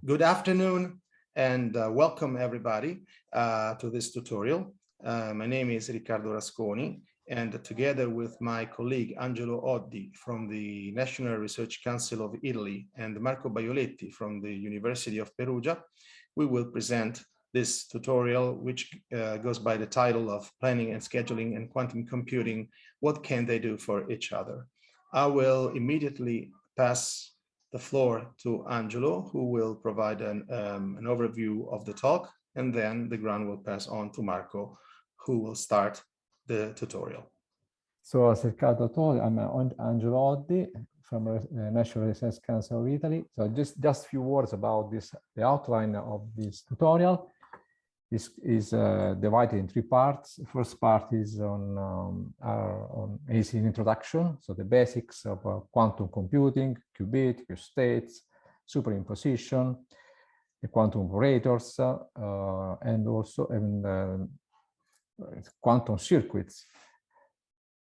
Good afternoon and welcome everybody to this tutorial. My name is Riccardo Rasconi, and together with my colleague Angelo Oddi from the National Research Council of Italy and Marco Baioletti from the University of Perugia, we will present this tutorial, which goes by the title of Planning and Scheduling and Quantum Computing, What Can They Do for Each Other? I will immediately pass the floor to Angelo, who will provide an overview of the talk, and then the ground will pass on to Marco, who will start the tutorial. So as Riccardo told, I'm Angelo Oddi from the National Research Council of Italy. So just a few words about the outline of this tutorial. This is divided in three parts. The first part is an introduction, so the basics of quantum computing, qubit, Q-states, superimposition, the quantum operators, and also quantum circuits.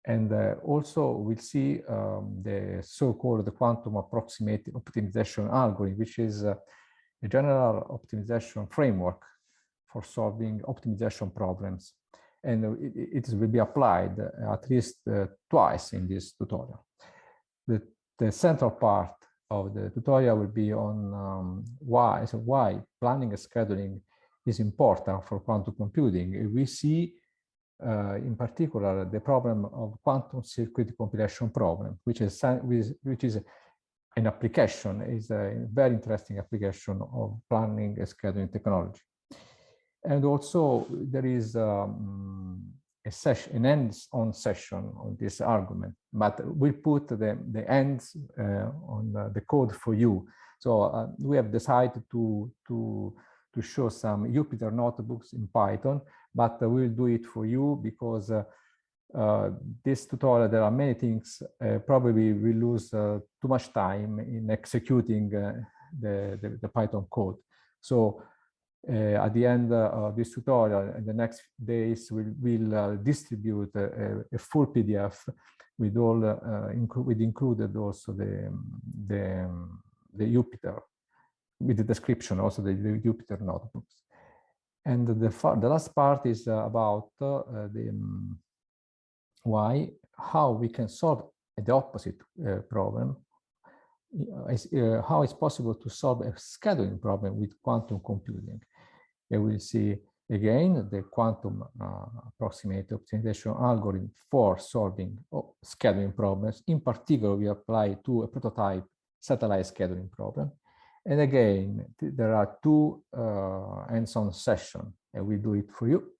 And also we'll see the so-called quantum approximate optimization algorithm, which is a general optimization framework for solving optimization problems, and it will be applied at least twice in this tutorial. The central part of the tutorial will be on why planning and scheduling is important for quantum computing. We see in particular the problem of quantum circuit compilation problem, which is an application, is a very interesting application of planning and scheduling technology. And also there is an ends-on session on this argument, but we put the ends on the code for you. So we have decided to show some Jupyter notebooks in Python, but we'll do it for you because this tutorial, there are many things, probably we lose too much time in executing the Python code. So at the end of this tutorial, in the next days, we'll distribute a full PDF with all, with included also the Jupyter, with the description, also the Jupyter notebooks. And the last part is about how we can solve the opposite problem. How it's possible to solve a scheduling problem with quantum computing. And we'll see again the quantum approximate optimization algorithm for solving scheduling problems. In particular, we apply to a prototype satellite scheduling problem. And again, there are two hands-on sessions, and we do it for you.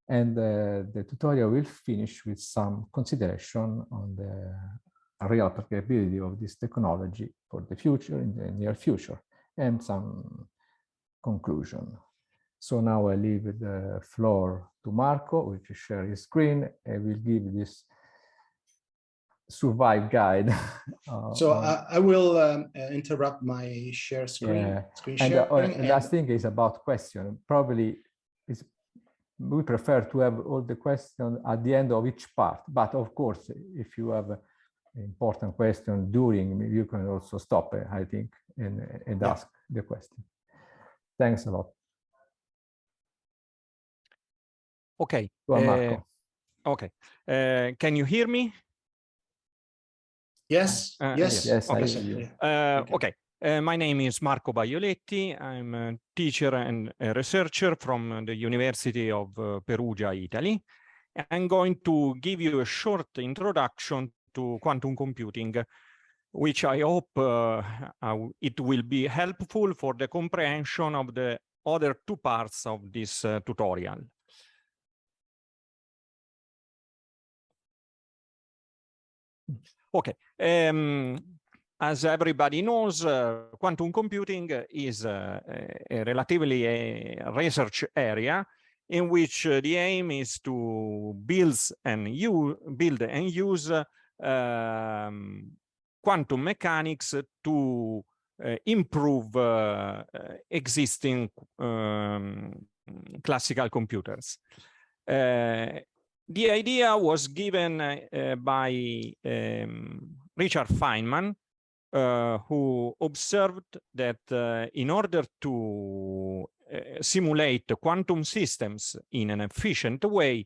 And the tutorial will finish with some consideration on the real applicability of this technology for the future, in the near future, and some conclusion. So now I leave the floor to Marco, which will share his screen, and will give this survive guide. I will interrupt my share screen. Yeah. And the last thing is about question. Probably we prefer to have all the questions at the end of each part, but of course, if you have important question during, you can also stop, I think, and ask the question. Thanks a lot. Okay. Marco. Okay. Can you hear me? Yes. Yes. Okay. I hear you. Okay. My name is Marco Baioletti. I'm a teacher and a researcher from the University of Perugia, Italy. I'm going to give you a short introduction to quantum computing, which I hope it will be helpful for the comprehension of the other two parts of this tutorial. Okay. As everybody knows, quantum computing is a relatively a research area in which the aim is to build and use quantum mechanics to improve existing classical computers. The idea was given by Richard Feynman who observed that in order to simulate quantum systems in an efficient way,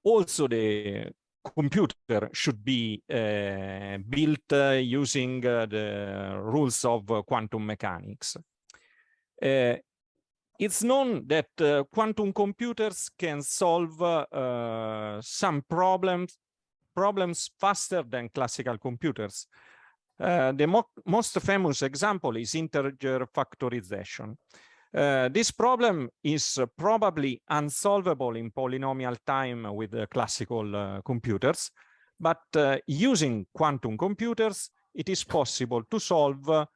also the computer should be built using the rules of quantum mechanics. It's known that quantum computers can solve some problems faster than classical computers. The most famous example is integer factorization. This problem is probably unsolvable in polynomial time with classical computers, but using quantum computers, it is possible to solve,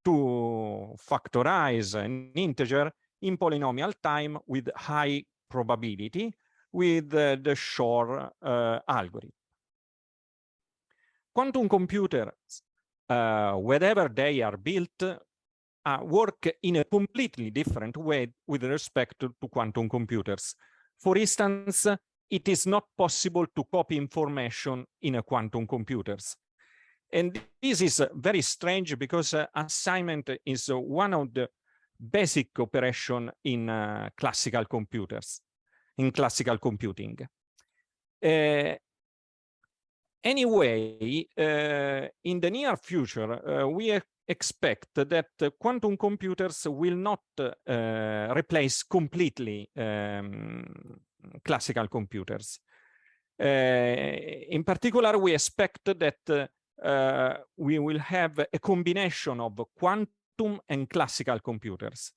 to factorize an integer in polynomial time with high probability with the Shor algorithm. Quantum computers, wherever they are built, work in a completely different way with respect to quantum computers. For instance, it is not possible to copy information in a quantum computers. And this is very strange because assignment is one of the basic operation in classical computers, in classical computing. Anyway, in the near future, we expect that quantum computers will not replace completely classical computers. In particular, we expect that we will have a combination of quantum and classical computers.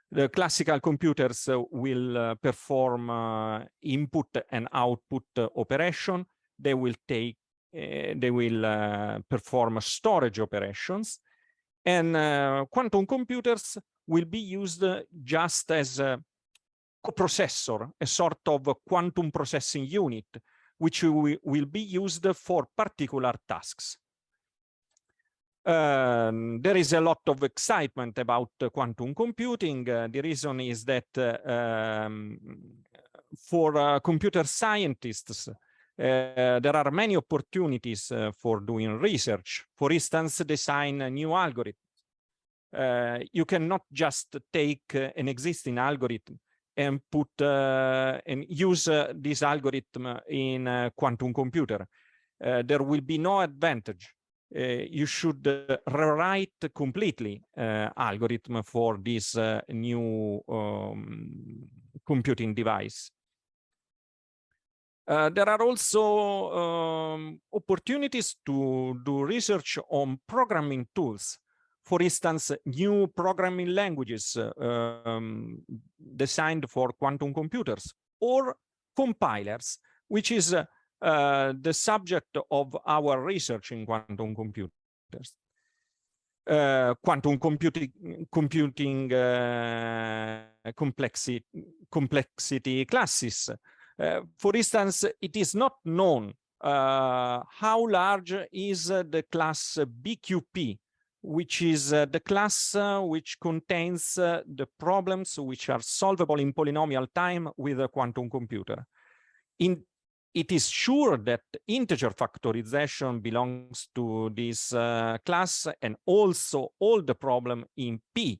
The classical computers will perform input and output operation. They will perform storage operations, and quantum computers will be used just as a coprocessor, a sort of quantum processing unit, which will be used for particular tasks. There is a lot of excitement about quantum computing. The reason is that for computer scientists, there are many opportunities for doing research. For instance, design a new algorithm. You cannot just take an existing algorithm and put and use this algorithm in a quantum computer. There will be no advantage. You should rewrite completely algorithm for this new computing device. There are also opportunities to do research on programming tools. For instance, new programming languages designed for quantum computers, or compilers, which is the subject of our research in quantum computers. Quantum computing complexity classes. For instance, it is not known how large is the class BQP, which is the class which contains the problems which are solvable in polynomial time with a quantum computer. It is sure that integer factorization belongs to this class, and also all the problem in P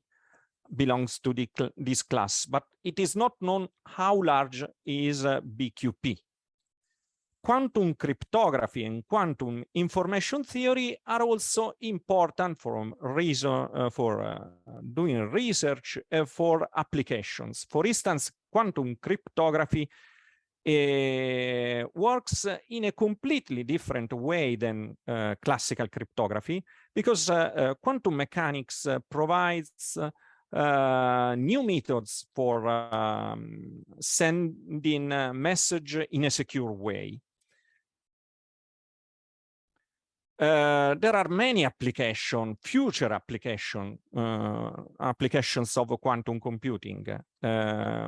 belongs to this class, but it is not known how large is BQP. Quantum cryptography and quantum information theory are also important for doing research for applications. For instance, quantum cryptography works in a completely different way than classical cryptography, because quantum mechanics provides new methods for sending a message in a secure way. There are many future applications of quantum computing.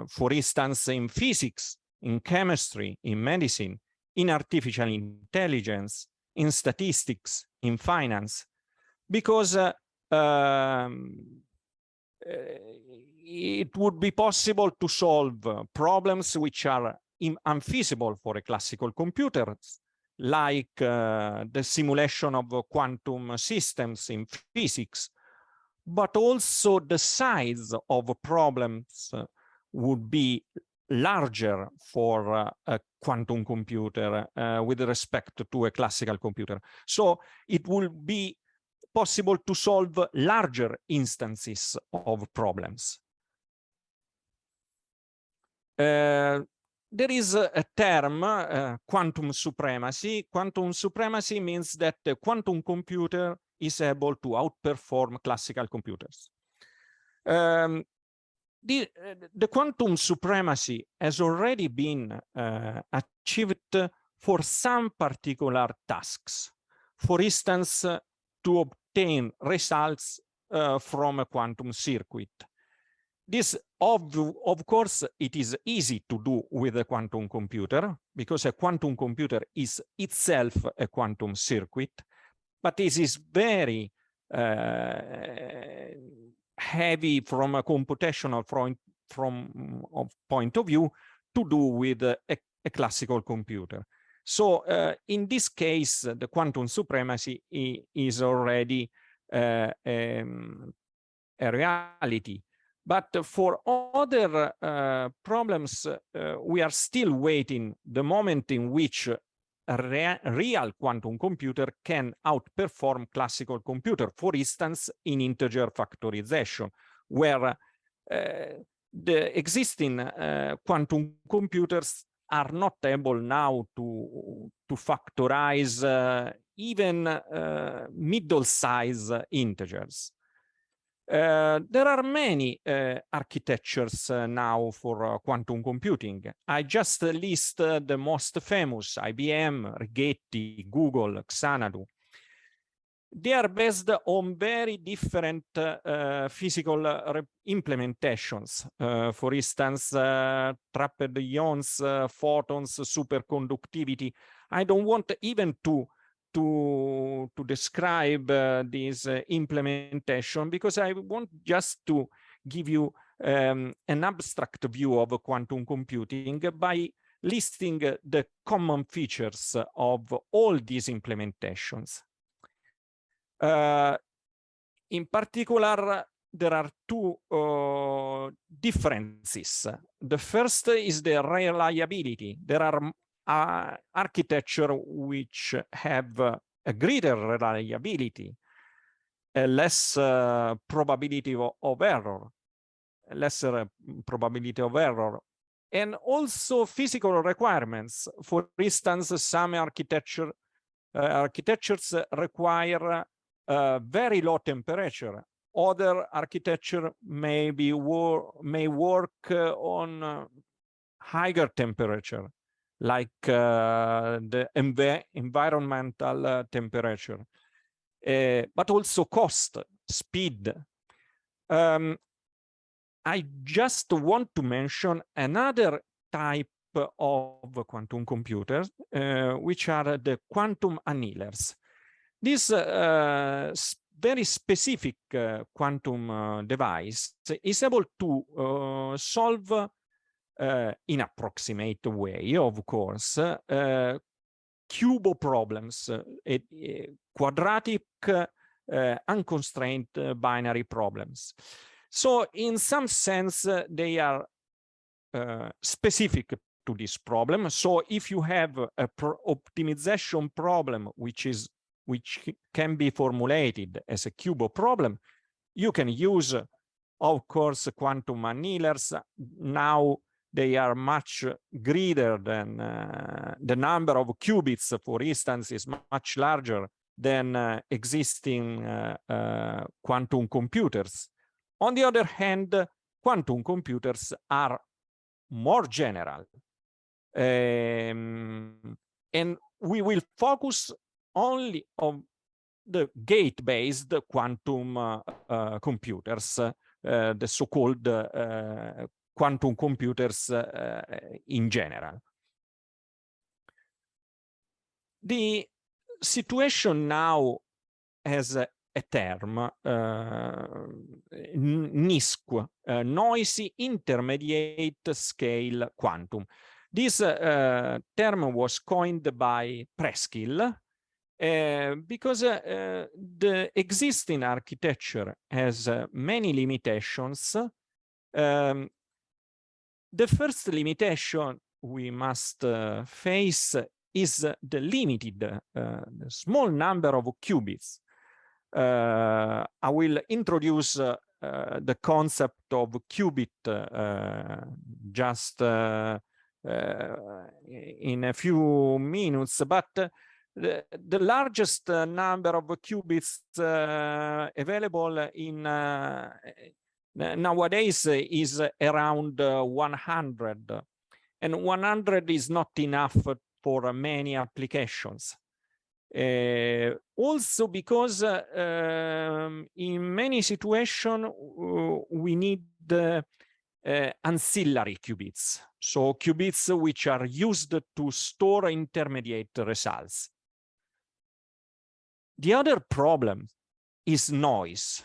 For instance, in physics, in chemistry, in medicine, in artificial intelligence, in statistics, in finance, because it would be possible to solve problems which are unfeasible for a classical computer, like the simulation of quantum systems in physics, but also the size of problems would be larger for a quantum computer with respect to a classical computer. So it will be possible to solve larger instances of problems. There is a term, quantum supremacy. Quantum supremacy means that the quantum computer is able to outperform classical computers. The quantum supremacy has already been achieved for some particular tasks. For instance, to obtain results from a quantum circuit. This, of course, it is easy to do with a quantum computer because a quantum computer is itself a quantum circuit, but this is very heavy from a computational point of view to do with a classical computer. So in this case, the quantum supremacy is already a reality. But for other problems, we are still waiting the moment in which a real quantum computer can outperform classical computer, for instance, in integer factorization, where the existing quantum computers are not able now to factorize even middle-size integers. There are many architectures now for quantum computing. I just list the most famous: IBM, Rigetti, Google, Xanadu. They are based on very different physical implementations. For instance, trapped ions, photons, superconductivity. I don't want even to describe this implementation because I want just to give you an abstract view of quantum computing by listing the common features of all these implementations. In particular, there are two differences. The first is the reliability. There are architecture which have a greater reliability, a less probability of error, lesser probability of error, and also physical requirements. For instance, some architectures require very low temperature. Other architecture may work on higher temperature, like the environmental temperature, but also cost, speed. I just want to mention another type of quantum computers, which are the quantum annealers. This very specific quantum device is able to solve in approximate way, of course, cubo problems, quadratic unconstrained binary problems. So in some sense, they are specific to this problem. So if you have a optimization problem, which can be formulated as a cubo problem, you can use, of course, quantum annealers. Now they are much greater than the number of qubits, for instance, is much larger than existing quantum computers. On the other hand, quantum computers are more general. And we will focus only on the gate-based quantum computers, the so-called quantum computers in general. The situation now has a term, NISQ, Noisy Intermediate Scale Quantum. This term was coined by Preskill because the existing architecture has many limitations. The first limitation we must face is the limited, the small number of qubits. I will introduce the concept of qubit just in a few minutes, but the largest number of qubits available in nowadays is around 100, and 100 is not enough for many applications. Also because in many situations we need ancillary qubits, so qubits which are used to store intermediate results. The other problem is noise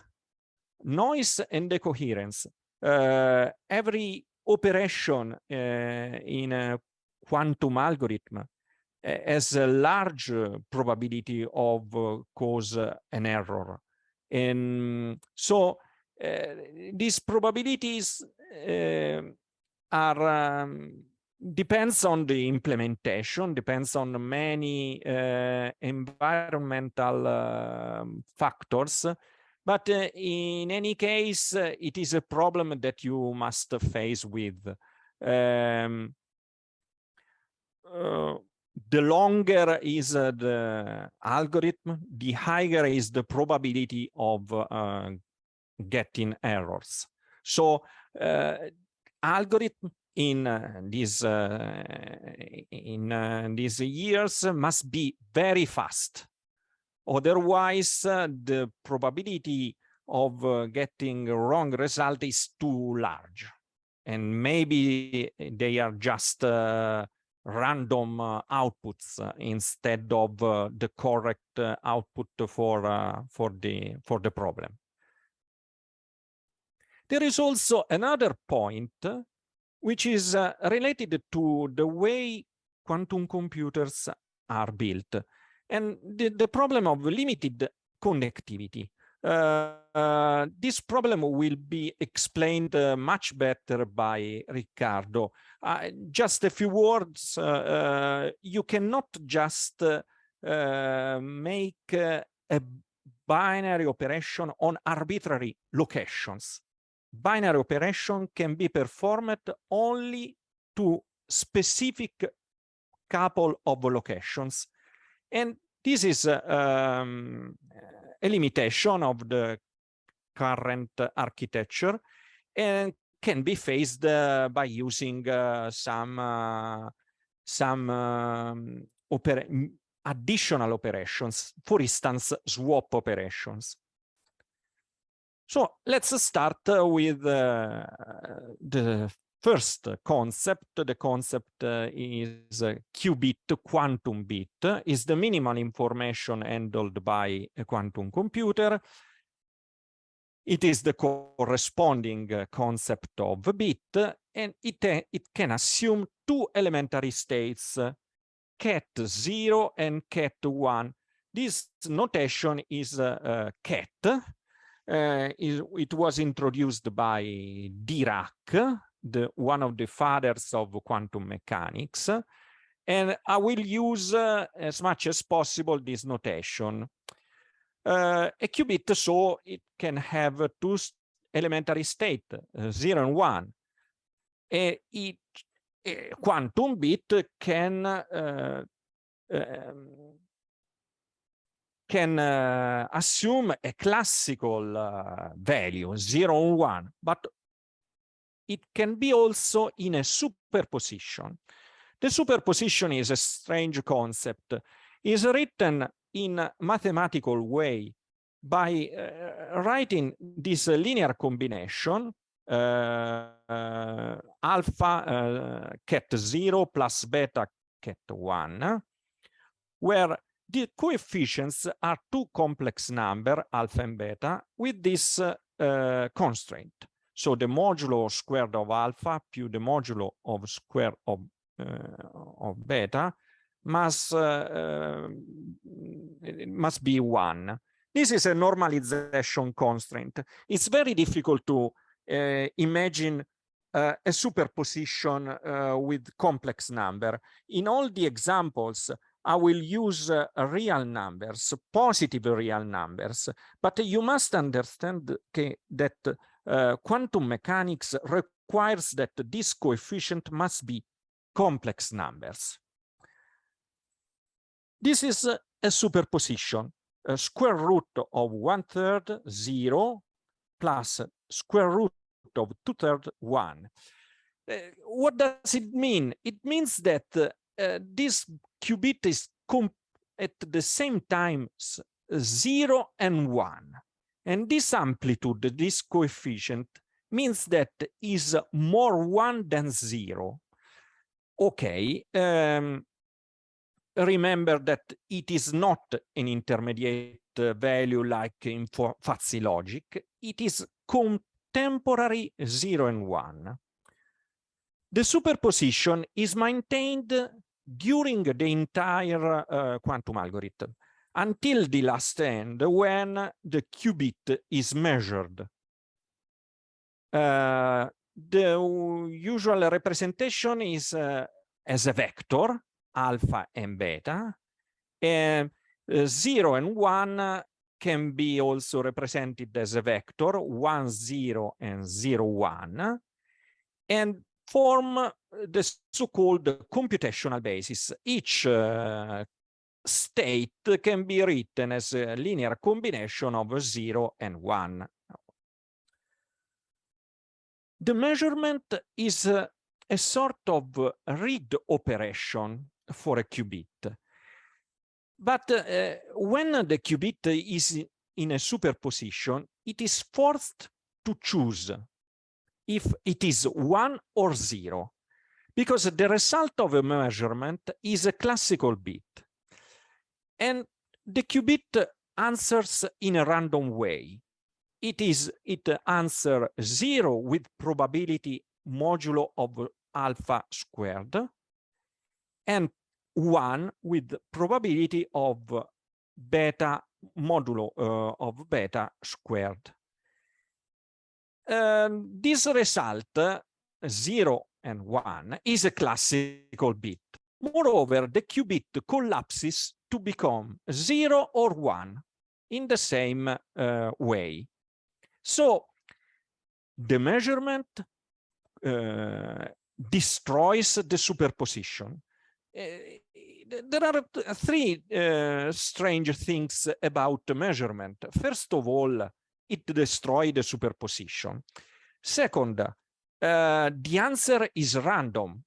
and decoherence. Every operation in a quantum algorithm has a large probability of cause an error. And so these probabilities are depends on the implementation, depends on many environmental factors, but in any case, it is a problem that you must face with. The longer is the algorithm, the higher is the probability of getting errors. So algorithm in these years must be very fast. Otherwise, the probability of getting a wrong result is too large. And maybe they are just random outputs instead of the correct output for the problem. There is also another point which is related to the way quantum computers are built, and the problem of limited connectivity. This problem will be explained much better by Riccardo. Just a few words. You cannot just make a binary operation on arbitrary locations. Binary operation can be performed only to specific couple of locations. And this is a limitation of the current architecture and can be faced by using some additional operations, for instance, swap operations. So let's start with the first concept. The concept is qubit, quantum bit, is the minimal information handled by a quantum computer. It is the corresponding concept of bit, and it can assume two elementary states, ket 0 and ket 1. This notation is ket. It was introduced by Dirac, one of the fathers of quantum mechanics, and I will use as much as possible this notation. A qubit, so it can have two elementary states, 0 and 1. A quantum bit can assume a classical value, 0 and 1, but it can be also in a superposition. The superposition is a strange concept. It's written in a mathematical way by writing this linear combination, alpha ket 0 plus beta ket 1, where the coefficients are two complex numbers, alpha and beta, with this constraint. So the modulo squared of alpha più the modulo of square of of beta must be 1. This is a normalization constraint. It's very difficult to imagine a superposition with complex number. In all the examples, I will use real numbers, positive real numbers, but you must understand that quantum mechanics requires that this coefficient must be complex numbers. This is a superposition, a square root of 1/3, 0, plus square root of 2/3, 1. What does it mean? It means that this qubit is at the same time 0 and 1. And this amplitude, this coefficient, means that is more 1 than 0. Okay. Remember that it is not an intermediate value like in fuzzy logic. It is contemporary 0 and 1. The superposition is maintained during the entire quantum algorithm until the last end when the qubit is measured. The usual representation is as a vector, alpha and beta, and 0 and 1 can be also represented as a vector, 1, 0 and 0, 1, and form the so-called computational basis. Each state can be written as a linear combination of 0 and 1. The measurement is a sort of read operation for a qubit. But when the qubit is in a superposition, it is forced to choose if it is 1 or 0, because the result of a measurement is a classical bit. And the qubit answers in a random way. It answers 0 with probability modulo of alpha squared, and 1 with probability of beta modulo of beta squared. This result, 0 and 1, is a classical bit. Moreover, the qubit collapses to become 0 or 1 in the same way. So the measurement destroys the superposition. There are three strange things about the measurement. First of all, it destroys the superposition. Second, the answer is random.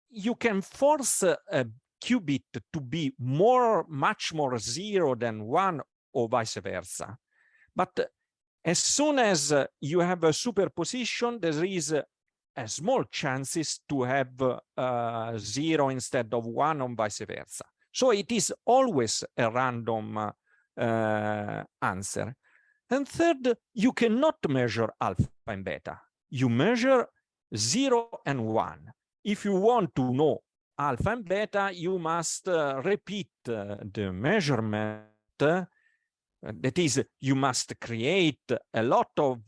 You can force a qubit to be much more 0 than 1 or vice versa. But as soon as you have a superposition, there is a small chances to have 0 instead of 1 or vice versa. So it is always a random answer. And third, you cannot measure alpha and beta. You measure 0 and 1. If you want to know alpha and beta, you must repeat the measurement. That is, you must create a lot of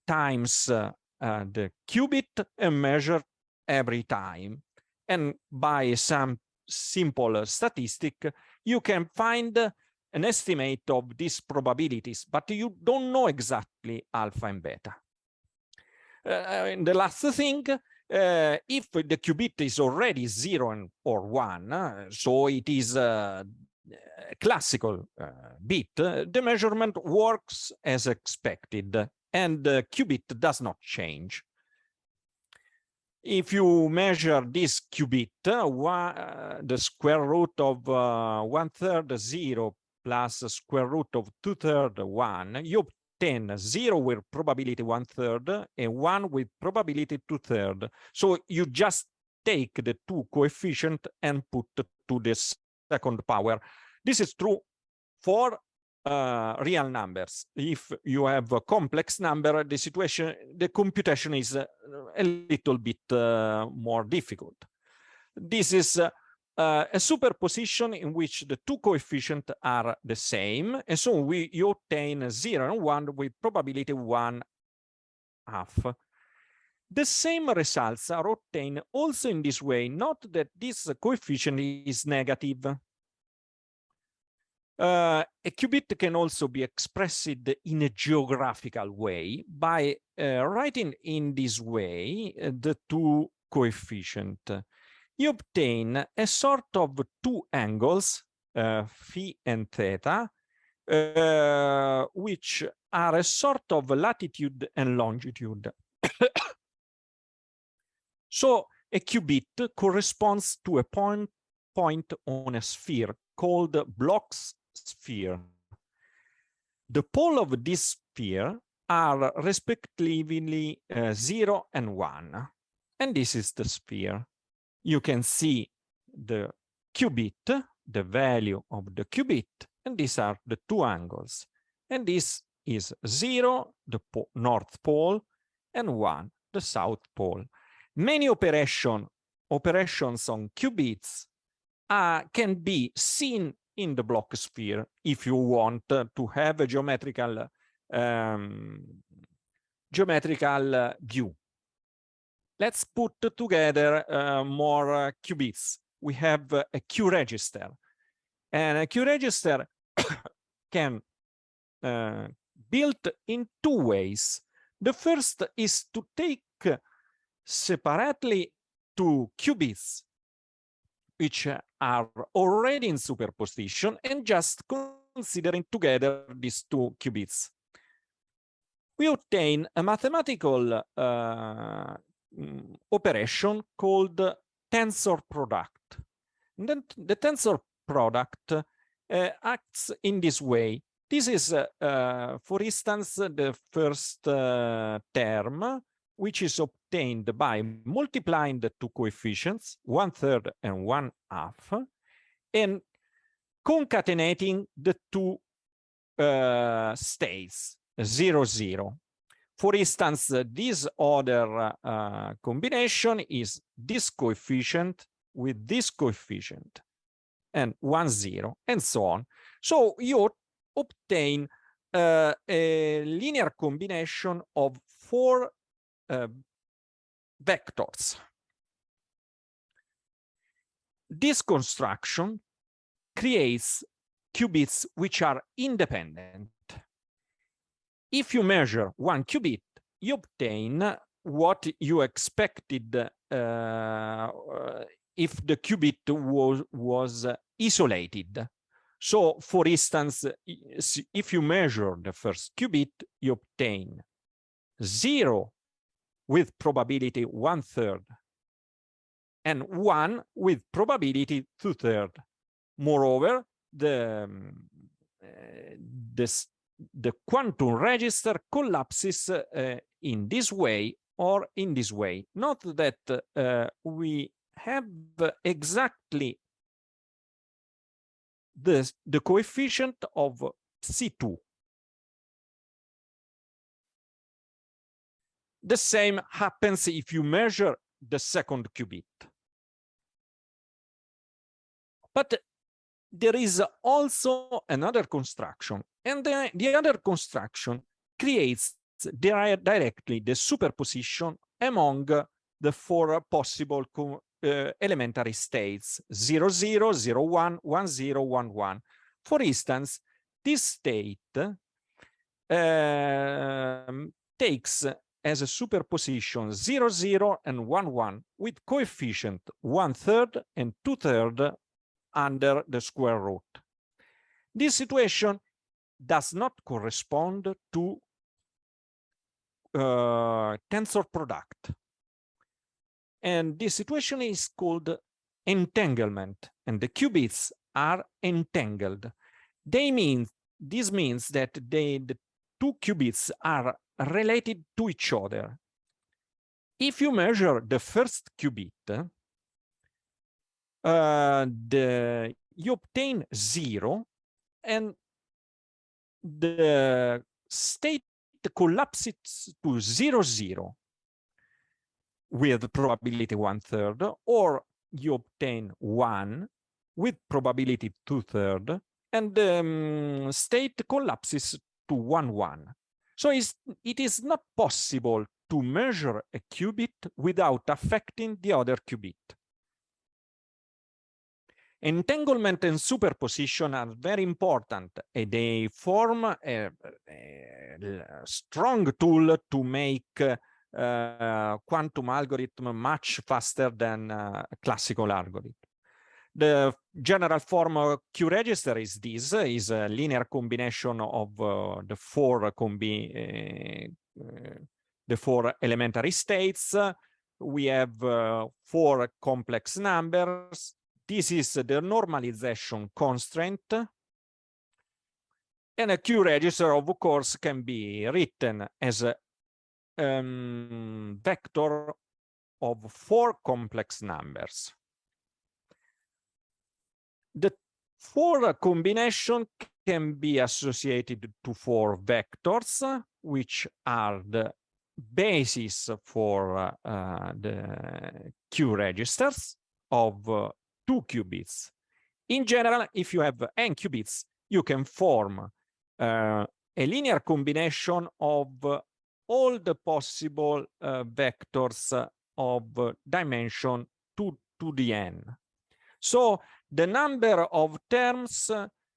times the qubit and measure every time. And by some simple statistic, you can find an estimate of these probabilities, but you don't know exactly alpha and beta. And the last thing, if the qubit is already 0 or 1, so it is a classical bit, the measurement works as expected, and the qubit does not change. If you measure this qubit, the square root of 1/3 0 plus square root of 2/3 1, you obtain 0 with probability 1/3 and 1 with probability 2/3. So you just take the two coefficients and put to the second power. This is true for real numbers. If you have a complex number, the computation is a little bit more difficult. this is a superposition in which the two coefficients are the same, and so you obtain 0 and 1 with probability 1/2. The same results are obtained also in this way. Note that this coefficient is negative. A qubit can also be expressed in a geographical way by writing in this way the two coefficients. You obtain a sort of two angles, phi and theta, which are a sort of latitude and longitude. So a qubit corresponds to a point on a sphere called Bloch's sphere. The pole of this sphere are respectively 0 and 1, and this is the sphere. You can see the qubit, the value of the qubit, and these are the two angles. And this is 0, the north pole, and 1, the south pole. Many operations on qubits can be seen in the Bloch sphere if you want to have a geometrical view. Let's put together more qubits. We have a Q register, and a Q register can built in two ways. The first is to take separately two qubits which are already in superposition and just considering together these two qubits. We obtain a mathematical operation called tensor product. And then the tensor product acts in this way. This is, for instance, the first term, which is obtained by multiplying the two coefficients, 1/3 and 1/2, and concatenating the two states, 0, 0. For instance, this other combination is this coefficient with this coefficient, and 1, 0, and so on. So you obtain a linear combination of 4 vectors. This construction creates qubits which are independent. If you measure one qubit, you obtain what you expected if the qubit was isolated. So, for instance, if you measure the first qubit, you obtain 0 with probability 1/3 and 1 with probability 2/3. Moreover, the quantum register collapses in this way or in this way. Note that we have exactly the coefficient of C2. The same happens if you measure the second qubit. But there is also another construction, and the other construction creates directly the superposition among the 4 possible elementary states, 0, 0, 0, 1, 1, 0, 1, 1. For instance, this state takes as a superposition 0, 0, and 1, 1 with coefficient 1/3 and 2/3 under the square root. This situation does not correspond to tensor product. And this situation is called entanglement, and the qubits are entangled. This means that the two qubits are related to each other. If you measure the first qubit, you obtain 0, and the state collapses to 0, 0 with probability 1/3, or the state collapses to 0, 1 with probability 2/3, you obtain 1 with probability 2/3, and the state collapses to 1, 1. So it is not possible to measure a qubit without affecting the other qubit. Entanglement and superposition are very important, and they form a strong tool to make quantum algorithm much faster than a classical algorithm. The general form of Q register is this, is a linear combination of the four elementary states. We have 4 complex numbers. This is the normalization constraint. And a Q register, of course, can be written as a vector of 4 complex numbers. The 4 combination can be associated to 4 vectors, which are the basis for the Q registers of 2 qubits. In general, if you have n qubits, you can form a linear combination of all the possible vectors of dimension 2 to the n. So the number of terms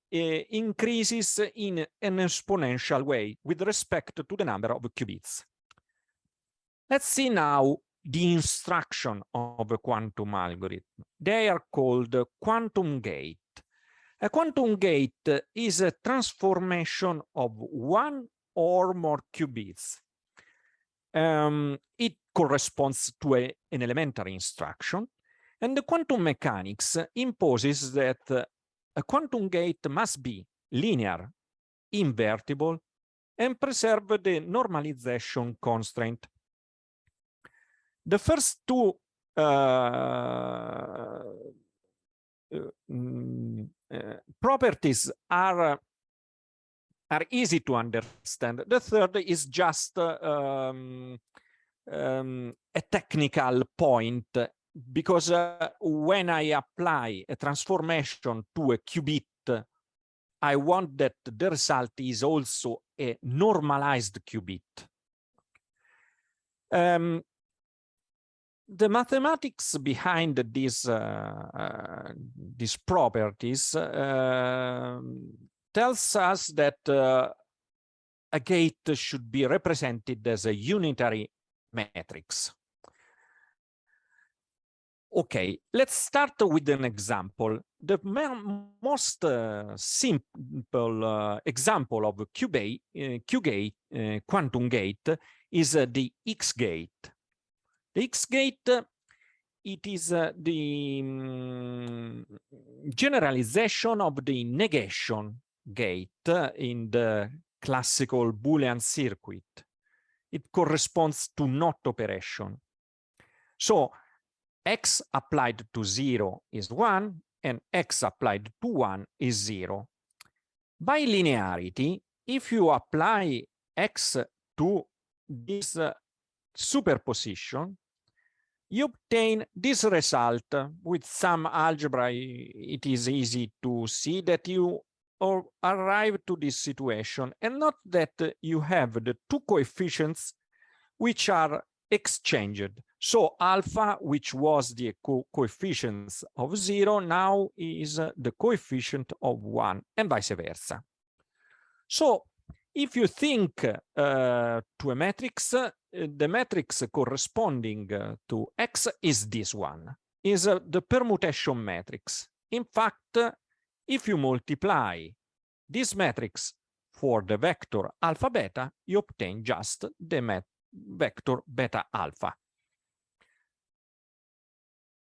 increases in an exponential way with respect to the number of qubits. Let's see now the instruction of a quantum algorithm. They are called quantum gate. A quantum gate is a transformation of 1 or more qubits. It corresponds to an elementary instruction, and the quantum mechanics imposes that a quantum gate must be linear, invertible, and preserve the normalization constraint. The first 2 properties are easy to understand. The third is just a technical point, because when I apply a transformation to a qubit, I want that the result is also a normalized qubit. The mathematics behind these properties tells us that a gate should be represented as a unitary matrix. Okay, let's start with an example. The most simple example of quantum gate is the X gate. The X gate, it is the generalization of the negation gate in the classical Boolean circuit. It corresponds to not operation. So x applied to 0 is 1, and x applied to 1 is 0. By linearity, if you apply x to this superposition, you obtain this result. With some algebra, it is easy to see that you arrive to this situation, and not that you have the 2 coefficients which are exchanged. So alpha, which was the coefficient of 0, now is the coefficient of 1, and vice versa. So if you think to a matrix, the matrix corresponding to X is this one, is the permutation matrix. In fact, if you multiply this matrix for the vector alpha beta, you obtain just the vector beta alpha.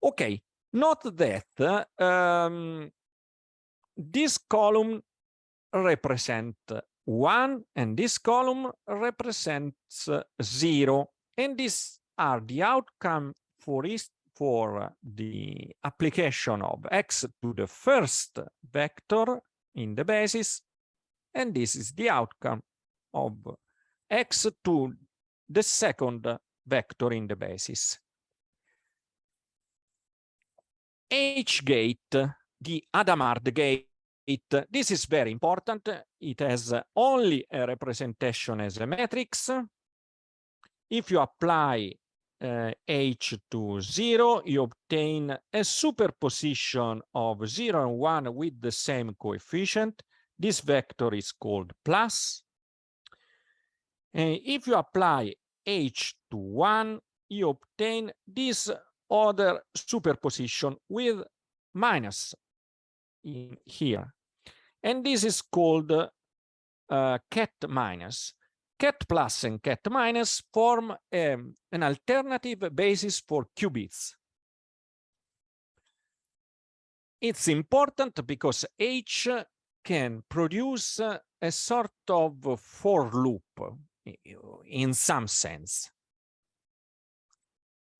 Okay, note that this column represents 1 and this column represents 0, and these are the outcome for the application of x to the first vector in the basis, and this is the outcome of x to the second vector in the basis. H gate, the Hadamard gate, this is very important. It has only a representation as a matrix. If you apply H to 0, you obtain a superposition of 0 and 1 with the same coefficient. This vector is called plus. And if you apply H to 1, you obtain this other superposition with minus in here. And this is called ket minus. Ket plus and ket minus form an alternative basis for qubits. It's important because H can produce a sort of for loop in some sense.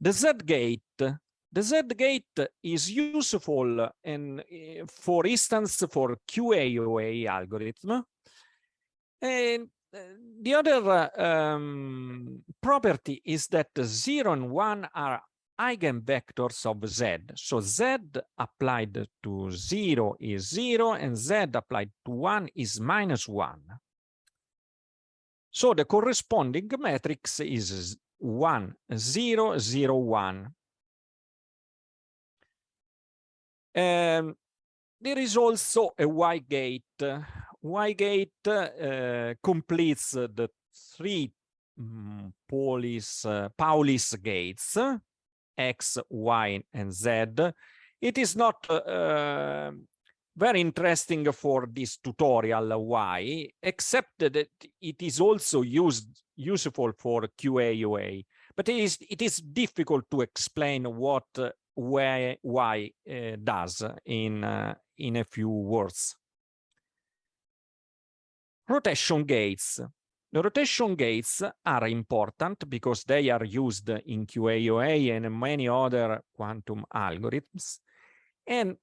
The Z gate is useful in, for instance, for QAOA algorithm. And the other property is that 0 and 1 are eigenvectors of Z. So Z applied to 0 is 0, and Z applied to 1 is minus 1. So the corresponding matrix is 1, 0, 0, 1. There is also a Y gate. Y gate completes the three Paulis gates, X, Y, and Z. It is not very interesting for this tutorial why, except that it is also useful for QAOA. But it is difficult to explain what why does in a few words. Rotation gates. The rotation gates are important because they are used in QAOA and many other quantum algorithms, and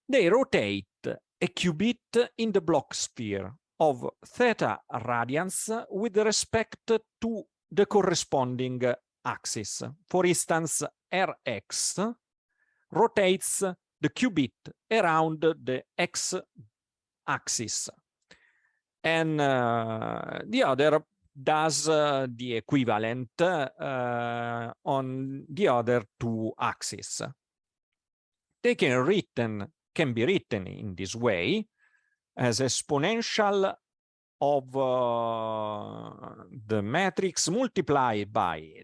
they rotate a qubit in the Bloch sphere of theta radians with respect to the corresponding axis. For instance, Rx rotates the qubit around the x-axis, and the other does the equivalent on the other two axes. They can be written in this way as exponential of the matrix multiplied by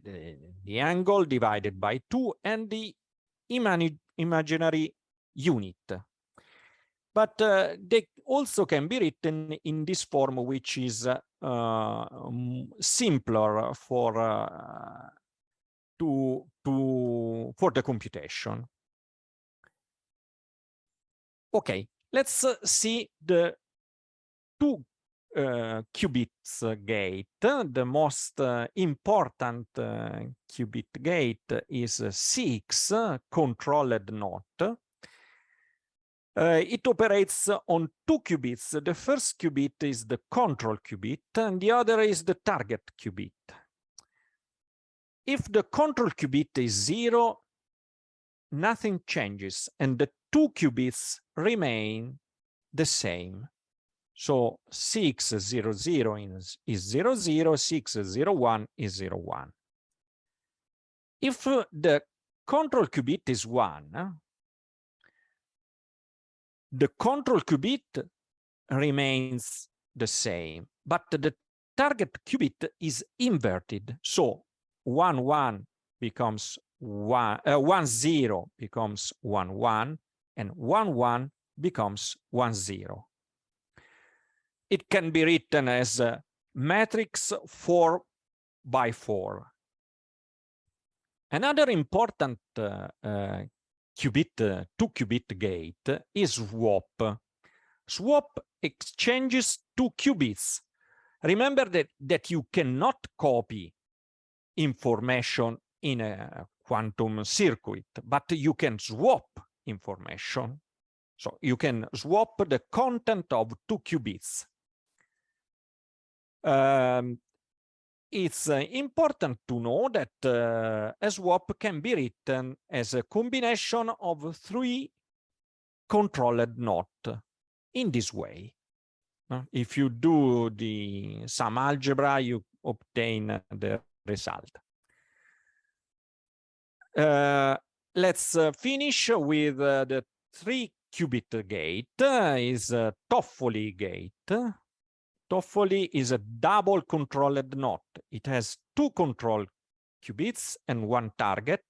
the angle divided by 2 and the imaginary unit. But they also can be written in this form, which is simpler for the computation. Okay, let's see the two qubits gate. The most important qubit gate is 6, controlled knot. It operates on 2 qubits. The first qubit is the control qubit, and the other is the target qubit. If the control qubit is 0, nothing changes, and the 2 qubits remain the same. So 600 is 00, 601 is 01. If the control qubit is 1, the control qubit remains the same, but the target qubit is inverted. So 1 becomes 10 becomes 11, and 11 becomes 10. It can be written as a matrix 4 by 4. Another important two-qubit gate is swap. Swap exchanges 2 qubits. Remember that you cannot copy information in a quantum circuit, but you can swap information. So you can swap the content of 2 qubits. it's important to know that a swap can be written as a combination of 3 controlled knots in this way. If you do some algebra, you obtain the result. Let's finish with the 3-qubit gate. Is a Toffoli gate. Toffoli is a double controlled knot. It has 2 control qubits and 1 target.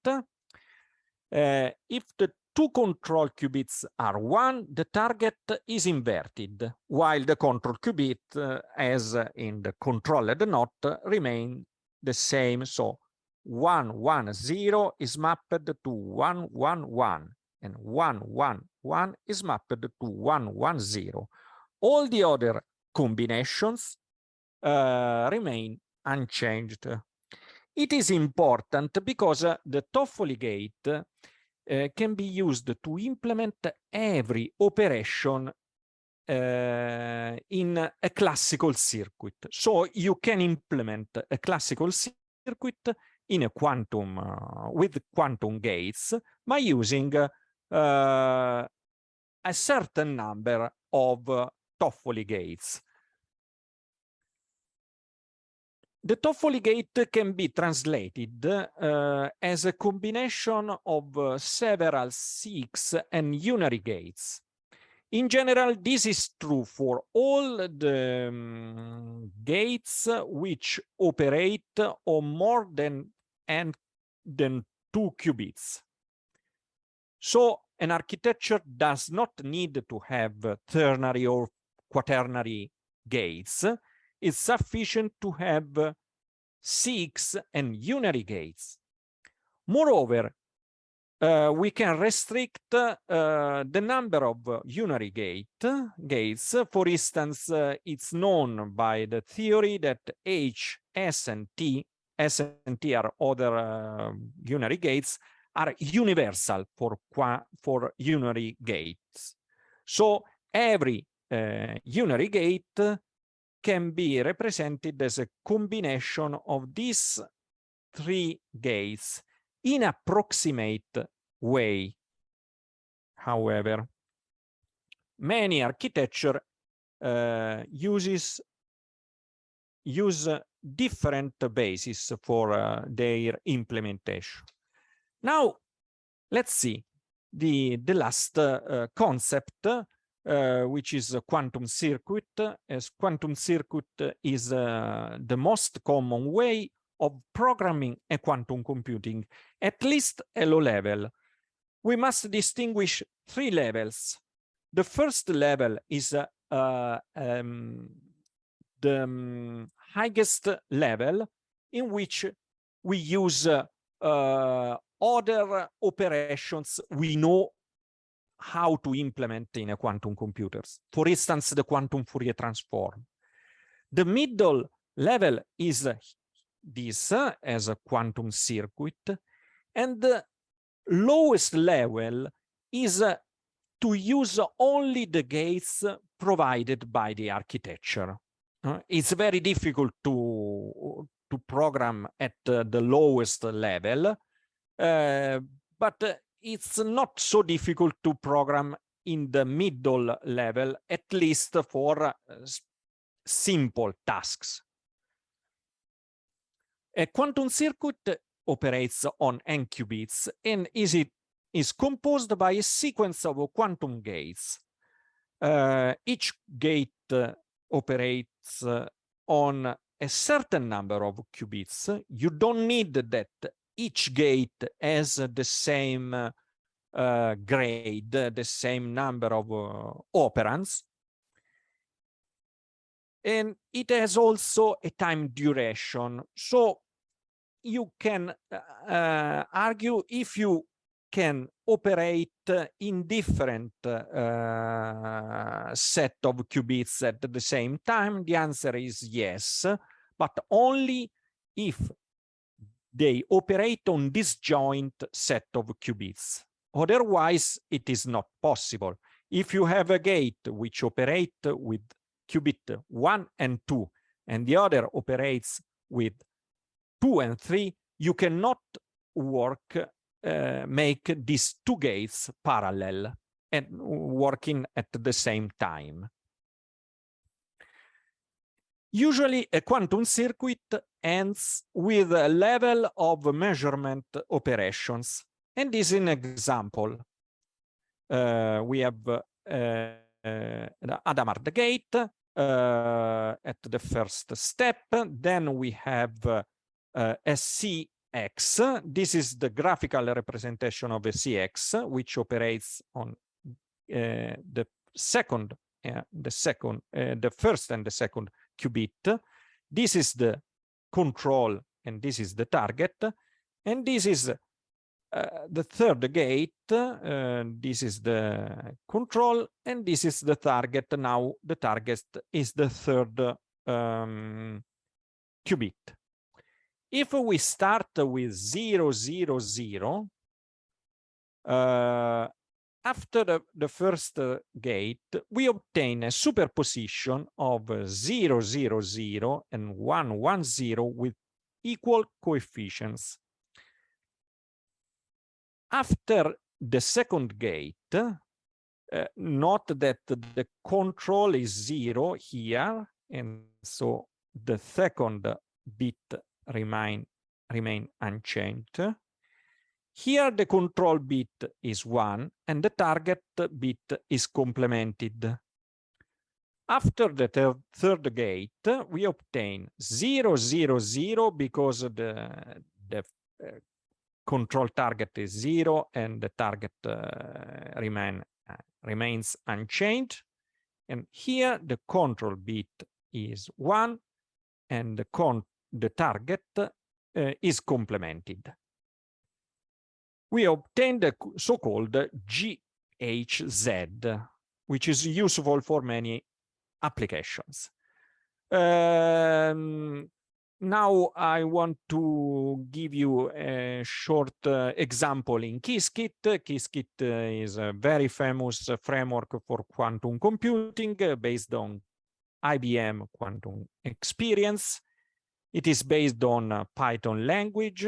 If the 2 control qubits are 1, the target is inverted, while the control qubit, as in the controlled knot, remain the same. So 1, 1, 0 is mapped to 1, 1, 1, and 1, 1, 1 is mapped to 1, 1, 0. All the other combinations remain unchanged. It is important because the Toffoli gate can be used to implement every operation in a classical circuit. So you can implement a classical circuit in a quantum with quantum gates by using a certain number of Toffoli gates. The Toffoli gate can be translated as a combination of several 6 and unary gates. In general, this is true for all the gates which operate on more than 2 qubits. So an architecture does not need to have ternary or quaternary gates. It's sufficient to have 6 and unary gates. Moreover, we can restrict the number of unary gates. For instance, it's known by the theory that H, S, and T are other unary gates, are universal for unary gates. So every unary gate can be represented as a combination of these 3 gates in approximate way. However, many architecture use different bases for their implementation. Now, let's see the last concept, which is a quantum circuit. As quantum circuit is the most common way of programming a quantum computing, at least a low level. We must distinguish 3 levels. The first level is the highest level, in which we use other operations we know how to implement in a quantum computers. For instance, the quantum Fourier transform. The middle level is this as a quantum circuit, and the lowest level is to use only the gates provided by the architecture. It's very difficult to program at the lowest level, but it's not so difficult to program in the middle level, at least for simple tasks. A quantum circuit operates on n qubits and is composed by a sequence of quantum gates. Each gate operates on a certain number of qubits. You don't need that each gate has the same grade, the same number of operands. And it has also a time duration. So you can argue if you can operate in different set of qubits at the same time. The answer is yes, but only if they operate on disjoint set of qubits. Otherwise, it is not possible. If you have a gate which operates with qubit 1 and 2, and the other operates with 2 and 3, you cannot make these two gates parallel and working at the same time. Usually, a quantum circuit ends with a level of measurement operations. And this is an example. We have the Hadamard gate at the first step. Then we have a CX. This is the graphical representation of a CX, which operates on the first and the second qubit. This is the control, and this is the target. And this is the third gate. This is the control, and this is the target. Now the target is the third qubit. If we start with 0, 0, 0, after the first gate, we obtain a superposition of 0, 0, 0 and 1, 1, 0 with equal coefficients. After the second gate, note that the control is 0 here, and so the second bit remain unchanged. Here the control bit is 1 and the target bit is complemented. After the third gate, we obtain 0, 0, 0 because the control target is 0 and the target remains unchanged. And here the control bit is 1 and the target is complemented. We obtain the so-called GHZ, which is useful for many applications. Now I want to give you a short example in Qiskit. Qiskit is a very famous framework for quantum computing based on IBM Quantum Experience. It is based on Python language.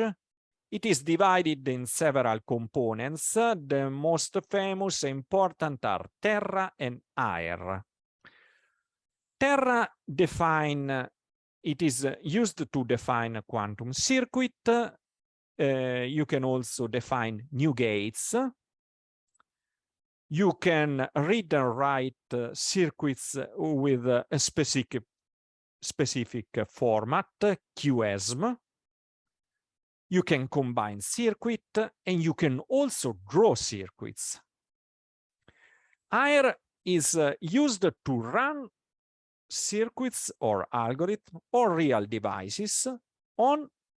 It is divided in several components. The most famous and important are Terra and Aer. Terra it is used to define a quantum circuit. You can also define new gates. You can read and write circuits with a specific format, QSM. You can combine circuit, and you can also draw circuits. Aer is used to run circuits or algorithms or real devices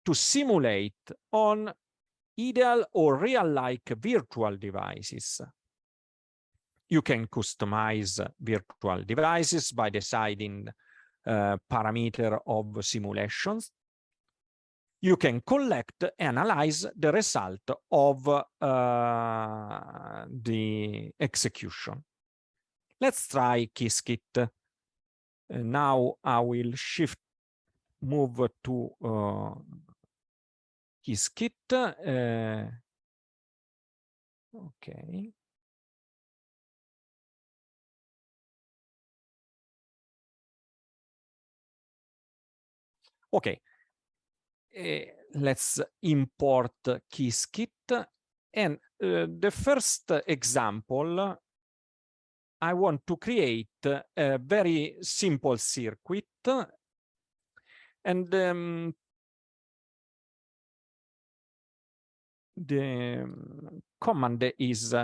to simulate on ideal or real-like virtual devices. You can customize virtual devices by deciding parameter of simulations. You can collect and analyze the result of the execution. Let's try Qiskit. Now I will move to Qiskit. Okay. Okay. Let's import Qiskit. And the first example, I want to create a very simple circuit. And the command is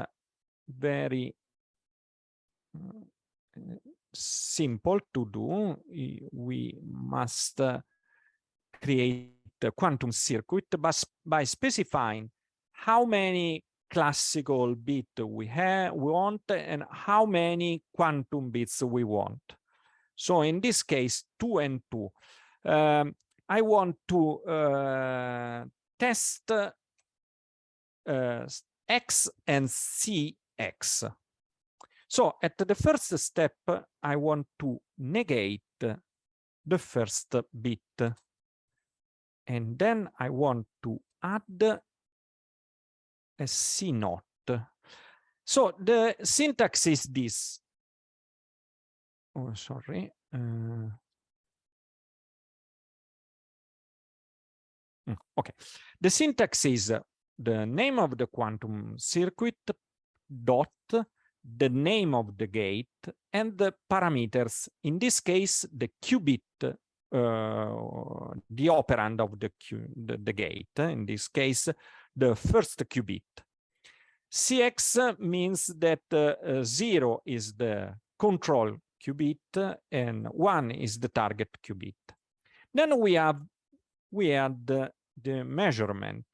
very simple to do. We must create a quantum circuit by specifying how many classical bits we want and how many quantum bits we want. So in this case, 2 and 2. I want to test X and CX. So at the first step, I want to negate the first bit. And then I want to add a C naught. So the syntax is this. Oh, sorry. Okay. The syntax is the name of the quantum circuit dot the name of the gate and the parameters. In this case, the qubit, the operand of the gate. In this case, the first qubit. CX means that 0 is the control qubit and 1 is the target qubit. Then we add the measurement.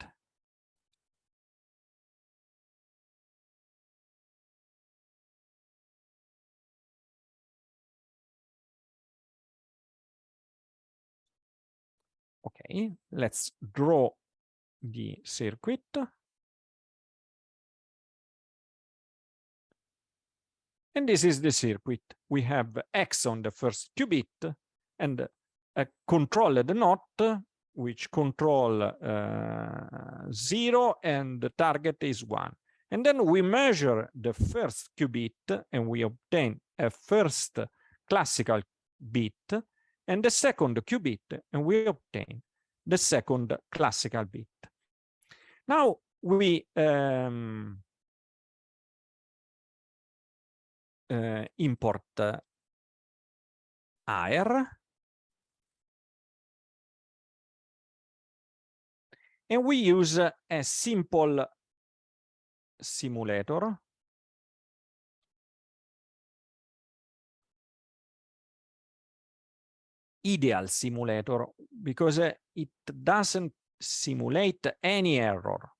Okay, let's draw the circuit. And this is the circuit. We have X on the first qubit and a controlled knot, which control 0 and the target is 1. And then we measure the first qubit and we obtain a first classical bit and the second qubit and we obtain the second classical bit. Now we import AR and we use a simple simulator ideal simulator because it doesn't simulate any error.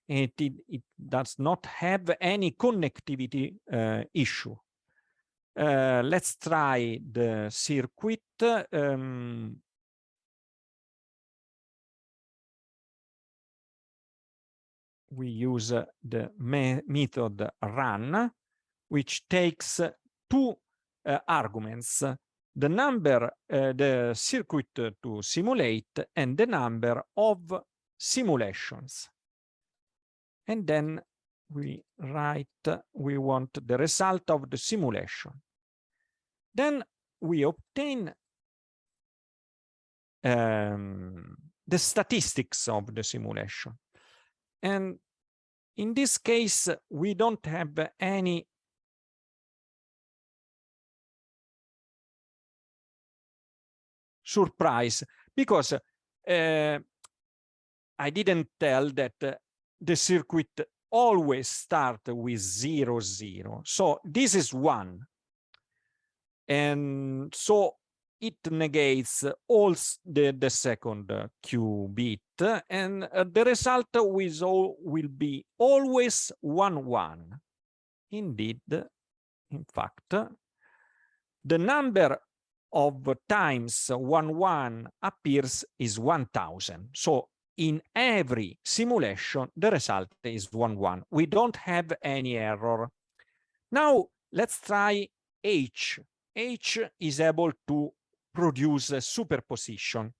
It does not have any connectivity issue. Let's try the circuit. We use the method run, which takes two arguments, the number, the circuit to simulate, and the number of simulations. And then we write, we want the result of the simulation. Then we obtain the statistics of the simulation. And in this case, we don't have any surprise because I didn't tell that the circuit always starts with 0, 0. So this is 1. And so it negates all the second qubit, and the result will be always 1, 1. Indeed, in fact, the number of times 1, 1 appears is 1000. So in every simulation, the result is 1, 1. We don't have any error. Now let's try H. H is able to produce a superposition.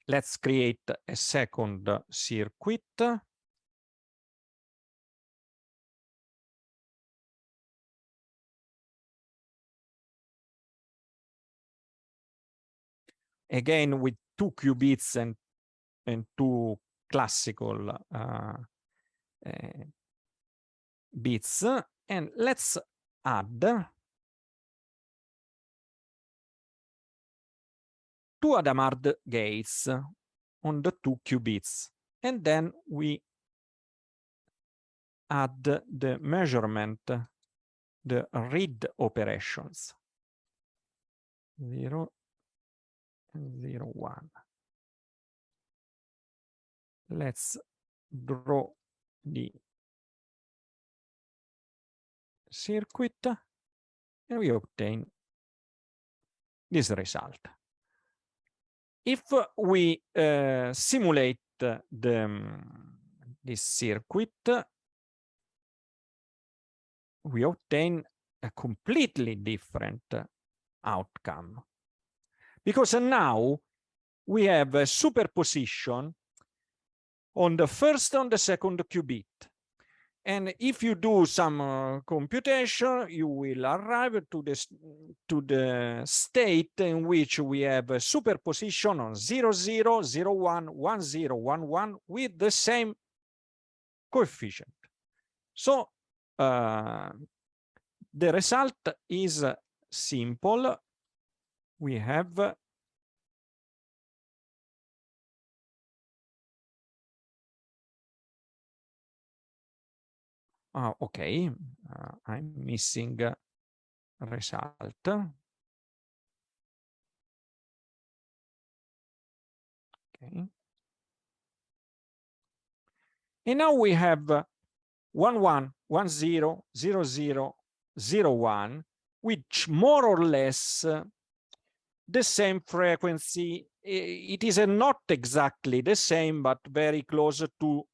Let's create a second circuit. Again, with 2 qubits and 2 classical bits. And let's add 2 Hadamard gates on the 2 qubits. And then we add the measurement, the read operations. 0, 0, 1. Let's draw the circuit and we obtain this result. If we simulate this circuit, we obtain a completely different outcome. Because now we have a superposition on the first and the second qubit. And if you do some computation, you will arrive to the state in which we have a superposition on 0, 0, 0, 1, 1, 0, 1, 1 with the same coefficient. So the result is simple. We have okay, I'm missing result. Okay. And now we have 1, 1, 1, 0, 0, 0, 0, 1, which more or less the same frequency. It is not exactly the same, but very close to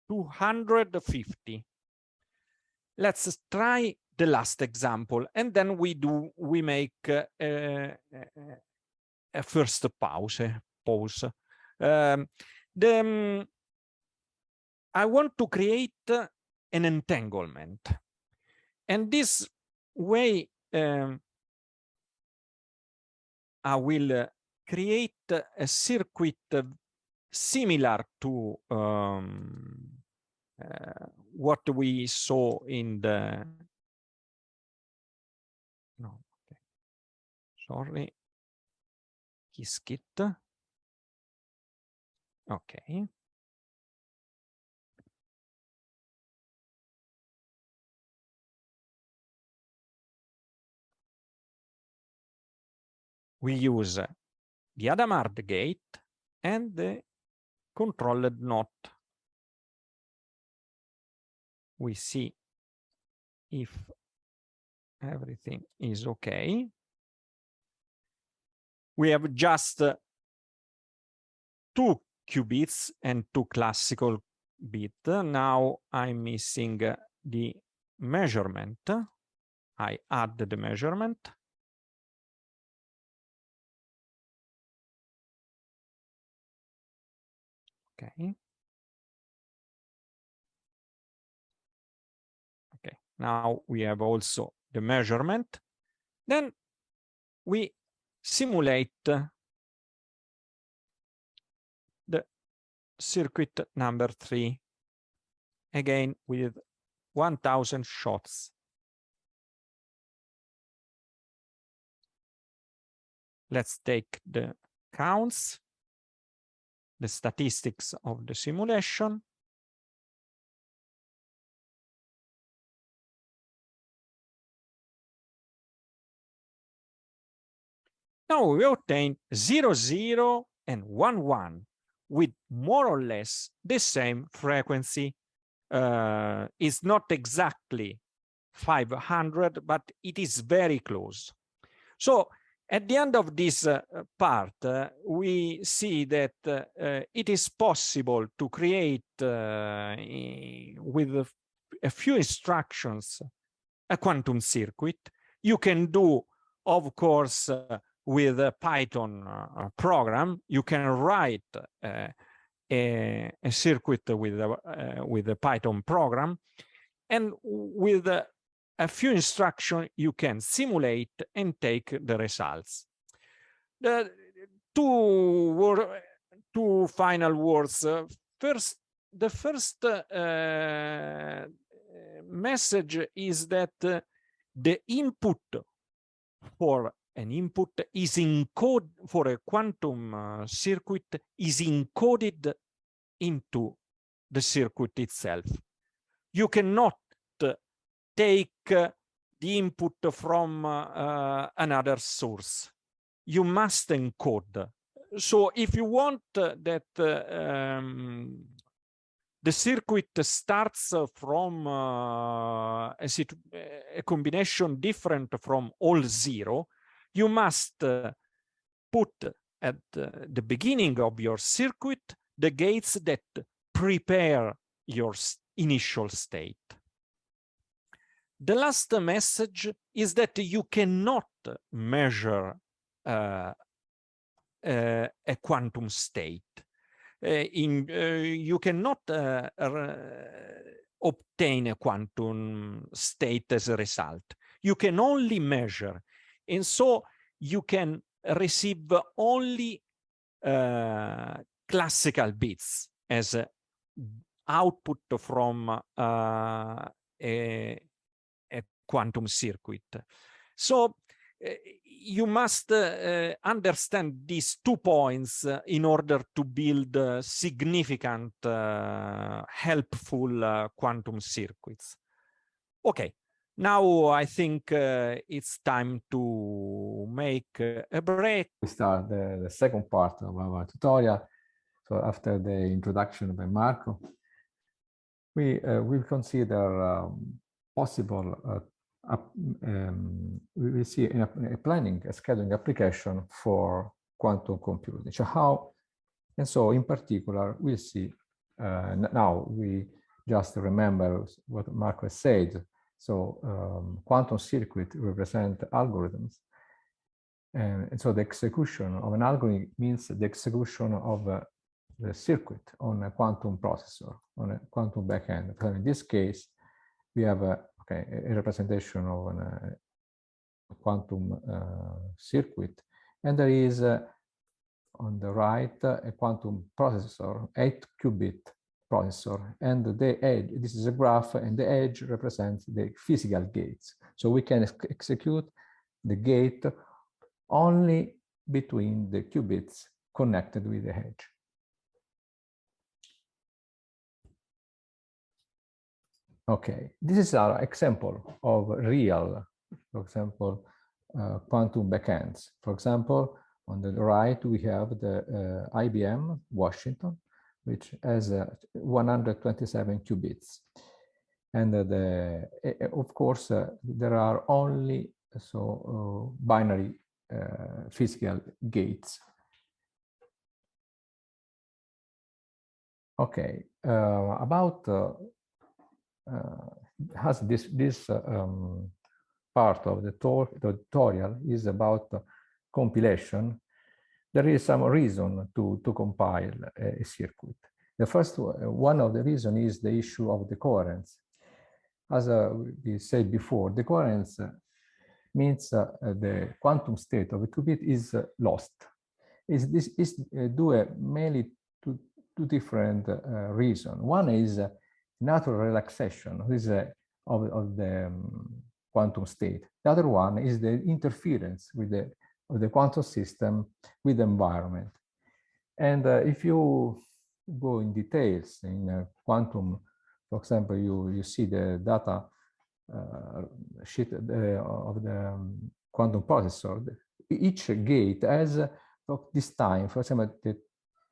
250. Let's try the last example, and then we make a first pause. I want to create an entanglement, and this way I will create a circuit similar to what we saw in the sorry, Qiskit. Okay. We use the Hadamard gate and the controlled knot. We see if everything is okay. We have just 2 qubits and 2 classical bits. Now I'm missing the measurement. I add the measurement. Okay. Okay. Now we have also the measurement. Then we simulate the circuit number 3 again with 1000 shots. Let's take the counts, the statistics of the simulation. Now we obtain 0, 0, and 1, 1 with more or less the same frequency. It's not exactly 500, but it is very close. So at the end of this part, we see that it is possible to create with a few instructions a quantum circuit. You can do, of course, with a Python program. You can write a circuit with a Python program, and with a few instructions you can simulate and take the results. The two final words. First, the first message is that the input for an input is encoded for a quantum circuit is encoded into the circuit itself. You cannot take the input from another source. You must encode. So if you want that the circuit starts from a combination different from all 0, you must put at the beginning of your circuit the gates that prepare your initial state. The last message is that you cannot measure a a quantum state. You cannot obtain a quantum state as a result. You can only measure. And so you can receive only classical bits as output from a quantum circuit. So you must understand these 2 points in order to build significant, helpful quantum circuits. Okay, now I think it's time to make a break. We start the second part of our tutorial. So after the introduction by Marco, we will consider possible we will see a planning, a scheduling application for quantum computing. So how, and so in particular, we'll see, now we just remember what Marco said. So quantum circuit represent algorithms. And so the execution of an algorithm means the execution of the circuit on a quantum processor, on a quantum backend. So in this case, we have a representation of a quantum circuit, and there is on the right a quantum processor, 8-qubit processor, and the edge, this is a graph, and the edge represents the physical gates. So we can execute the gate only between the qubits connected with the edge. Okay, this is our example of real, for example, quantum backends. For example, on the right, we have the IBM Washington, which has 127 qubits. And of course, there are only binary physical gates. Okay, about has this part of the tutorial is about compilation. There is some reason to compile a circuit. The first one of the reason is the issue of decoherence. As we said before, decoherence means the quantum state of a qubit is lost. This is due mainly to 2 different reasons. One is natural relaxation of the quantum state. The other one is the interference with the quantum system with the environment. And if you go in details in quantum, for example, you see the data sheet of the quantum processor. Each gate has this time. For example, the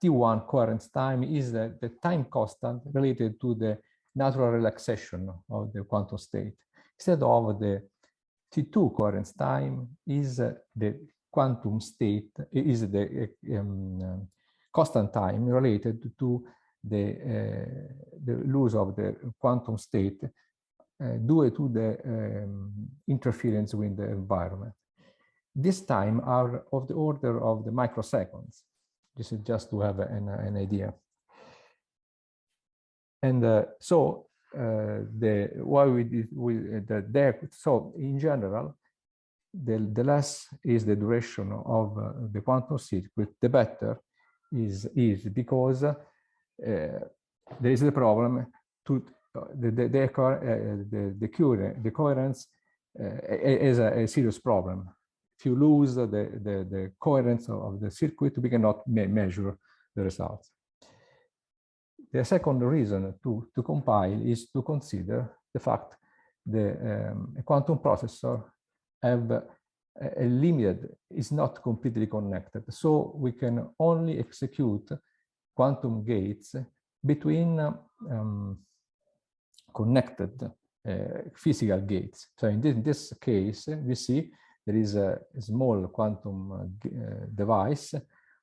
T1 coherence time is the time constant related to the natural relaxation of the quantum state. Instead of the T2 coherence time is the quantum state, is the constant time related to the loss of the quantum state due to the interference with the environment. This time are of the order of the microseconds. This is just to have an idea. And so why we did so in general, the less is the duration of the quantum circuit, the better is because there is the problem to the coherence is a serious problem. If you lose the coherence of the circuit, we cannot measure the results. The second reason to compile is to consider the fact the quantum processor have a limited, is not completely connected. So we can only execute quantum gates between connected physical gates. So in this case, we see there is a small quantum device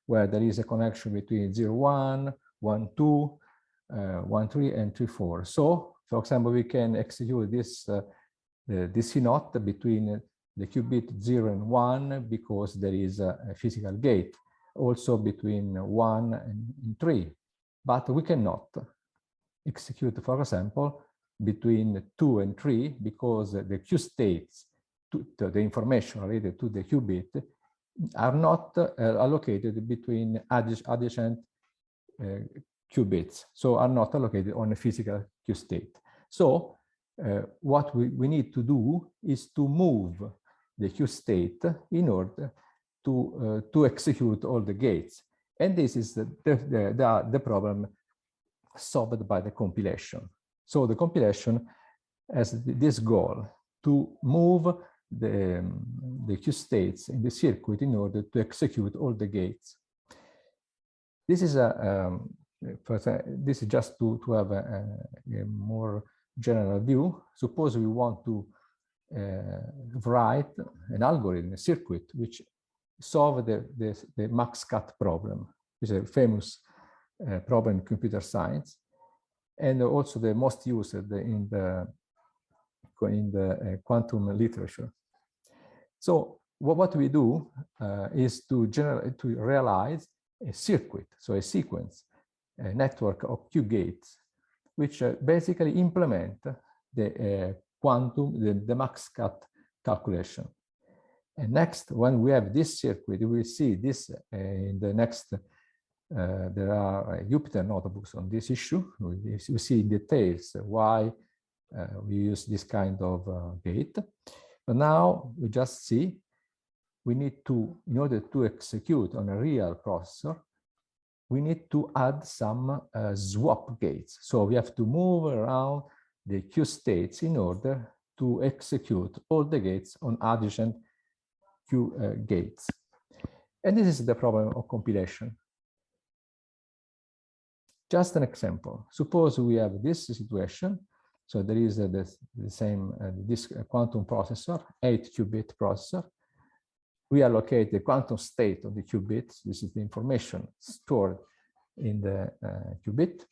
where there is a connection between 0, 1, 1, 2, 1, 3, and 3, 4. So, for example, we can execute this CNOT between the qubit 0 and 1 because there is a physical gate. also between 1 and 3, but we cannot execute, for example, between 2 and 3 because the Q states, the information related to the qubit, are not allocated between adjacent qubits, so are not allocated on a physical Q state. So what we need to do is to move the Q state in order to execute all the gates. And this is the problem solved by the compilation. So the compilation has this goal to move the Q states in the circuit in order to execute all the gates. This is just to have a more general view. Suppose we want to write an algorithm, a circuit, which solve the max cut problem, which is a famous problem in computer science, and also the most used in the quantum literature. So what we do is to realize a circuit, so a sequence, a network of Q gates, which basically implement the the max cut calculation. And next, when we have this circuit, we will see this in the next. There are Jupyter notebooks on this issue. We see in details why we use this kind of gate. But now we just see we need to, in order to execute on a real processor, we need to add some swap gates. So we have to move around the Q states in order to execute all the gates on adjacent Q gates. And this is the problem of compilation. Just an example. Suppose we have this situation. So there is the same this quantum processor, 8-qubit processor. We allocate the quantum state of the qubits. This is the information stored in the qubit.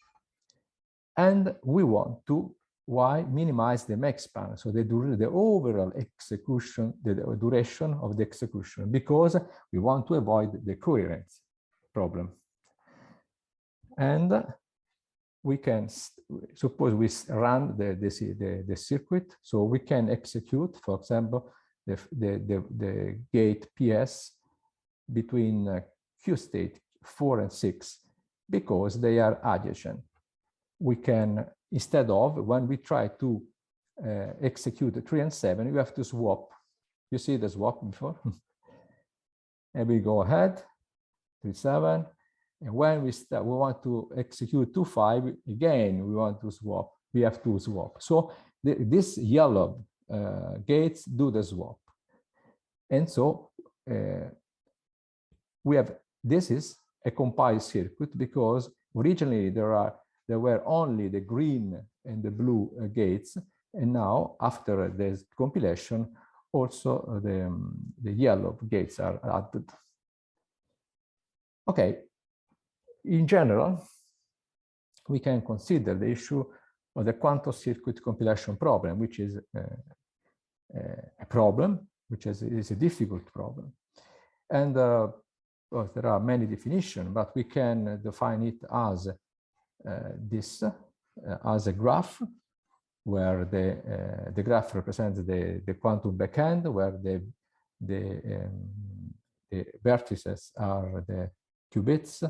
And we want to minimize the max span, so the overall execution, the duration of the execution, because we want to avoid the coherence problem. And we can suppose we run the circuit, so we can execute, for example, the gate PS between Q state 4 and 6 because they are adjacent. We can, instead of, when we try to execute 3 and 7, we have to swap. You see the swap before? And we go ahead, 3, 7. And when we want to execute 2, 5, again, we want to swap. We have to swap. So this yellow gates do the swap. And so we have, this is a compiled circuit because originally there were only the green and the blue gates. And now after this compilation, also the yellow gates are added. Okay. In general, we can consider the issue of the quantum circuit compilation problem, which is a problem, which is a difficult problem. And well, there are many definitions, but we can define it as this, as a graph, where the graph represents the quantum backend, where the vertices are the qubits,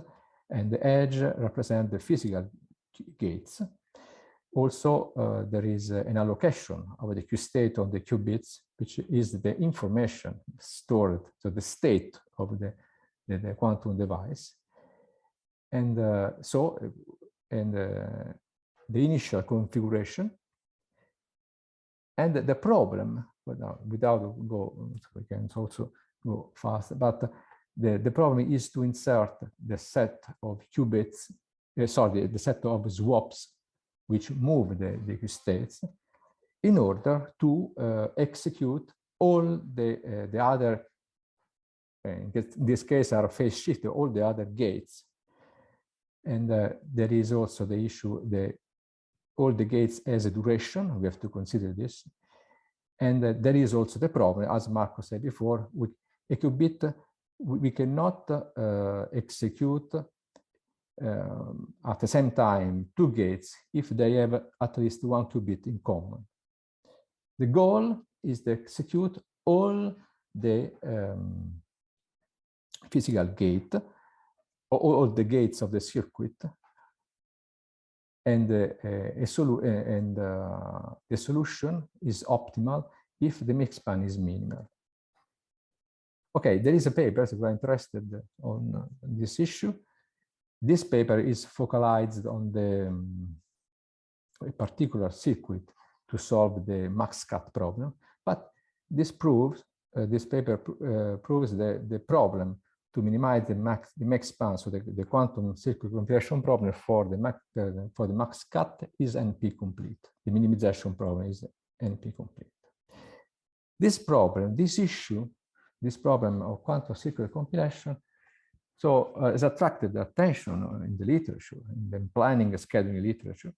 and the edge represents the physical gates. Also, there is an allocation of the Q state of the qubits, which is the information stored, so the state of the quantum device. And the initial configuration. And the problem, without go, we can also go fast, but the problem is to insert the set of qubits, the set of swaps, which move the Q states, in order to execute all the other, in this case, are phase shift, all the other gates. And there is also the issue that all the gates has a duration. We have to consider this. And there is also the problem, as Marco said before, with a qubit we cannot execute at the same time two gates if they have at least one qubit in common. The goal is to execute all the physical gate, or all the gates of the circuit, and the solution is optimal if the mixspan is minimal. Okay, there is a paper, if you are interested on this issue. This paper is focalized on the a particular circuit to solve the max cut problem, but this proves, this paper proves the problem to minimize the max span, so the quantum circuit compilation problem for the max cut is NP complete. The minimization problem is NP complete. This problem, this issue, this problem of quantum circuit compilation, so has attracted attention in the literature, in the planning and scheduling literature.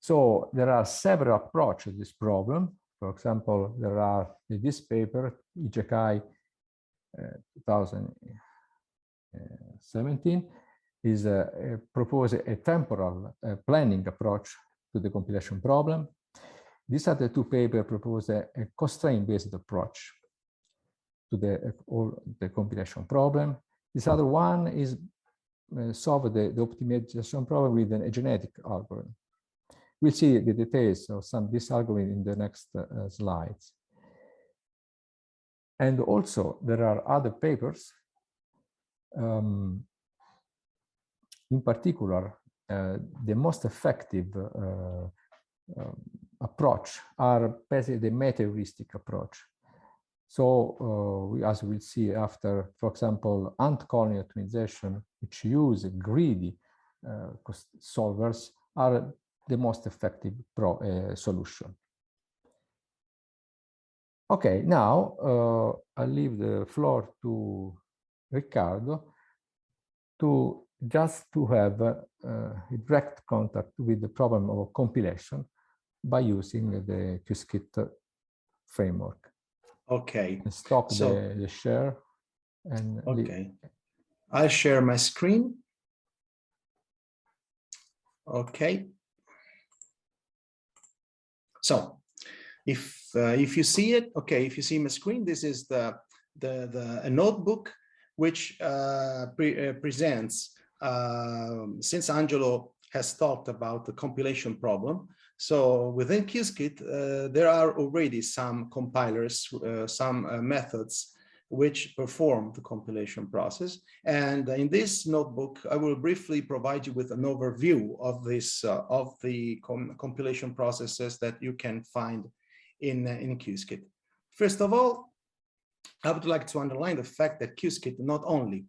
So there are several approaches to this problem. For example, there are this paper, ICAPS 2017, is proposing a temporal planning approach to the compilation problem. These other two papers propose a constraint-based approach to the compilation problem. This other one is solve the optimization problem with a genetic algorithm. We'll see the details of this algorithm in the next slides. And also, there are other papers. In particular, the most effective approach are basically the meta-heuristic approach. So, as we'll see after, for example, ant-colony optimization, which use greedy solvers, are the most effective solution. Okay, now I'll leave the floor to Riccardo to have a direct contact with the problem of compilation by using the Qiskit framework. Okay. And stop the share and okay. I'll share my screen. Okay. So if you see it, okay, if you see my screen, this is a notebook which presents, since Angelo has talked about the compilation problem. So within Qiskit, there are already some compilers, some methods which perform the compilation process. And in this notebook, I will briefly provide you with an overview of this, of the compilation processes that you can find in Qiskit. First of all, I would like to underline the fact that Qiskit not only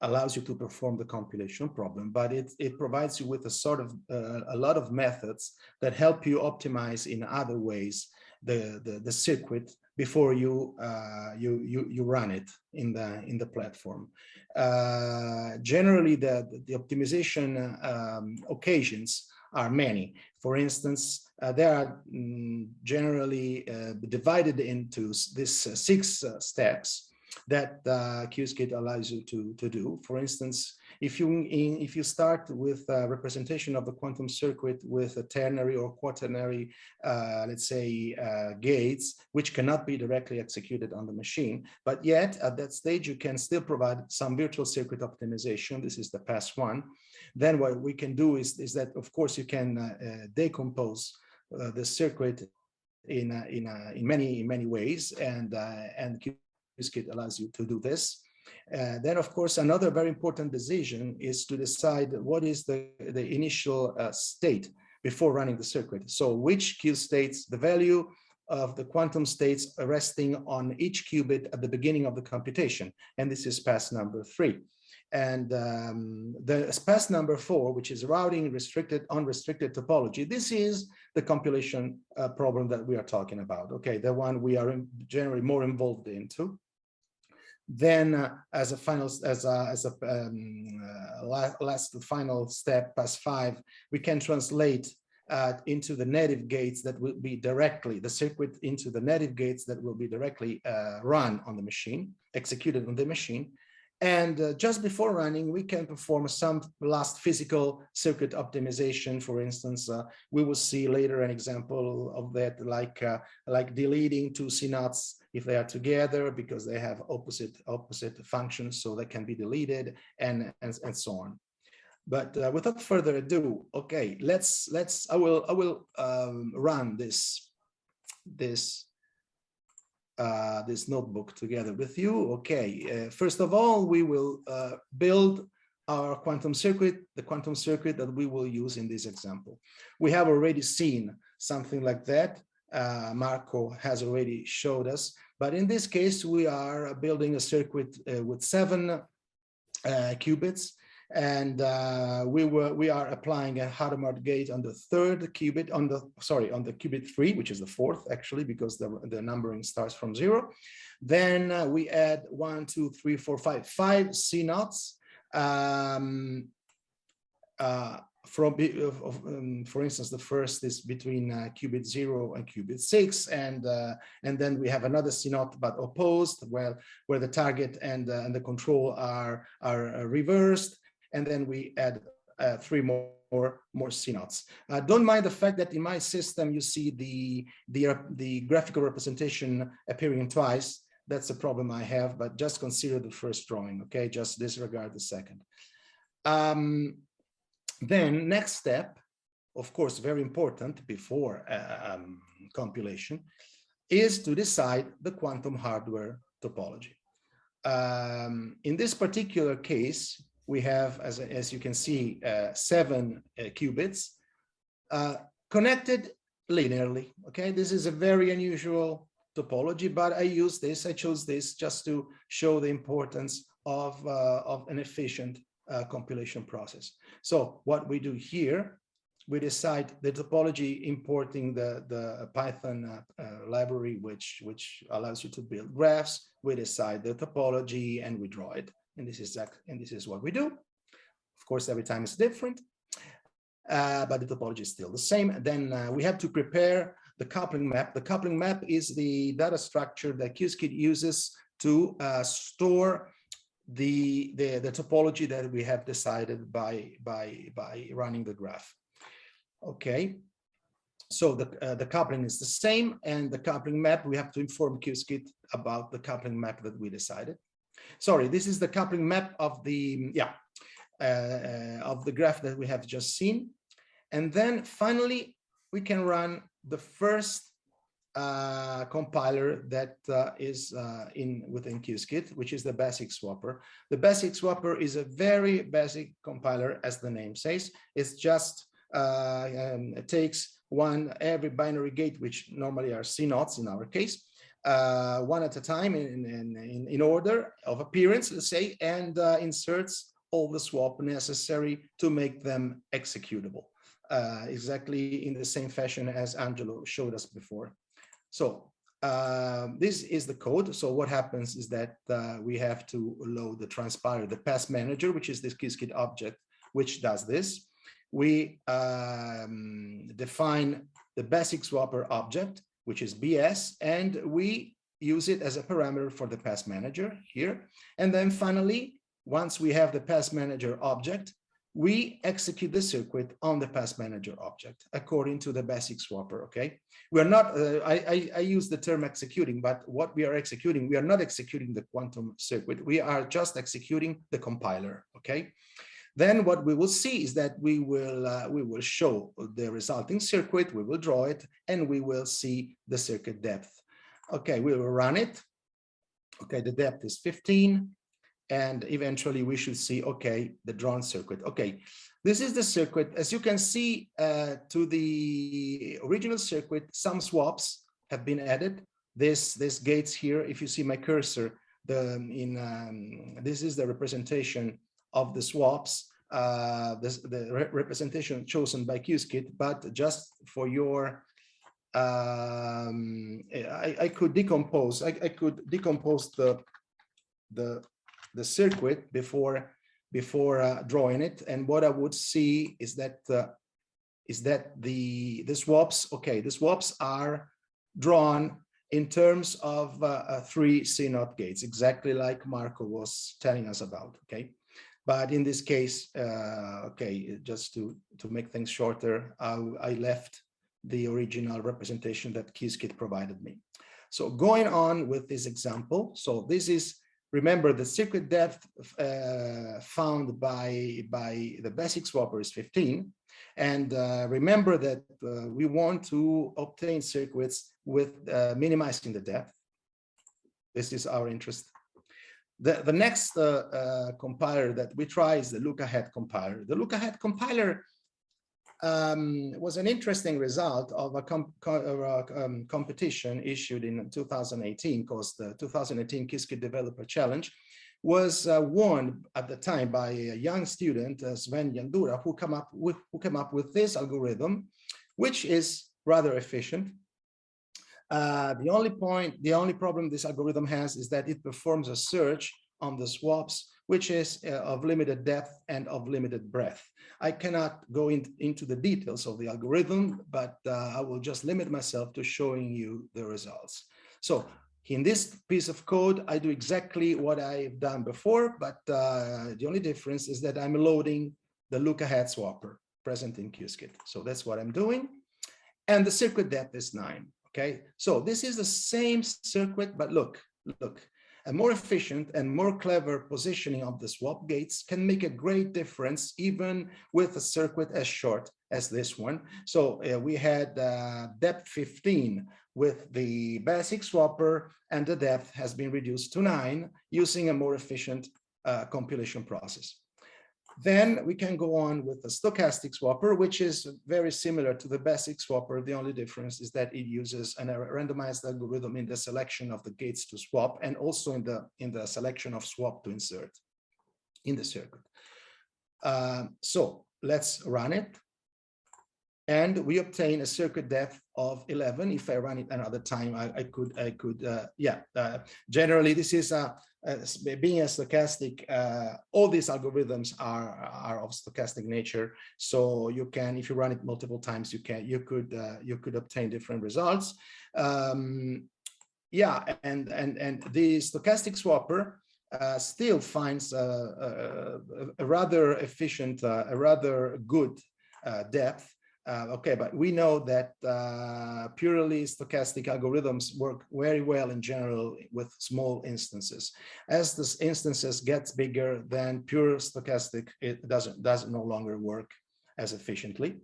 allows you to perform the compilation problem, but it provides you with a sort of a lot of methods that help you optimize in other ways the circuit before you run it in the platform. Generally, the optimization occasions are many. For instance, they are generally divided into these 6 steps that Qiskit allows you to do. For instance, if you start with a representation of the quantum circuit with a ternary or quaternary, let's say, gates, which cannot be directly executed on the machine, but yet at that stage you can still provide some virtual circuit optimization. This is the pass 1. Then what we can do is that, of course, you can decompose the circuit in many ways, and Qiskit allows you to do this. Then, of course, another very important decision is to decide what is the initial state before running the circuit. So which Q states, the value of the quantum states resting on each qubit at the beginning of the computation. And this is pass number 3. And the pass number 4, which is routing restricted, unrestricted topology. This is the compilation problem that we are talking about. Okay, the one we are generally more involved into. Then, as a final, last final step, pass 5, we can translate into the native gates that will be directly, the circuit into the native gates that will be directly run on the machine, executed on the machine. And just before running, we can perform some last physical circuit optimization. For instance, we will see later an example of that, like deleting two CNOTs if they are together because they have opposite functions, so they can be deleted, and so on. But without further ado, okay, I will run this notebook together with you. Okay, first of all, we will build our quantum circuit, the quantum circuit that we will use in this example. We have already seen something like that. Marco has already showed us, but in this case, we are building a circuit with 7 qubits. And we are applying a Hadamard gate on the 3rd qubit, on the qubit 3, which is the 4th actually, because the numbering starts from 0. Then we add 1, 2, 3, 4, 5 CNOTs. For instance, the first is between qubit 0 and qubit 6, and then we have another CNOT but opposed, where the target and the control are reversed. And then we add 3 more CNOTs. Don't mind the fact that in my system you see the graphical representation appearing twice. That's a problem I have, but just consider the first drawing, okay? Just disregard the second. Then next step, of course, very important before compilation, is to decide the quantum hardware topology. In this particular case, we have, as you can see, 7 qubits connected linearly. Okay, this is a very unusual topology, but I chose this just to show the importance of an efficient compilation process. So what we do here, we decide the topology importing the Python library, which allows you to build graphs. We decide the topology and we draw it. And this is what we do. Of course, every time it's different, but the topology is still the same. Then we have to prepare the coupling map. The coupling map is the data structure that Qiskit uses to store the topology that we have decided by running the graph. Okay, so the coupling is the same, and the coupling map, we have to inform Qiskit about the coupling map that we decided. Sorry, this is the coupling map of the graph that we have just seen. And then finally, we can run the first compiler that is within Qiskit, which is the basic swapper. The basic swapper is a very basic compiler, as the name says. It's just it takes every binary gate, which normally are CNOTs in our case, one at a time in order of appearance, let's say, and inserts all the swap necessary to make them executable, exactly in the same fashion as Angelo showed us before. So this is the code. So what happens is that we have to load the transpiler, the pass manager, which is this Qiskit object, which does this. We define the basic swapper object, which is BS, and we use it as a parameter for the pass manager here. And then finally, once we have the pass manager object, we execute the circuit on the pass manager object according to the basic swapper. Okay, we're not, I use the term executing, but what we are executing, we are not executing the quantum circuit. We are just executing the compiler. Okay. Then what we will see is that we will show the resulting circuit, we will draw it, and we will see the circuit depth. Okay, we will run it. Okay, the depth is 15, and eventually we should see, okay, the drawn circuit. Okay, this is the circuit. As you can see, to the original circuit, some swaps have been added. This gates here, if you see my cursor, this is the representation of the swaps, the representation chosen by Qiskit, but just for your, I could decompose the circuit before drawing it, and what I would see is that the swaps, okay, the swaps are drawn in terms of 3 CNOT gates, exactly like Marco was telling us about, okay? But in this case, okay, just to make things shorter, I left the original representation that Qiskit provided me. So going on with this example, so this is, remember, the circuit depth found by the basic swapper is 15. And remember that we want to obtain circuits with minimizing the depth. This is our interest. The next compiler that we try is the look-ahead compiler. The look-ahead compiler was an interesting result of a competition issued in 2018, called the 2018 Qiskit Developer Challenge, was won at the time by a young student, Sven Yandura, who came up with this algorithm, which is rather efficient. The only problem this algorithm has is that it performs a search on the swaps, which is of limited depth and of limited breadth. I cannot go into the details of the algorithm, but I will just limit myself to showing you the results. So in this piece of code, I do exactly what I've done before, but the only difference is that I'm loading the look-ahead swapper present in Qiskit. So that's what I'm doing. And the circuit depth is 9, okay? So this is the same circuit, but look. A more efficient and more clever positioning of the swap gates can make a great difference even with a circuit as short as this one. So we had depth 15 with the basic swapper, and the depth has been reduced to 9 using a more efficient compilation process. Then we can go on with the stochastic swapper, which is very similar to the basic swapper. The only difference is that it uses a randomized algorithm in the selection of the gates to swap, and also in the selection of swap to insert in the circuit. So let's run it. And we obtain a circuit depth of 11. If I run it another time, I could, generally this is being a stochastic, all these algorithms are of stochastic nature. So you can, if you run it multiple times, you could obtain different results. And the stochastic swapper still finds a rather efficient, a rather good depth. Okay, but we know that purely stochastic algorithms work very well in general with small instances. As the instances gets bigger, then pure stochastic, it doesn't no longer work as efficiently.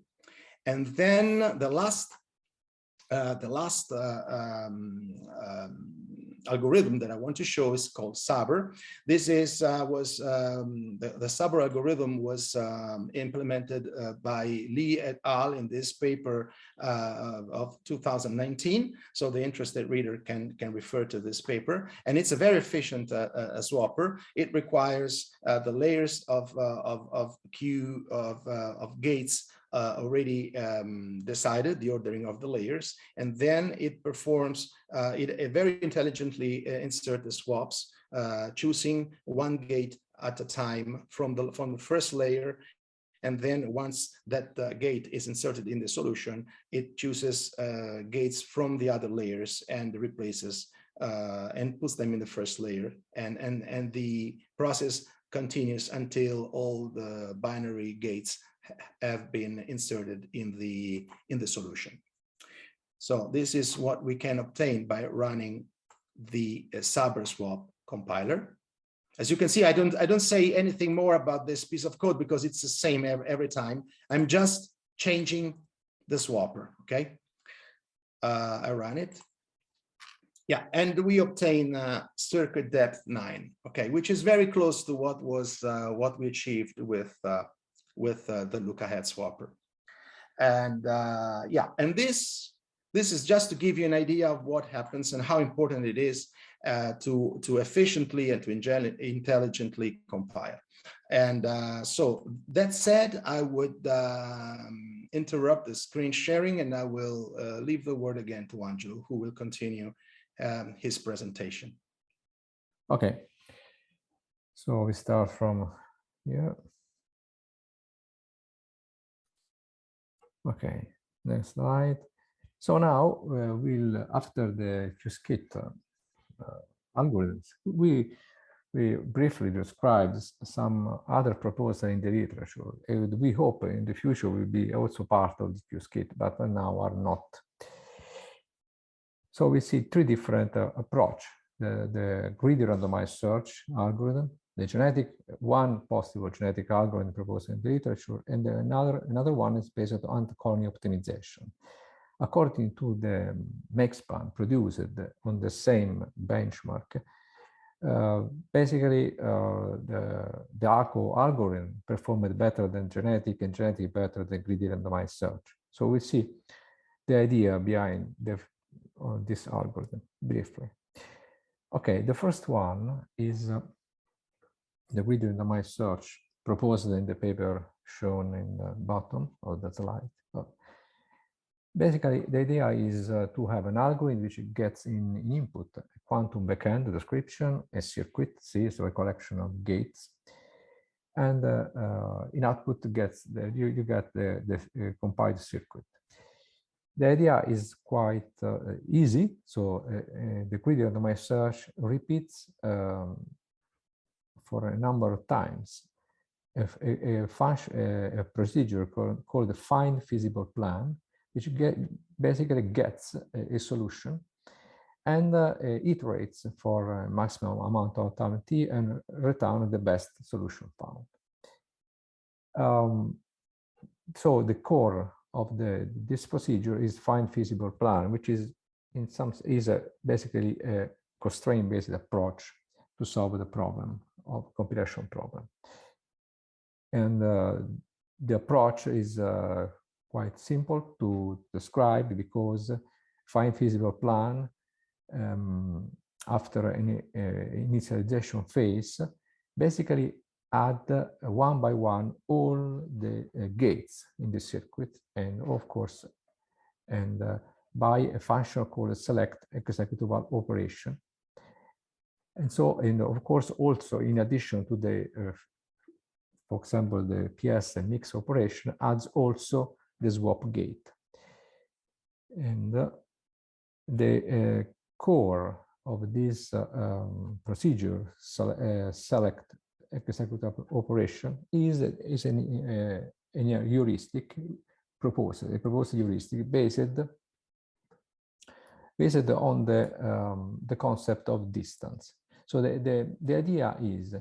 And then the last algorithm that I want to show is called Swapper. This is the Swapper algorithm was implemented by Lee et al. In this paper of 2019. So the interested reader can refer to this paper, and it's a very efficient swapper. It requires the layers of gates already decided, the ordering of the layers, and then it performs, it very intelligently insert the swaps, choosing one gate at a time from the first layer. And then once that gate is inserted in the solution, it chooses gates from the other layers and replaces and puts them in the first layer. And the process continues until all the binary gates have been inserted in the solution. So this is what we can obtain by running the Swapper swap compiler. As you can see, I don't say anything more about this piece of code because it's the same every time. I'm just changing the swapper. Okay, I run it. Yeah, and we obtain circuit depth 9. Okay, which is very close to what was what we achieved with the look-ahead swapper. And yeah, and this is just to give you an idea of what happens and how important it is to efficiently and to intelligently compile. And so that said, I would interrupt the screen sharing, and I will leave the word again to Angelo, who will continue his presentation. Okay, so we start from here. Okay, next slide. So now we'll, after the qubit algorithms, we briefly described some other proposals in the literature, and we hope in the future will be also part of the qubit, but now are not. So we see three different approaches: the greedy randomized search algorithm, the genetic, one possible genetic algorithm proposed in the literature, and another one is based on colonial optimization. According to the makespan produced on the same benchmark, basically the ACO algorithm performed better than genetic, and genetic better than greedy randomized search. So we see the idea behind this algorithm briefly. Okay, the first one is the greedy randomized search proposed in the paper shown in the bottom of the slide. Basically, the idea is to have an algorithm which gets in input a quantum backend description, a circuit, C, so a collection of gates, and in output gets you get the compiled circuit. The idea is quite easy. So the greedy randomized search repeats for a number of times a procedure called the find feasible plan, which basically gets a solution and iterates for a maximum amount of time t and return the best solution found. So the core of this procedure is find feasible plan, which is basically a constraint-based approach to solve the problem of compilation problem. And the approach is quite simple to describe, because find feasible plan after an initialization phase basically add one by one all the gates in the circuit, and of course, and by a function called select executable operation. And so, and of course, also in addition to the, for example, the PS and mix operation adds also the swap gate. And the core of this procedure, select executable operation, is a heuristic proposal, a proposed heuristic based on the concept of distance. So the idea is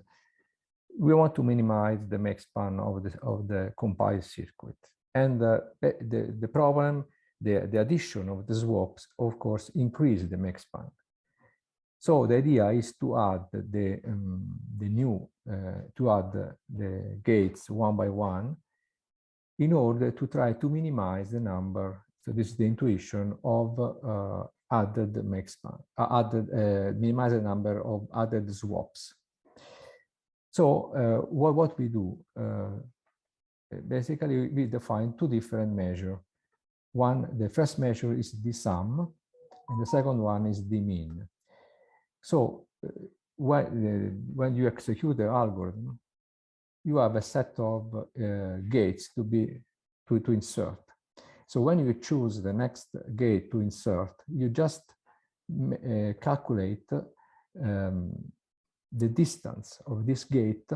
we want to minimize the makespan of the compiled circuit, and the problem, the addition of the swaps, of course, increase the makespan. So the idea is to add the gates one by one in order to try to minimize the number. So this is the intuition of added makespan, minimize the number of added swaps. So what we do, basically we define two different measures. The first measure is the sum, and the second one is the mean. So when you execute the algorithm, you have a set of gates to insert. So when you choose the next gate to insert, you just calculate the distance of this gate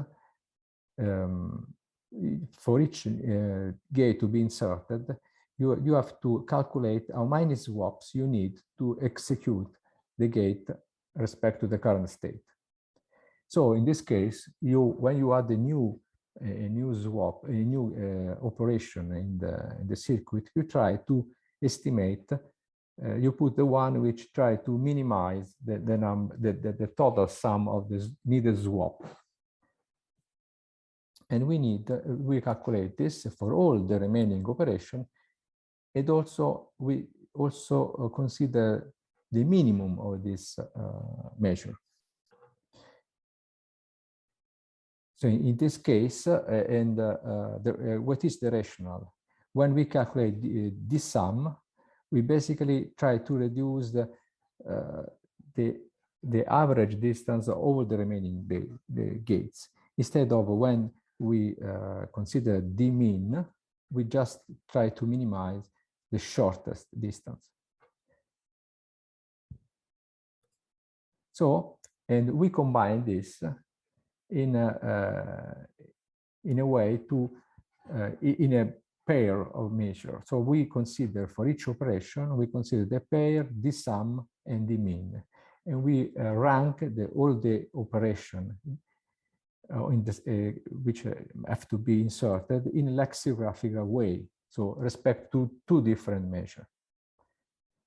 for each gate to be inserted. You have to calculate how many swaps you need to execute the gate respect to the current state. So in this case, when you add a new swap, a new operation in the circuit, you try to estimate. You put the one which try to minimize the total sum of the needed swap. And we calculate this for all the remaining operation, and also we also consider the minimum of this measure. So in this case, what is the rationale? When we calculate this sum, we basically try to reduce the average distance of all the remaining gates. Instead of when we consider the mean, we just try to minimize the shortest distance. So, and we combine this in a way to, in a pair of measures. So we consider for each operation, we consider the pair, the sum, and the mean. And we rank all the operation in this, which have to be inserted in a lexicographical way. So respect to two different measures.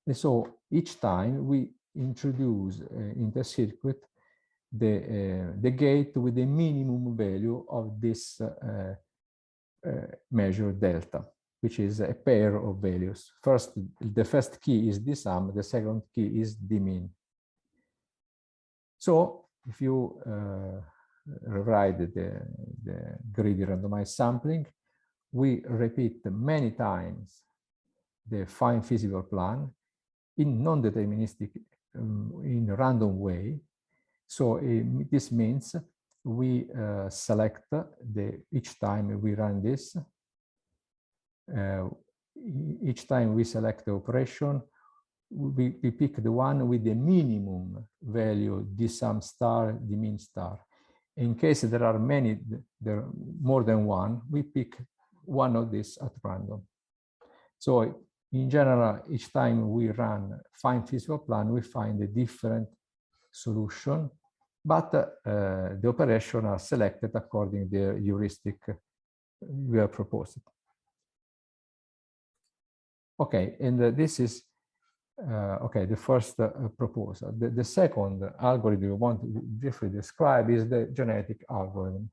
And so each time we introduce in the circuit the gate with the minimum value of this measure delta, which is a pair of values. First, the first key is the sum, the second key is the mean. So if you rewrite the greedy randomized sampling, we repeat many times the fine feasible plan in non-deterministic, in a random way. So this means we select each time we run this, each time we select the operation, we pick the one with the minimum value, the sum star, the mean star. In case there are many, there are more than one, we pick one of these at random. So in general, each time we run fine feasible plan, we find a different solution, but the operations are selected according to the heuristic we have proposed. Okay, and this is okay, the first proposal. The second algorithm we want to briefly describe is the genetic algorithm.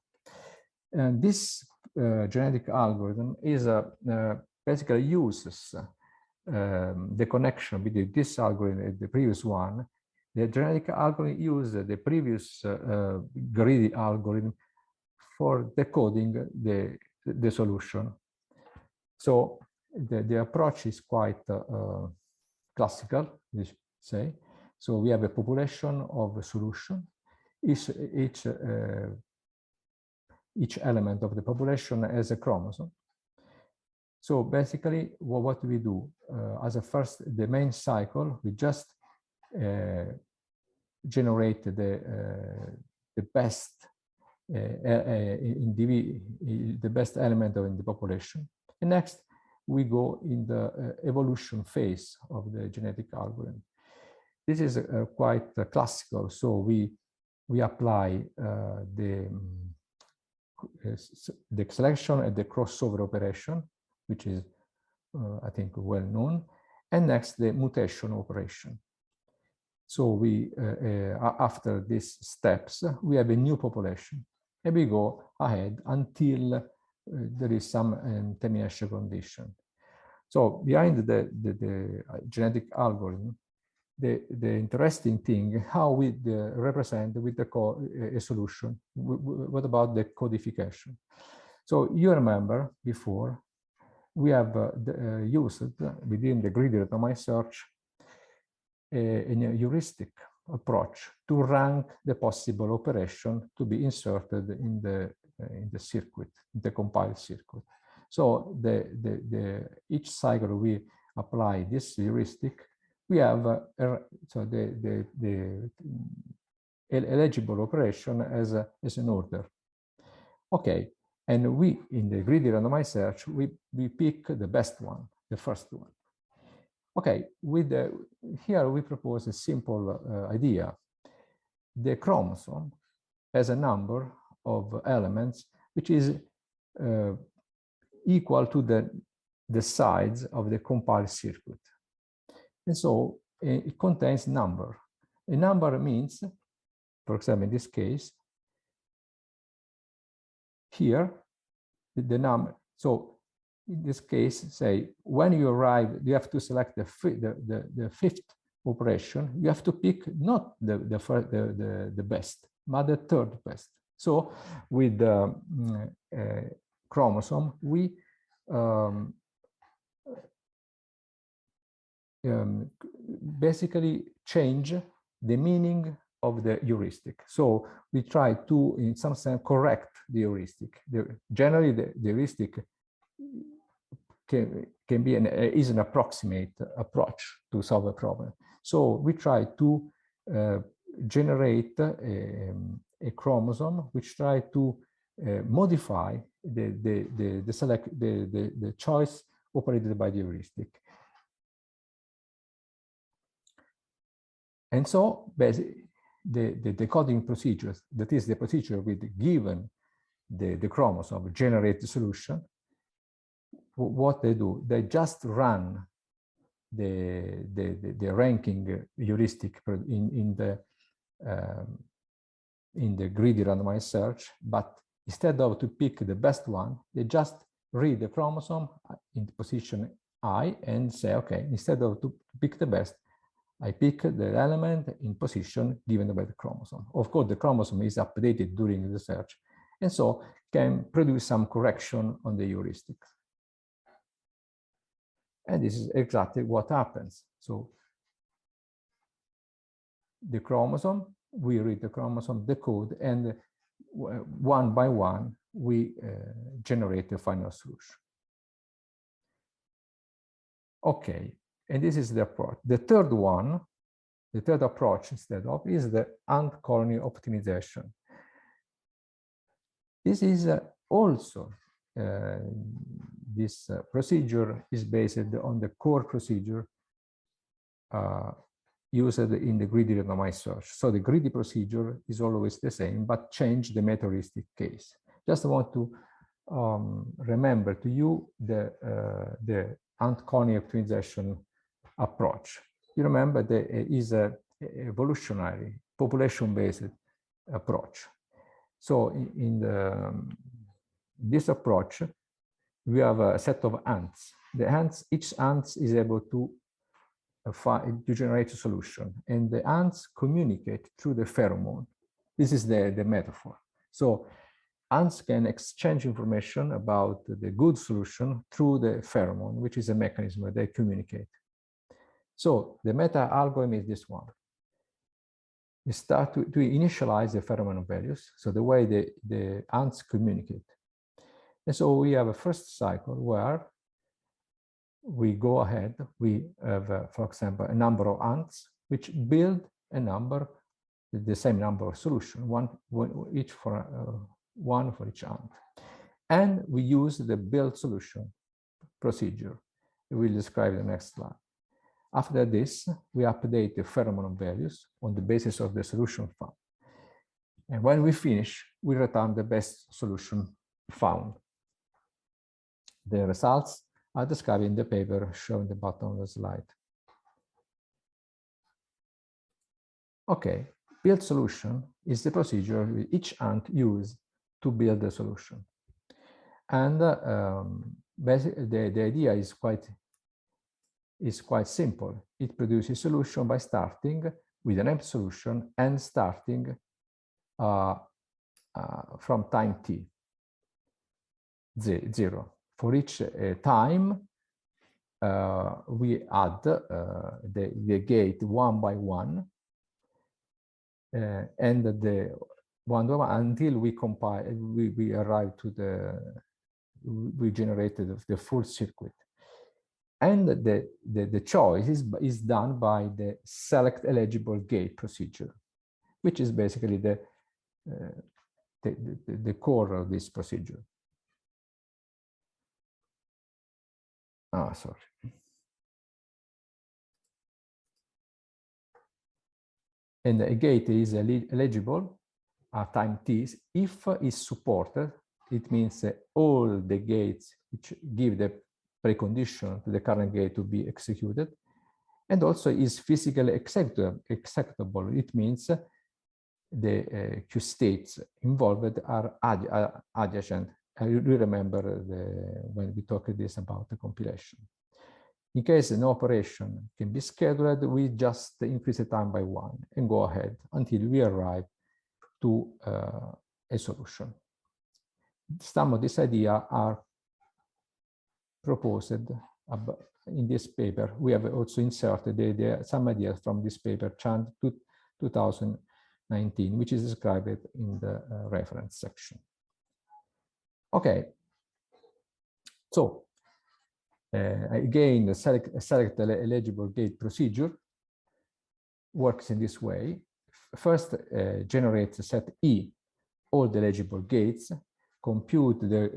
And this genetic algorithm is basically uses the connection between this algorithm and the previous one. The genetic algorithm uses the previous greedy algorithm for decoding the solution. So the approach is quite classical, we say. So we have a population of a solution. Each element of the population has a chromosome. So basically, what we do as a first, the main cycle, we just generate the best the best element in the population. And next, we go in the evolution phase of the genetic algorithm. This is quite classical. So we apply the selection and the crossover operation, which is, I think, well known. And next, the mutation operation. So we, after these steps, we have a new population, and we go ahead until there is some termination condition. So behind the genetic algorithm, the interesting thing, how we represent with a solution. What about the codification? So you remember before, we have used within the greedy randomized search a heuristic approach to rank the possible operation to be inserted in the circuit, the compiled circuit. So each cycle we apply this heuristic, we have so the eligible operation as an order. Okay, and we in the greedy randomized search we pick the best one, the first one. Okay, here we propose a simple idea. The chromosome has a number of elements which is equal to the size of the compiled circuit. And so it contains number. A number means, for example, in this case, here, the number. So in this case, say, when you arrive, you have to select the fifth operation. You have to pick not the best, but the third best. So with the chromosome, we basically change the meaning of the heuristic. So we try to, in some sense, correct the heuristic. Generally, the heuristic can be is an approximate approach to solve a problem. So we try to generate a chromosome which try to modify the choice operated by the heuristic. And so basically the decoding procedures, that is the procedure with given the chromosome, generate the solution. What they do, they just run the ranking heuristic in the greedy randomized search, but instead of to pick the best one, they just read the chromosome in position I and say, okay, instead of to pick the best, I pick the element in position given by the chromosome. Of course, the chromosome is updated during the search, and so can produce some correction on the heuristics. And this is exactly what happens. So the chromosome, we read the chromosome, the code, and one by one, we generate the final solution. Okay, and this is the approach. The third one, the third approach instead of, is the ant-colony optimization. This is also, this procedure is based on the core procedure used in the greedy randomized search. So the greedy procedure is always the same, but change the meta-heuristic case. Just want to remember to you the ant-colony optimization approach. You remember there is a evolutionary population-based approach. So in this approach, we have a set of ants. The ants, each ant is able to generate a solution, and the ants communicate through the pheromone. This is the metaphor. So ants can exchange information about the good solution through the pheromone, which is a mechanism where they communicate. So the meta algorithm is this one. We start to initialize the pheromone values, so the way the ants communicate. And so we have a first cycle where we go ahead, we have, for example, a number of ants which build a number, the same number of solutions, one for each ant. And we use the build solution procedure. We'll describe the next slide. After this, we update the pheromone values on the basis of the solution found. And when we finish, we return the best solution found. The results are described in the paper shown at the bottom of the slide. Okay, build solution is the procedure with each ant used to build the solution. And basically the idea is quite simple. It produces solution by starting with an empty solution and starting from time t, 0. For each time, we add the gate one by one, and the one by one until we compile, we arrive to we generated the full circuit. And the choice is done by the select eligible gate procedure, which is basically the core of this procedure. Sorry. And a gate is eligible at time t if is supported. It means all the gates which give the precondition to the current gate to be executed, and also is physically executable. It means the Q states involved are adjacent. You remember when we talked this about the compilation. In case no operation can be scheduled, we just increase the time by 1 and go ahead until we arrive to a solution. Some of these ideas are proposed in this paper. We have also inserted some ideas from this paper, Chand 2019, which is described in the reference section. Okay, so Again, the select eligible gate procedure works in this way. First, generate set E all the eligible gates, compute the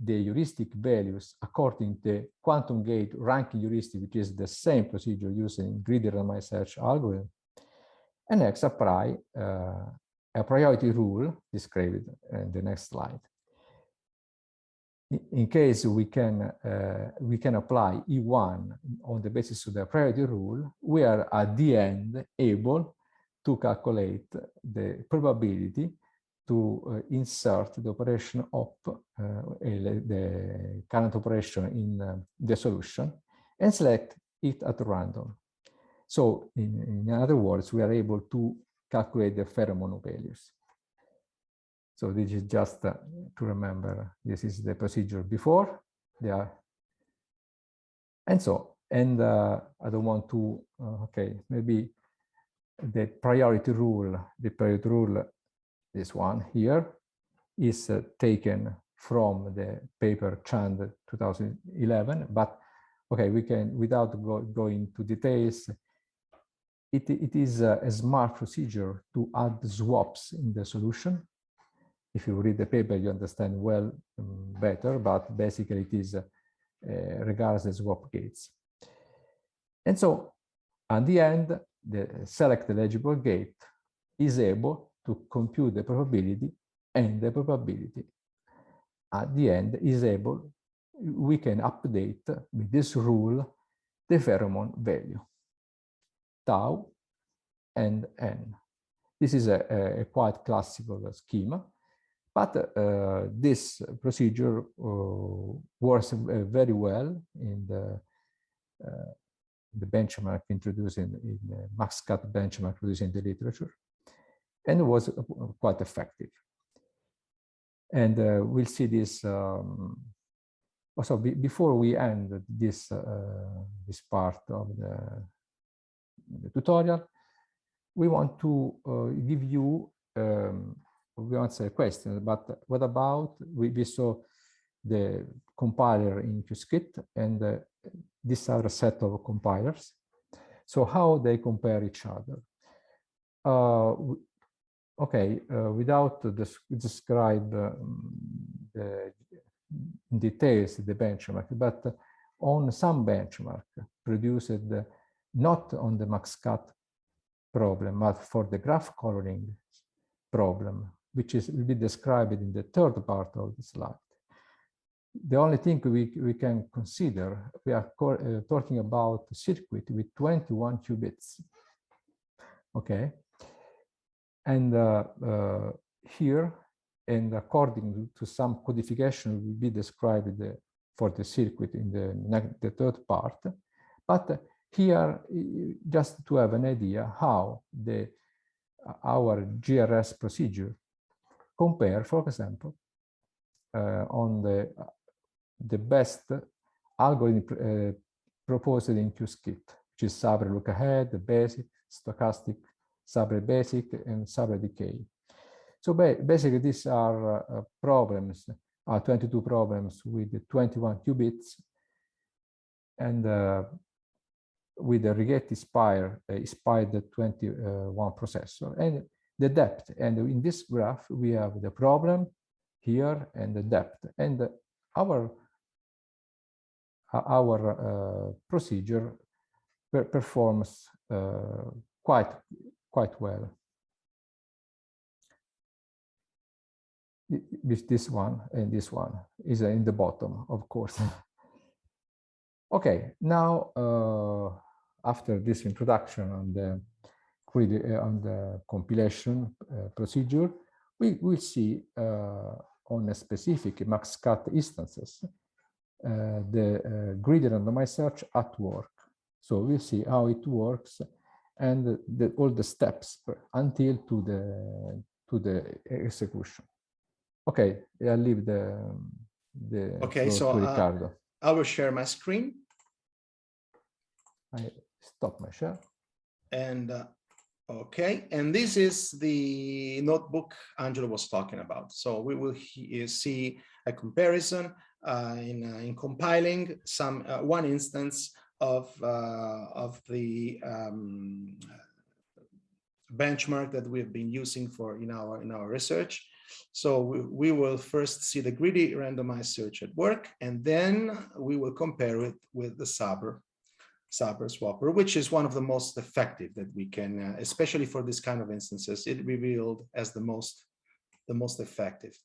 heuristic values according to the quantum gate ranking heuristic, which is the same procedure used in greedy randomized search algorithm, and next apply a priority rule described in the next slide. In case we can apply E1 on the basis of the priority rule, we are at the end able to calculate the probability to insert the operation of the current operation in the solution and select it at random. So in other words, we are able to calculate the pheromone values. So this is just to remember, this is the procedure before. And I don't want to, okay, maybe the priority rule, this one here, is taken from the paper Chand 2011, but okay, we can, without going into details, it is a smart procedure to add swaps in the solution. If you read the paper, you understand well better, but basically it is regards the swap gates. And so at the end, the select eligible gate is able to compute the probability, and the probability at the end is able, we can update with this rule the pheromone value, tau and n. This is a quite classical schema, but this procedure works very well in the benchmark introduced in the max-cut benchmark introduced in the literature, and was quite effective. And we'll see this. Also, before we end this this part of the tutorial, we want to give you we answer a question, but what about, we saw the compiler in Qiskit, and these are a set of compilers. So how they compare each other? Okay, without describe the details the benchmark, but on some benchmark produced not on the max-cut problem, but for the graph coloring problem, which will be described in the third part of the slide. The only thing we can consider, we are talking about a circuit with 21 qubits. Okay, and here, and according to some codification, will be described for the circuit in the third part. But here, just to have an idea how our GRS procedure compare, for example, on the best algorithm proposed in Qiskit, which is Sabre look-ahead, basic, stochastic, Sabre basic, and Sabre decay. So basically, these are problems, 22 problems with 21 qubits, and with the Rigetti inspired 21 processor, and the depth. And in this graph, we have the problem here and the depth, and our procedure performs quite well with this one, and this one is in the bottom, of course. Okay, now after this introduction on the compilation procedure, we will see on a specific max-cut instances the greedy randomized search at work. So we'll see how it works and all the steps until to the execution. Okay, I'll leave the okay, so to Riccardo. I will share my screen. I stop my share. And okay, and this is the notebook Angelo was talking about. So we will see a comparison in compiling one instance of the benchmark that we've been using for in our research. So we will first see the greedy randomized search at work, and then we will compare it with the Swapper, which is one of the most effective that we can, especially for this kind of instances, it revealed as the most effective.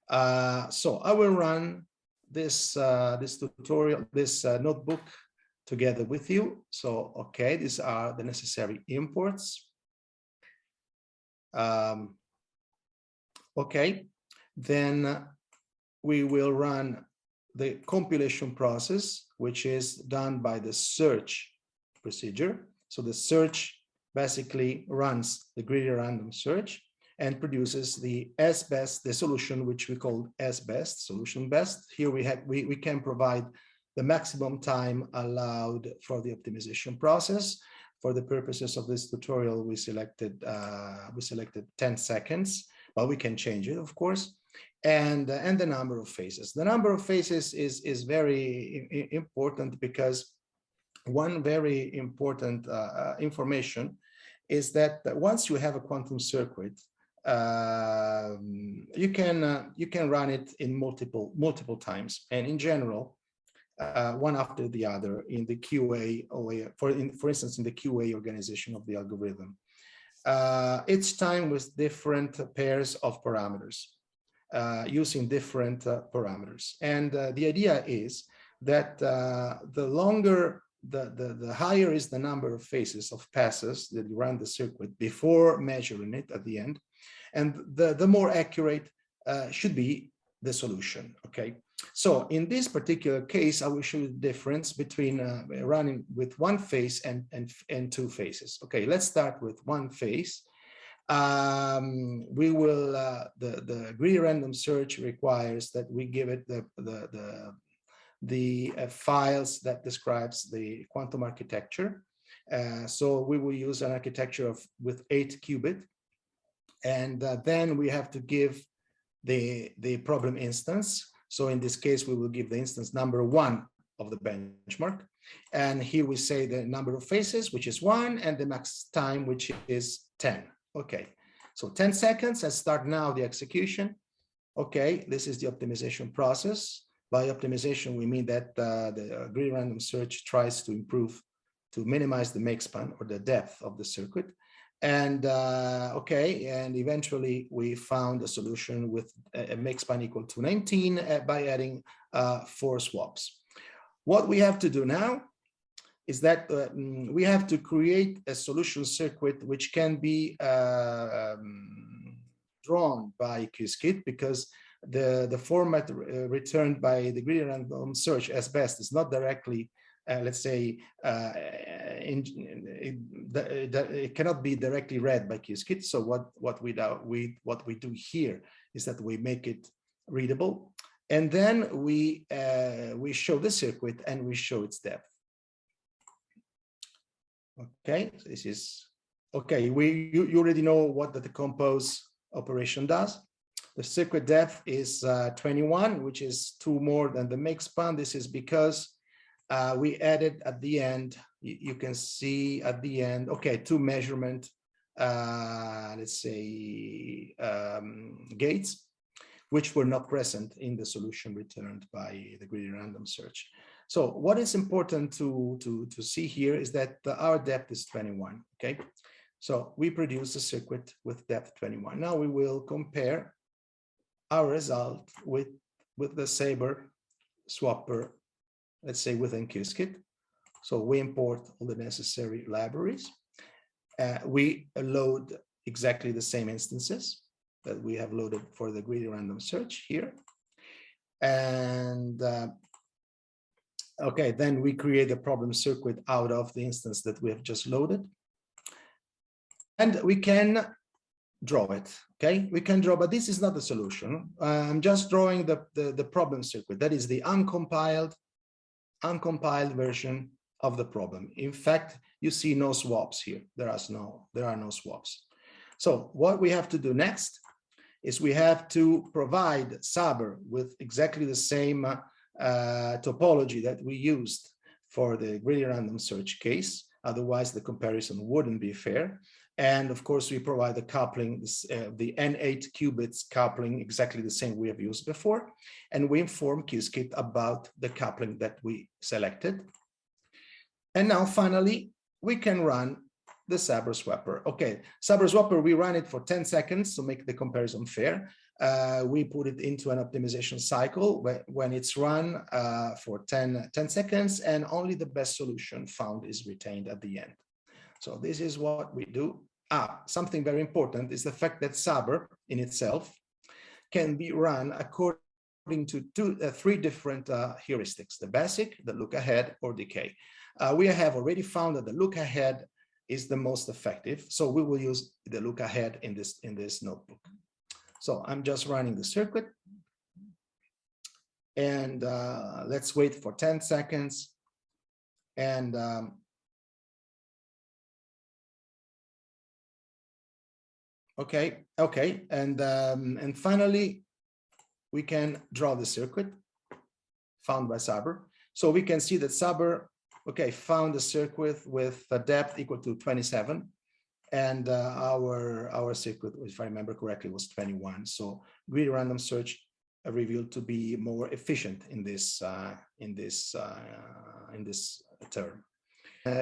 So I will run this tutorial, this notebook together with you. So okay, these are the necessary imports. Okay, then we will run the compilation process, which is done by the search procedure. So the search basically runs the greedy random search and produces the S-best, the solution which we call S-best, solution best. Here we can provide the maximum time allowed for the optimization process. For the purposes of this tutorial, we selected 10 seconds, but we can change it, of course. And the number of phases. The number of phases is very important, because one very important information is that once you have a quantum circuit, you can run it in multiple times, and in general, one after the other in the QA, for instance, in the QA organization of the algorithm. Each time with different pairs of parameters, using different parameters. And the idea is that the higher is the number of phases of passes that you run the circuit before measuring it at the end, and the more accurate should be the solution, okay? So in this particular case, I will show you the difference between running with one phase and two phases. Okay, let's start with one phase. We will, the greedy random search requires that we give it the files that describes the quantum architecture. So we will use an architecture with 8 qubits. And then we have to give the problem instance. So in this case, we will give the instance number 1 of the benchmark. And here we say the number of phases, which is 1, and the max time, which is 10. Okay, so 10 seconds, and start now the execution. Okay, this is the optimization process. By optimization, we mean that the greedy random search tries to minimize the make span or the depth of the circuit. And okay, and eventually we found a solution with a make span equal to 19 by adding 4 swaps. What we have to do now is that we have to create a solution circuit which can be drawn by QSKIT, because the format returned by the greedy random search as best is not directly, let's say, it cannot be directly read by QSKIT. So what we do here is that we make it readable, and then we show the circuit and we show its depth. Okay, so this is okay. You already know what the decompose operation does. The circuit depth is 21, which is 2 more than the make span. This is because we added at the end, you can see at the end, okay, 2 measurement, let's say, gates, which were not present in the solution returned by the greedy random search. So what is important to see here is that our depth is 21, okay? So we produce a circuit with depth 21. Now we will compare our result with the Sabre Swapper, let's say within QSKIT. So we import all the necessary libraries. We load exactly the same instances that we have loaded for the greedy random search here. And okay, then we create a problem circuit out of the instance that we have just loaded. And we can draw it, okay? We can draw, but this is not the solution. I'm just drawing the problem circuit. That is the uncompiled version of the problem. In fact, you see no swaps here. There are no swaps. So what we have to do next is we have to provide Swapper with exactly the same topology that we used for the greedy random search case. Otherwise, the comparison wouldn't be fair. And of course, we provide the coupling, the N8 qubits coupling, exactly the same we have used before. And we inform Qiskit about the coupling that we selected. And now finally, we can run the Swapper swapper. Okay, Swapper swapper, we run it for 10 seconds to make the comparison fair. We put it into an optimization cycle when it's run for 10 seconds, and only the best solution found is retained at the end. So this is what we do. Something very important is the fact that Swapper in itself can be run according to three different heuristics: the basic, the look ahead, or decay. We have already found that the look ahead is the most effective, so we will use the look ahead in this notebook. So I'm just running the circuit, and let's wait for 10 seconds. And okay, and finally we can draw the circuit found by Swapper. So we can see that Swapper, okay, found a circuit with a depth equal to 27, and our circuit, if I remember correctly, was 21. So greedy random search revealed to be more efficient in this term.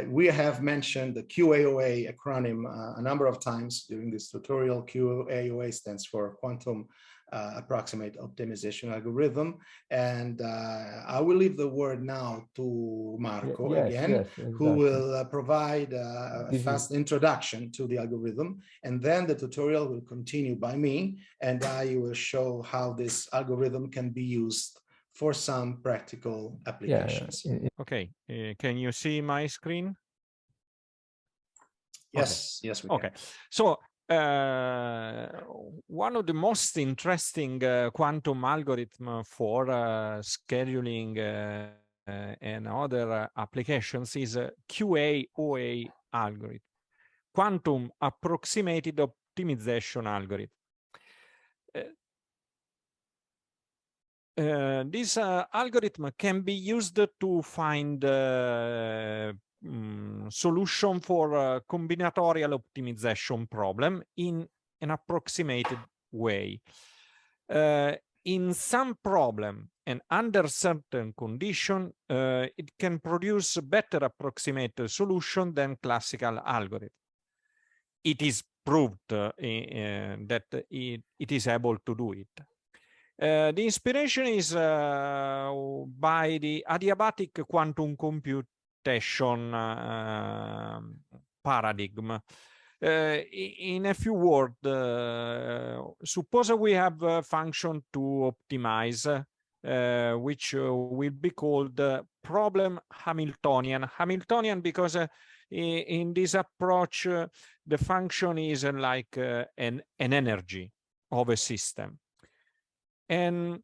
We have mentioned the QAOA acronym a number of times during this tutorial. QAOA stands for Quantum Approximate Optimization Algorithm. And I will leave the word now to Marco exactly. Who will provide a fast introduction to the algorithm. And then the tutorial will continue by me, and I will show how this algorithm can be used for some practical applications. Okay, can you see my screen? Yes, okay. Yes, we can. Okay, so one of the most interesting quantum algorithm for scheduling and other applications is QAOA algorithm, Quantum Approximated Optimization Algorithm. This algorithm can be used to find solution for combinatorial optimization problem in an approximated way. In some problem and under certain condition, it can produce better approximate solution than classical algorithm. It is proved that it is able to do it. The inspiration is by the adiabatic quantum computation paradigm. In a few words, suppose we have a function to optimize, which will be called problem Hamiltonian. Hamiltonian because in this approach, the function is like an energy of a system. And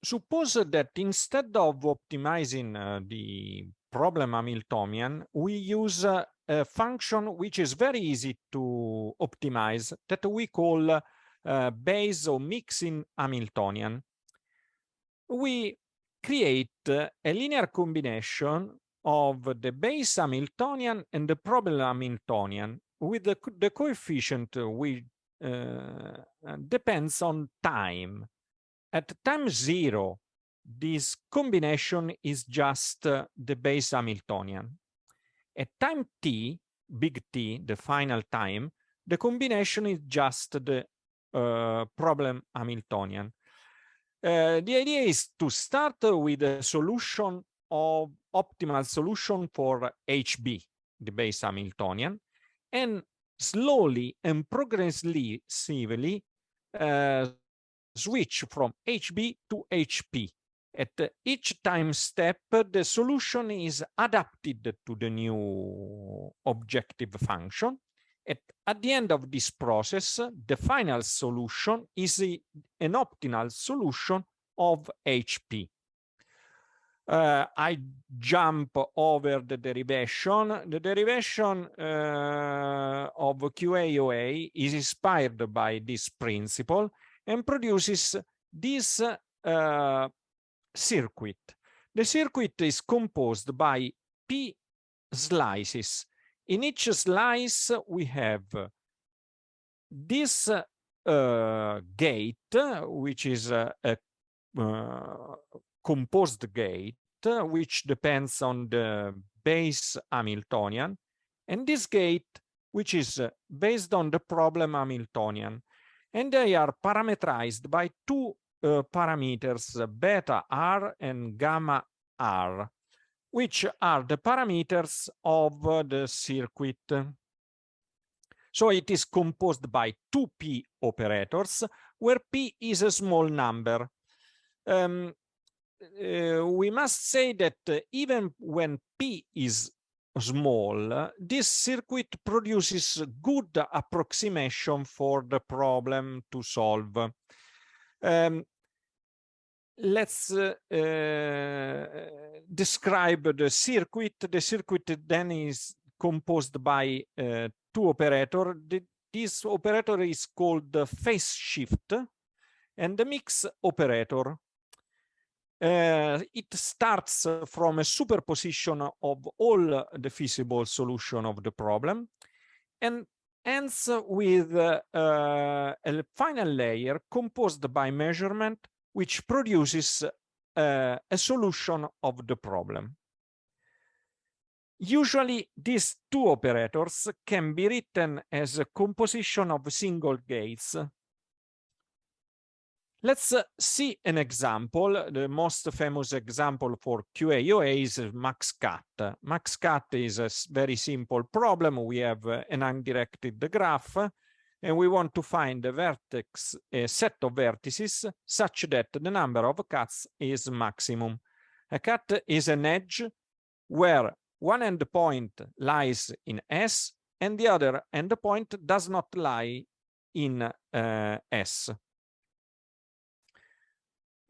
suppose that instead of optimizing the problem Hamiltonian, we use a function which is very easy to optimize that we call base or mixing Hamiltonian. We create a linear combination of the base Hamiltonian and the problem Hamiltonian with the coefficient we depends on time. At time 0, this combination is just the base Hamiltonian. At time t, big T, the final time, the combination is just the problem Hamiltonian. The idea is to start with a solution of optimal solution for HB, the base Hamiltonian, and slowly and progressively switch from HB to HP. At each time step, the solution is adapted to the new objective function. At the end of this process, the final solution is an optimal solution of HP. I jump over the derivation. The derivation of QAOA is inspired by this principle and produces this circuit. The circuit is composed by P slices. In each slice, we have this gate, which is a composed gate, which depends on the base Hamiltonian, and this gate, which is based on the problem Hamiltonian. And they are parameterized by two parameters, beta R and gamma R, which are the parameters of the circuit. So it is composed by two P operators, where P is a small number. We must say that even when P is small, this circuit produces good approximation for the problem to solve. Let's describe the circuit. The circuit then is composed by two operators. This operator is called the phase shift and the mix operator. It starts from a superposition of all the feasible solution of the problem and ends with a final layer composed by measurement, which produces a solution of the problem. Usually, these two operators can be written as a composition of single gates. Let's see an example. The most famous example for QAOA is max-cut. Max-cut is a very simple problem. We have an undirected graph, and we want to find a set of vertices such that the number of cuts is maximum. A cut is an edge where one endpoint lies in S and the other endpoint does not lie in S.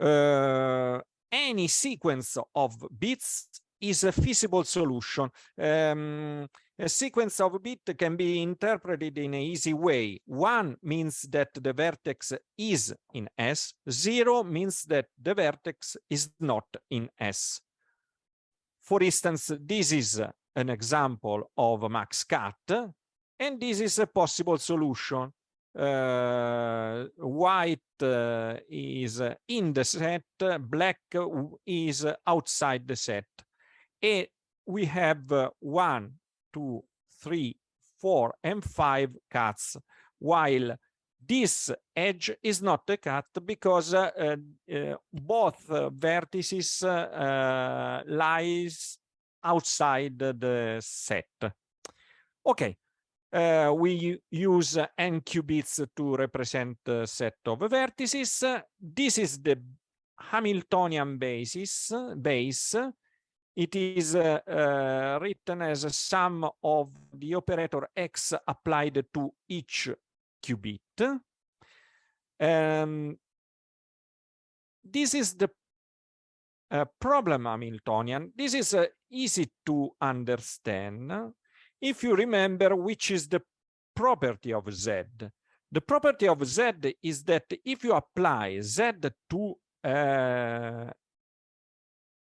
Any sequence of bits is a feasible solution. A sequence of bits can be interpreted in an easy way. 1 means that the vertex is in S. 0 means that the vertex is not in S. For instance, this is an example of a max cut, and this is a possible solution. White is in the set, black is outside the set. And we have 1, 2, 3, 4, and 5 cuts, while this edge is not a cut because both vertices lies outside the set. Okay. We use n qubits to represent a set of vertices. This is the Hamiltonian base. It is written as a sum of the operator x applied to each qubit. This is the problem Hamiltonian. This is easy to understand. If you remember, which is the property of Z. The property of Z is that if you apply Z to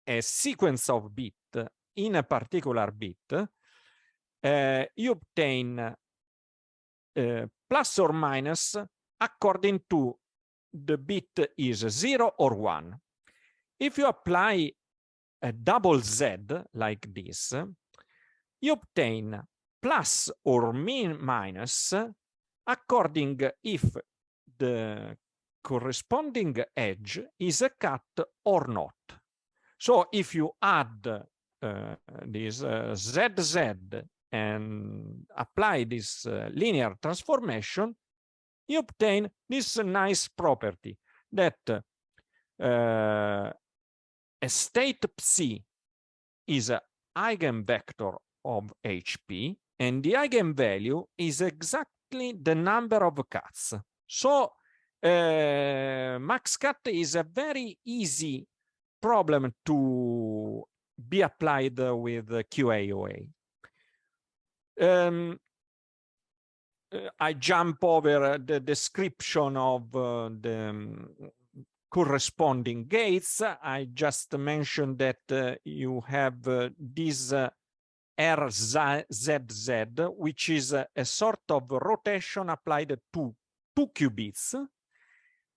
a sequence of bits in a particular bit, you obtain plus or minus according to the bit is 0 or 1. If you apply a double Z like this, you obtain plus or minus according if the corresponding edge is a cut or not. So if you add this ZZ and apply this linear transformation, you obtain this nice property that a state psi is an eigenvector of HP, and the eigenvalue is exactly the number of cuts. So max cut is a very easy problem to be applied with QAOA. I jump over the description of the corresponding gates. I just mentioned that you have this RZZ, which is a sort of rotation applied to 2 qubits,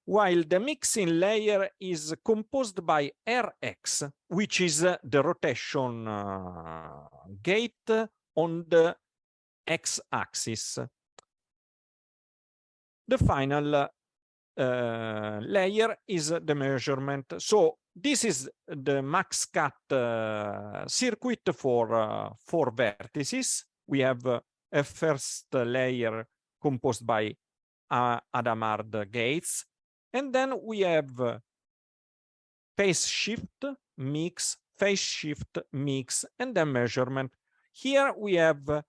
while the mixing layer is composed by Rx, which is the rotation gate on the x-axis. The final layer is the measurement. So this is the max cut circuit for 4 vertices. We have a first layer composed by Hadamard gates, and then we have phase shift, mix, phase shift, mix, and then measurement. Here we have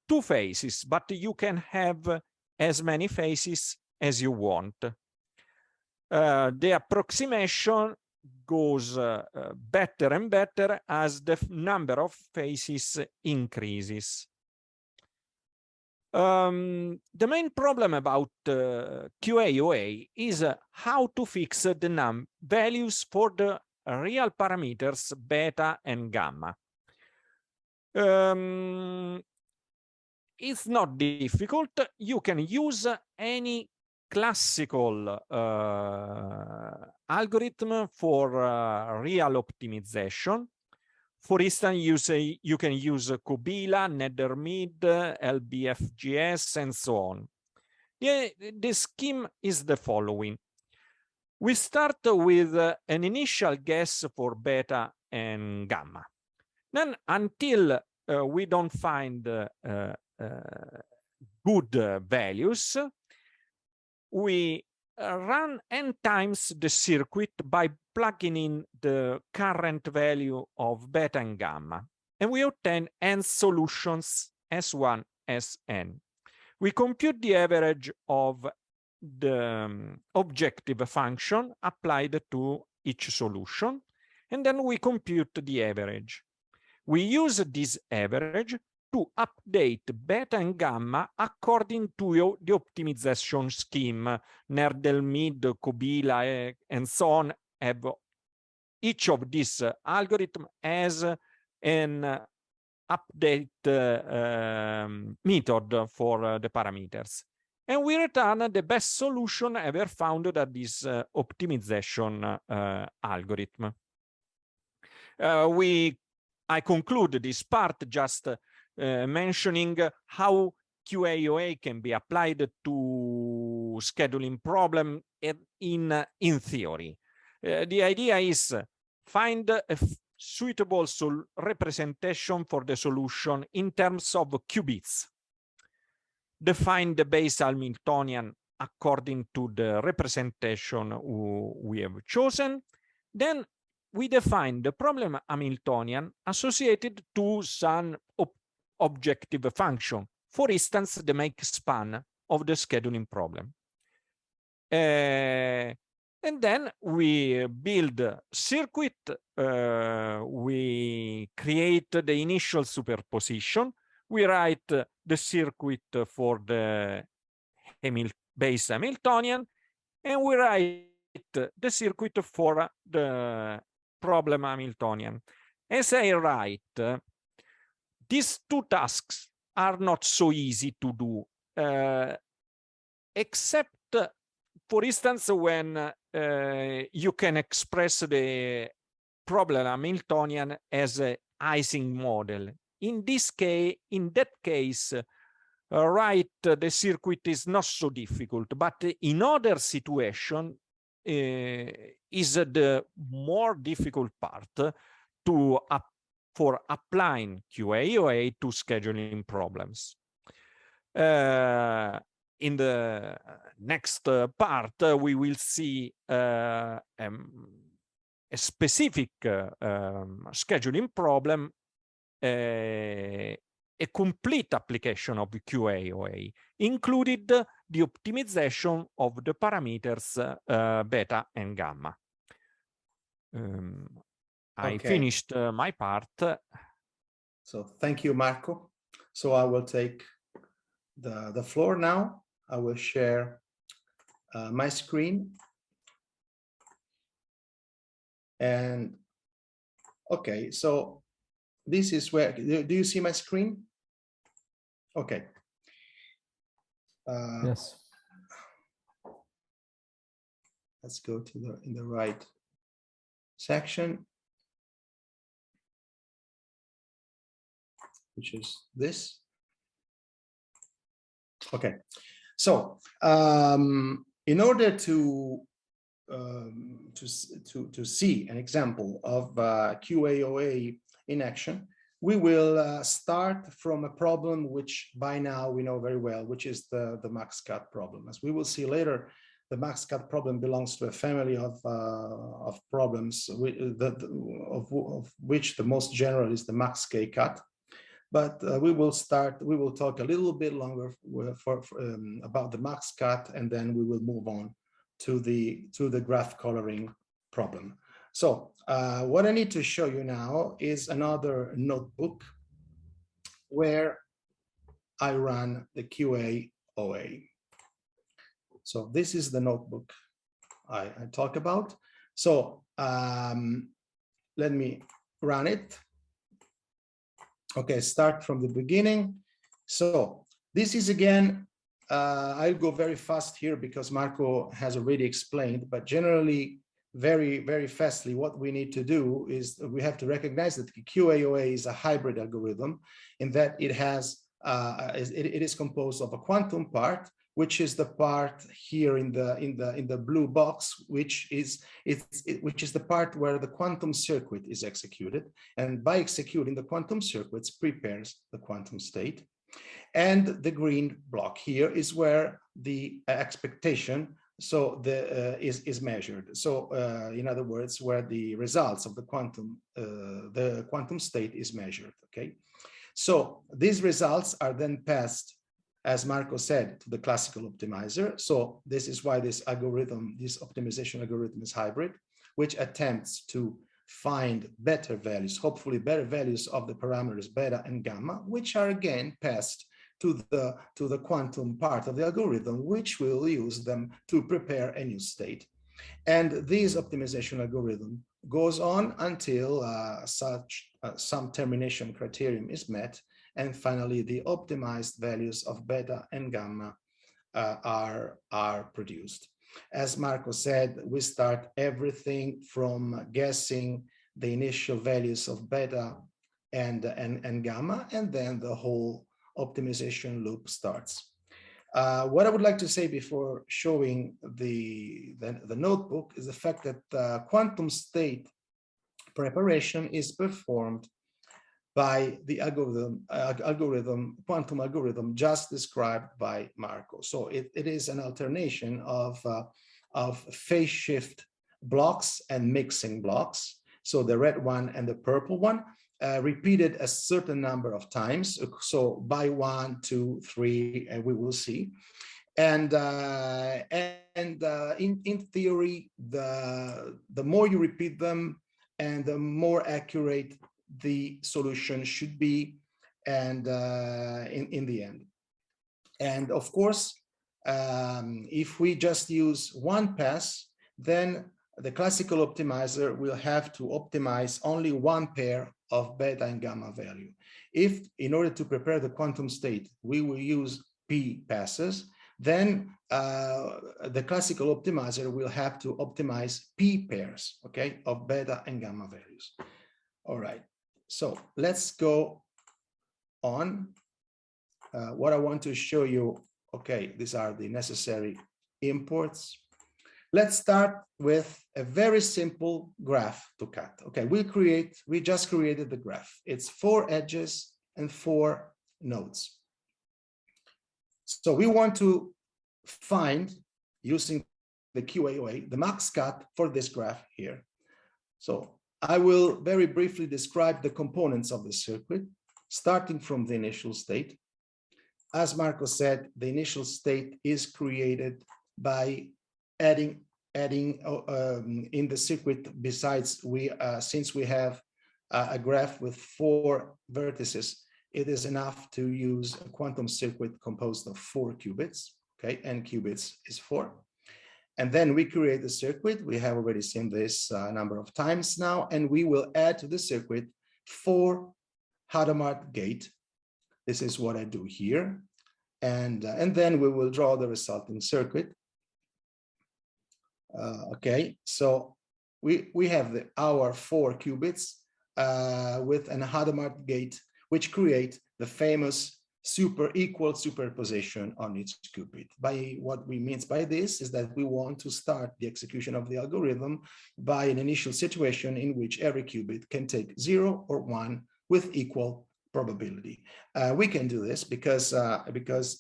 2 phases, but you can have as many phases as you want. The approximation goes better and better as the number of phases increases. The main problem about QAOA is how to fix the values for the real parameters beta and gamma. It's not difficult. You can use any classical algorithm for real optimization. For instance, you can use Kobila, Nethermid, LBFGS, and so on. The scheme is the following. We start with an initial guess for beta and gamma. Then, until we don't find good values, we run n times the circuit by plugging in the current value of beta and gamma, and we obtain n solutions, S1, Sn. We compute the average of the objective function applied to each solution, and then we compute the average. We use this average to update beta and gamma according to the optimization scheme. Nethermid, Kobila, and so on have each of these algorithms as an update method for the parameters. And we return the best solution ever found at this optimization algorithm. I conclude this part just mentioning how QAOA can be applied to scheduling problem in theory. The idea is find a suitable representation for the solution in terms of qubits. Define the base Hamiltonian according to the representation we have chosen. Then we define the problem Hamiltonian associated to some objective function, for instance, the make span of the scheduling problem. And then we build a circuit, we create the initial superposition, we write the circuit for the base Hamiltonian, and we write the circuit for the problem Hamiltonian. As I write, these 2 tasks are not so easy to do, except, for instance, when you can express the problem Hamiltonian as an Ising model. In that case, write the circuit is not so difficult, but in other situation is the more difficult part for applying QAOA to scheduling problems. In the next part, we will see a specific scheduling problem, a complete application of QAOA, included the optimization of the parameters beta and gamma. I finished my part. So thank you, Marco. So I will take the floor now. I will share my screen. And okay, so this is where, do you see my screen? Okay. Yes. Let's go to the right section, which is this. Okay, so in order to see an example of QAOA in action, we will start from a problem which by now we know very well, which is the max cut problem. As we will see later, the max cut problem belongs to a family of problems of which the most general is the max k cut. But we will talk a little bit longer about the max cut, and then we will move on to the graph coloring problem. So what I need to show you now is another notebook where I run the QAOA. So this is the notebook I talk about. So let me run it. Okay, start from the beginning. So this is again, I'll go very fast here because Marco has already explained, but generally very, very fastly, what we need to do is we have to recognize that the QAOA is a hybrid algorithm in that it has, it is composed of a quantum part, which is the part here in the blue box, which is the part where the quantum circuit is executed, and by executing the quantum circuits prepares the quantum state. And the green block here is where the expectation is measured. So in other words, where the results of the quantum state is measured. Okay, so these results are then passed, as Marco said, to the classical optimizer. So this is why this algorithm, this optimization algorithm is hybrid, which attempts to find better values, hopefully better values of the parameters beta and gamma, which are again passed to the quantum part of the algorithm, which will use them to prepare a new state. And this optimization algorithm goes on until some termination criterion is met, and finally the optimized values of beta and gamma are produced. As Marco said, we start everything from guessing the initial values of beta and gamma, and then the whole optimization loop starts. What I would like to say before showing the notebook is the fact that quantum state preparation is performed by the quantum algorithm just described by Marco. So it is an alternation of phase shift blocks and mixing blocks. So the red one and the purple one, repeated a certain number of times. So by 1, 2, 3, and we will see. And in theory, the more you repeat them, and the more accurate the solution should be, and in the end. And of course, if we just use one pass, then the classical optimizer will have to optimize only one pair of beta and gamma value. If in order to prepare the quantum state, we will use P passes, then the classical optimizer will have to optimize P pairs, okay, of beta and gamma values. All right, so let's go on. What I want to show you, okay, these are the necessary imports. Let's start with a very simple graph to cut. Okay, we just created the graph. It's 4 edges and 4 nodes. So we want to find, using the QAOA, the max cut for this graph here. So I will very briefly describe the components of the circuit, starting from the initial state. As Marco said, the initial state is created by adding adding in the circuit, besides since we have a graph with 4 vertices, it is enough to use a quantum circuit composed of 4 qubits, okay, and qubits is 4. And then we create the circuit. We have already seen this a number of times now, and we will add to the circuit 4 Hadamard gate. This is what I do here. And then we will draw the resulting circuit. Okay, so we have our 4 qubits with an Hadamard gate, which create the famous equal superposition on each qubit. By what we mean by this is that we want to start the execution of the algorithm by an initial situation in which every qubit can take 0 or 1 with equal probability. We can do this because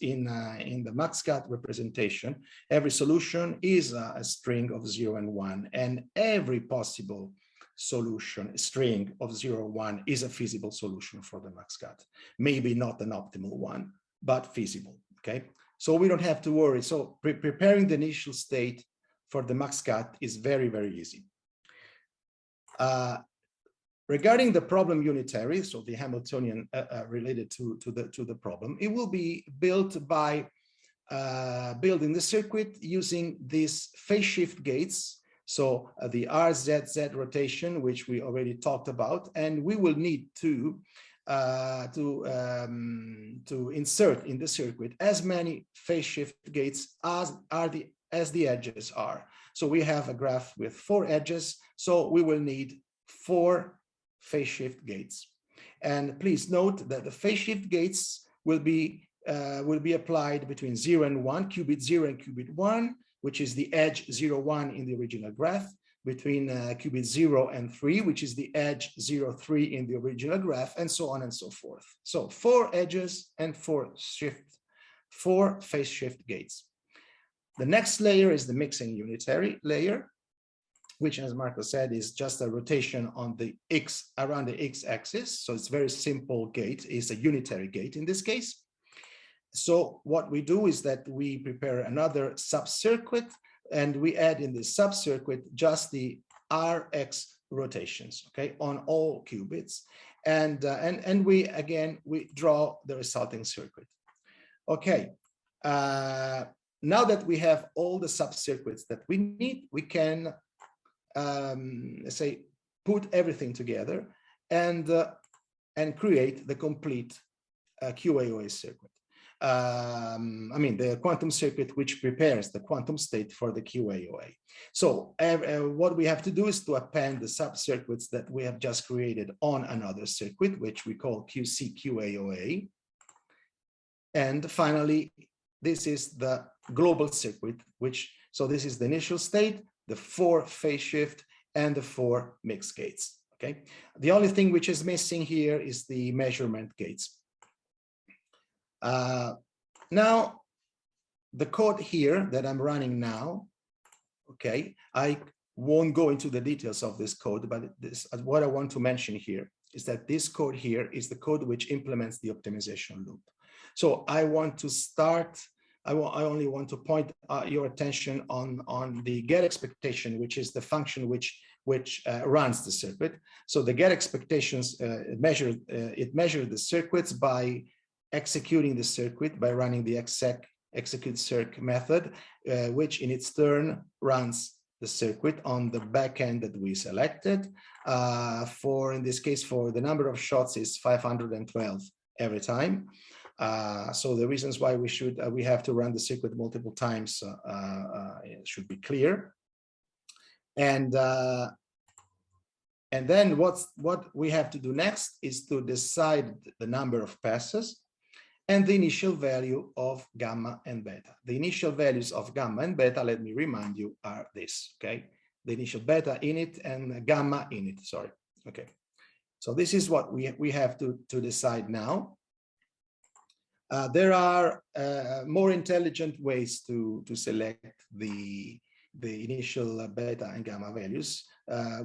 in the Max-Cut representation, every solution is a string of 0 and 1, and every possible solution string of 0, 1 is a feasible solution for the Max-Cut. Maybe not an optimal one, but feasible, okay? So we don't have to worry. So preparing the initial state for the Max-Cut is very, very easy. Regarding the problem unitary, so the Hamiltonian related to the problem, it will be built by building the circuit using these phase shift gates. So the RZZ rotation, which we already talked about, and we will need to insert in the circuit as many phase shift gates as the edges are. So we have a graph with 4 edges, so we will need 4 phase shift gates. And please note that the phase shift gates will be applied between 0 and 1, qubit 0 and qubit 1, which is the edge 0, 1 in the original graph, between qubit 0 and 3, which is the edge 0, 3 in the original graph, and so on and so forth. So 4 edges and 4 phase shift gates. The next layer is the mixing unitary layer, which, as Marco said, is just a rotation on the around the x-axis. So it's very simple gate. It's a unitary gate in this case. So what we do is that we prepare another sub-circuit, and we add in the sub-circuit just the Rx rotations, okay, on all qubits, and we draw the resulting circuit. Okay, now that we have all the sub-circuits that we need, we can say put everything together and create the complete QAOA circuit. I mean, the quantum circuit which prepares the quantum state for the QAOA. So what we have to do is to append the sub-circuits that we have just created on another circuit, which we call QC-QAOA. And finally, this is the global circuit, so this is the initial state, the 4 phase shift, and the 4 mixed gates, okay? The only thing which is missing here is the measurement gates. Now, the code here that I'm running now, okay, I won't go into the details of this code, but what I want to mention here is that this code here is the code which implements the optimization loop. So I want to start, I only want to point your attention on the get expectation, which is the function which runs the circuit. So the get expectations, it measures the circuits by executing the circuit by running the execute circ method, which in its turn runs the circuit on the backend that we selected. In this case, for the number of shots is 512 every time. So the reasons why we have to run the circuit multiple times should be clear. And then what we have to do next is to decide the number of passes and the initial value of gamma and beta. The initial values of gamma and beta, let me remind you, are this, okay? The initial beta init and gamma init, sorry, okay. So this is what we have to decide now. There are more intelligent ways to select the initial beta and gamma values.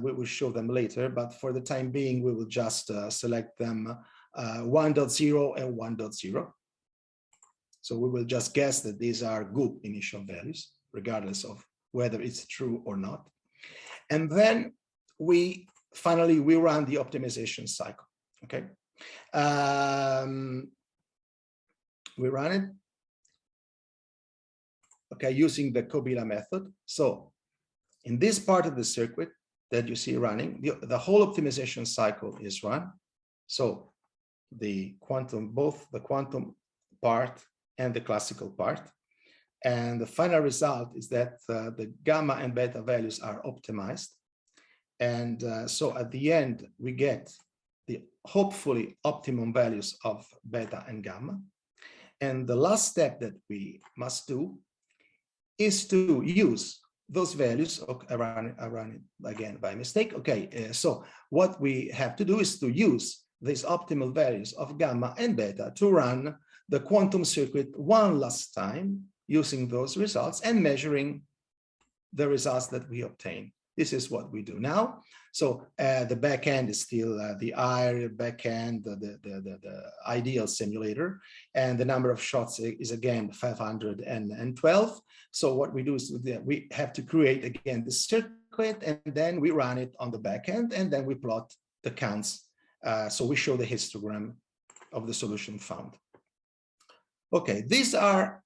We will show them later, but for the time being, we will just select them 1.0 and 1.0. So we will just guess that these are good initial values, regardless of whether it's true or not. And then we finally run the optimization cycle. Okay, we run it. Okay, using the Kobila method. So in this part of the circuit that you see running, the whole optimization cycle is run. So the quantum, both the quantum part and the classical part. And the final result is that the gamma and beta values are optimized. And so at the end, we get the hopefully optimum values of beta and gamma. And the last step that we must do is to use those values. Okay, I run it again by mistake. Okay, so what we have to do is to use these optimal values of gamma and beta to run the quantum circuit one last time using those results and measuring the results that we obtain. This is what we do now. So the backend is still the IR backend, the ideal simulator, and the number of shots is again 512. So what we do is we have to create again the circuit, and then we run it on the backend, and then we plot the counts. So we show the histogram of the solution found. Okay, these are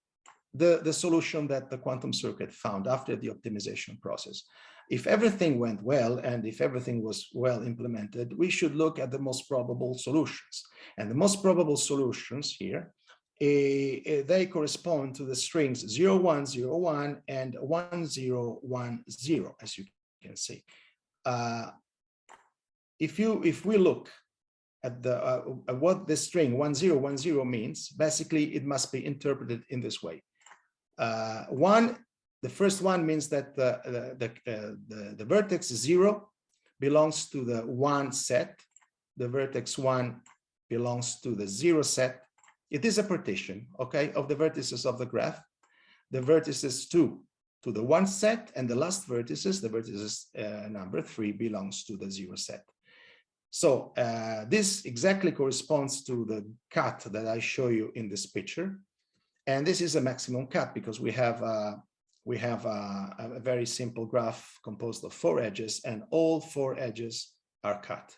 the solution that the quantum circuit found after the optimization process. If everything went well and if everything was well implemented, we should look at the most probable solutions. And the most probable solutions here, they correspond to the strings 0101 and 1010, as you can see. If we look at what the string 1010 means, basically it must be interpreted in this way. The first one means that the vertex 0 belongs to the 1 set. The vertex 1 belongs to the 0 set. It is a partition, okay, of the vertices of the graph. The vertices 2 to the 1 set, and the last vertices, the vertices number 3, belongs to the 0 set. So this exactly corresponds to the cut that I show you in this picture. And this is a maximum cut because we have a very simple graph composed of 4 edges, and all 4 edges are cut.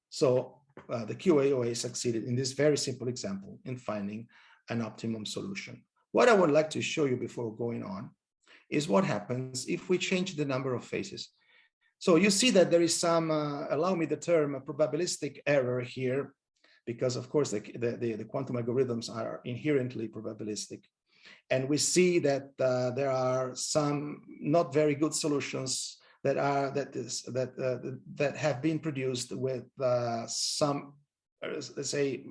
So the QAOA succeeded in this very simple example in finding an optimum solution. What I would like to show you before going on is what happens if we change the number of phases. So you see that there is some, allow me the term, a probabilistic error here, because of course the quantum algorithms are inherently probabilistic. And we see that there are some not very good solutions that have been produced with some, let's say,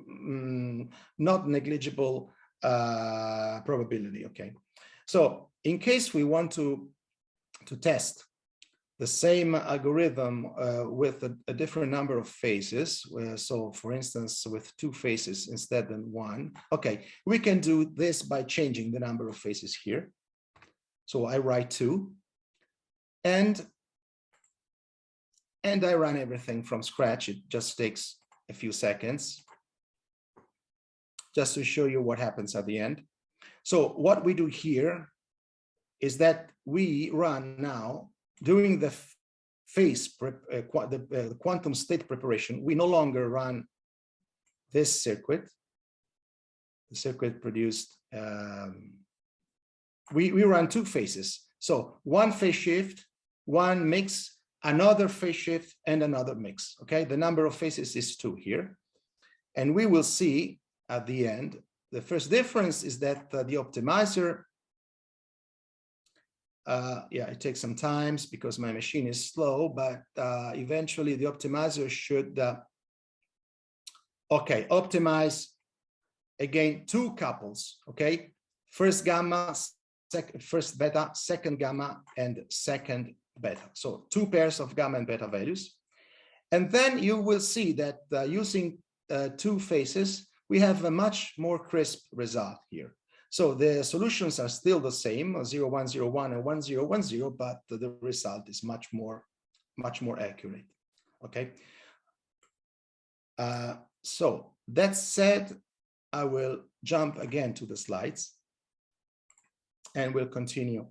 not negligible probability. Okay, so in case we want to test the same algorithm with a different number of phases, so for instance with 2 phases instead than 1, okay, we can do this by changing the number of phases here. So I write 2, and I run everything from scratch. It just takes a few seconds just to show you what happens at the end. So what we do here is that we run now, during the phase, the quantum state preparation, we no longer run this circuit. The circuit produced, we run 2 phases. So 1 phase shift, 1 mix, another phase shift, and another mix. Okay, the number of phases is 2 here. And we will see at the end, the first difference is that the optimizer, yeah, it takes some time because my machine is slow, but eventually the optimizer should, okay, optimize again 2 couples, okay? First gamma, first beta, second gamma, and second beta. So 2 pairs of gamma and beta values. And then you will see that using 2 phases, we have a much more crisp result here. So the solutions are still the same, 0101 and 1010, but the result is much more accurate. Okay. So that said, I will jump again to the slides, and we'll continue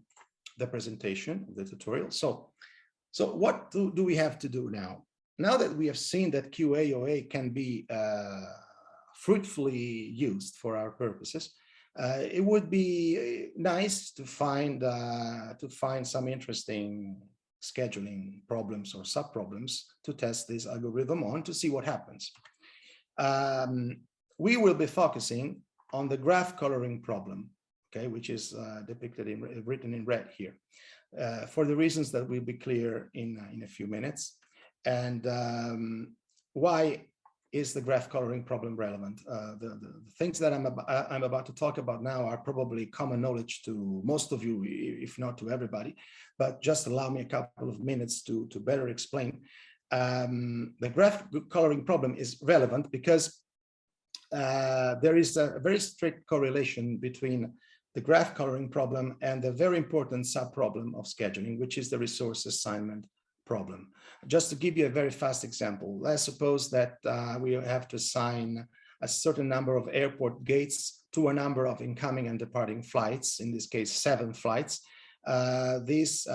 the presentation, the tutorial. So what do we have to do now? Now that we have seen that QAOA can be fruitfully used for our purposes, it would be nice to find some interesting scheduling problems or subproblems to test this algorithm on to see what happens. We will be focusing on the graph coloring problem, okay, which is depicted written in red here, for the reasons that will be clear in a few minutes. And why is the graph coloring problem relevant? The things that I'm about to talk about now are probably common knowledge to most of you, if not to everybody, but just allow me a couple of minutes to better explain. The graph coloring problem is relevant because there is a very strict correlation between the graph coloring problem and the very important subproblem of scheduling, which is the resource assignment problem. Just to give you a very fast example, let's suppose that we have to assign a certain number of airport gates to a number of incoming and departing flights, in this case 7 flights. In this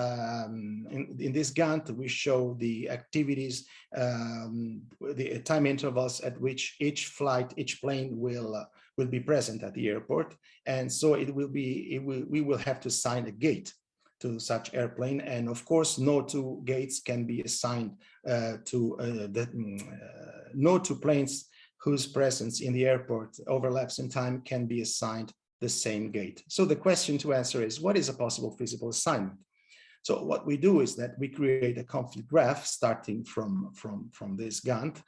Gantt, we show the activities, the time intervals at which each flight, each plane will be present at the airport, and so we will have to assign a gate to such airplane, and of course, no 2 gates can be assigned no 2 planes whose presence in the airport overlaps in time can be assigned the same gate. So the question to answer is, what is a possible feasible assignment? So what we do is that we create a conflict graph starting from this Gantt.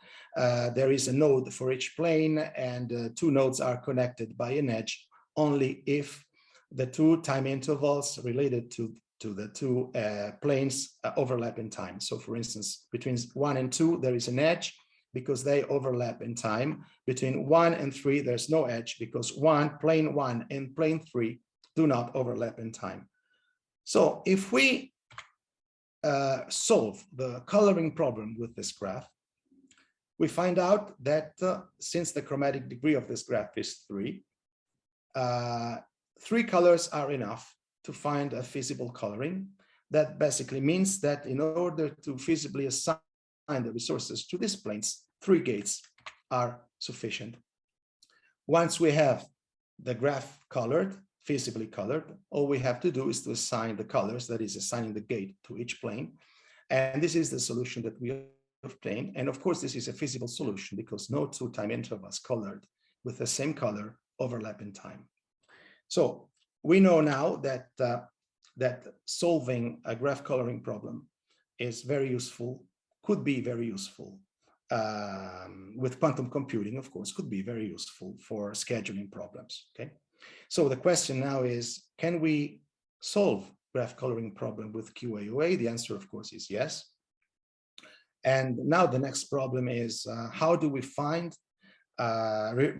There is a node for each plane, and 2 nodes are connected by an edge only if the 2 time intervals related to the 2 planes overlap in time. So for instance, between 1 and 2, there is an edge because they overlap in time. Between 1 and 3, there's no edge because plane 1 and plane 3 do not overlap in time. So if we solve the coloring problem with this graph, we find out that since the chromatic degree of this graph is 3, 3 colors are enough to find a feasible coloring. That basically means that in order to feasibly assign the resources to these planes, 3 gates are sufficient. Once we have the graph colored, feasibly colored, all we have to do is to assign the colors, that is assigning the gate to each plane. And this is the solution that we obtain. And of course, this is a feasible solution because no 2 time intervals colored with the same color overlap in time. So we know now that that solving a graph coloring problem is very useful, could be very useful with quantum computing, of course, could be very useful for scheduling problems, okay? So the question now is, can we solve graph coloring problem with QAOA? The answer, of course, is yes. And now the next problem is, how do we find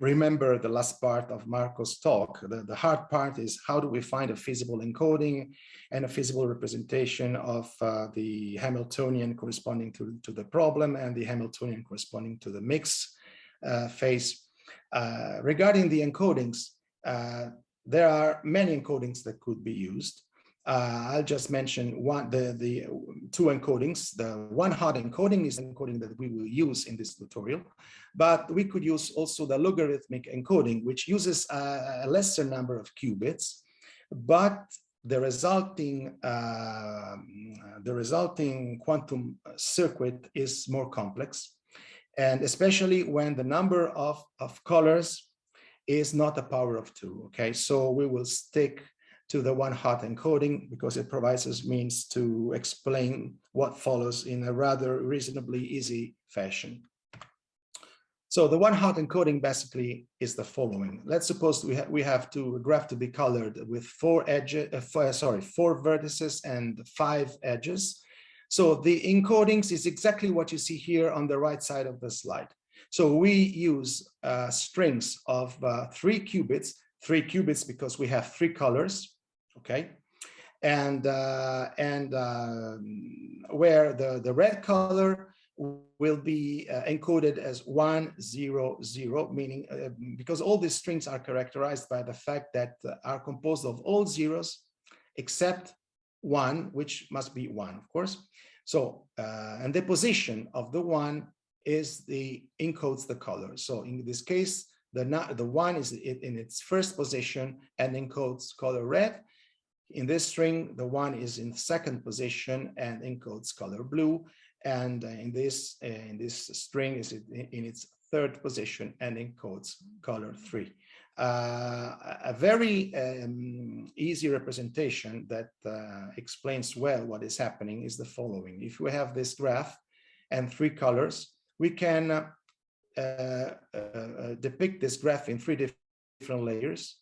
remember the last part of Marco's talk. The hard part is how do we find a feasible encoding and a feasible representation of the Hamiltonian corresponding to the problem and the Hamiltonian corresponding to the mix phase. Regarding the encodings, there are many encodings that could be used. I'll just mention the 2 encodings. The one hot encoding is the encoding that we will use in this tutorial, but we could use also the logarithmic encoding, which uses a lesser number of qubits, but the resulting quantum circuit is more complex, and especially when the number of colors is not a power of 2. Okay, so we will stick to the one hot encoding because it provides us means to explain what follows in a rather reasonably easy fashion. So the one hot encoding basically is the following. Let's suppose we have a graph to be colored with 4 vertices and 5 edges. So the encodings is exactly what you see here on the right side of the slide. So we use strings of 3 qubits because we have 3 colors. Okay, and where the red color will be encoded as 1, 0, 0, meaning because all these strings are characterized by the fact that are composed of all zeros except 1, which must be 1, of course. So, and the position of the 1 is encodes the color. So in this case, the 1 is in its first position and encodes color red. In this string, the 1 is in second position and encodes color blue. And in this string is in its third position and encodes color 3. A very easy representation that explains well what is happening is the following. If we have this graph and 3 colors, we can depict this graph in 3 different layers,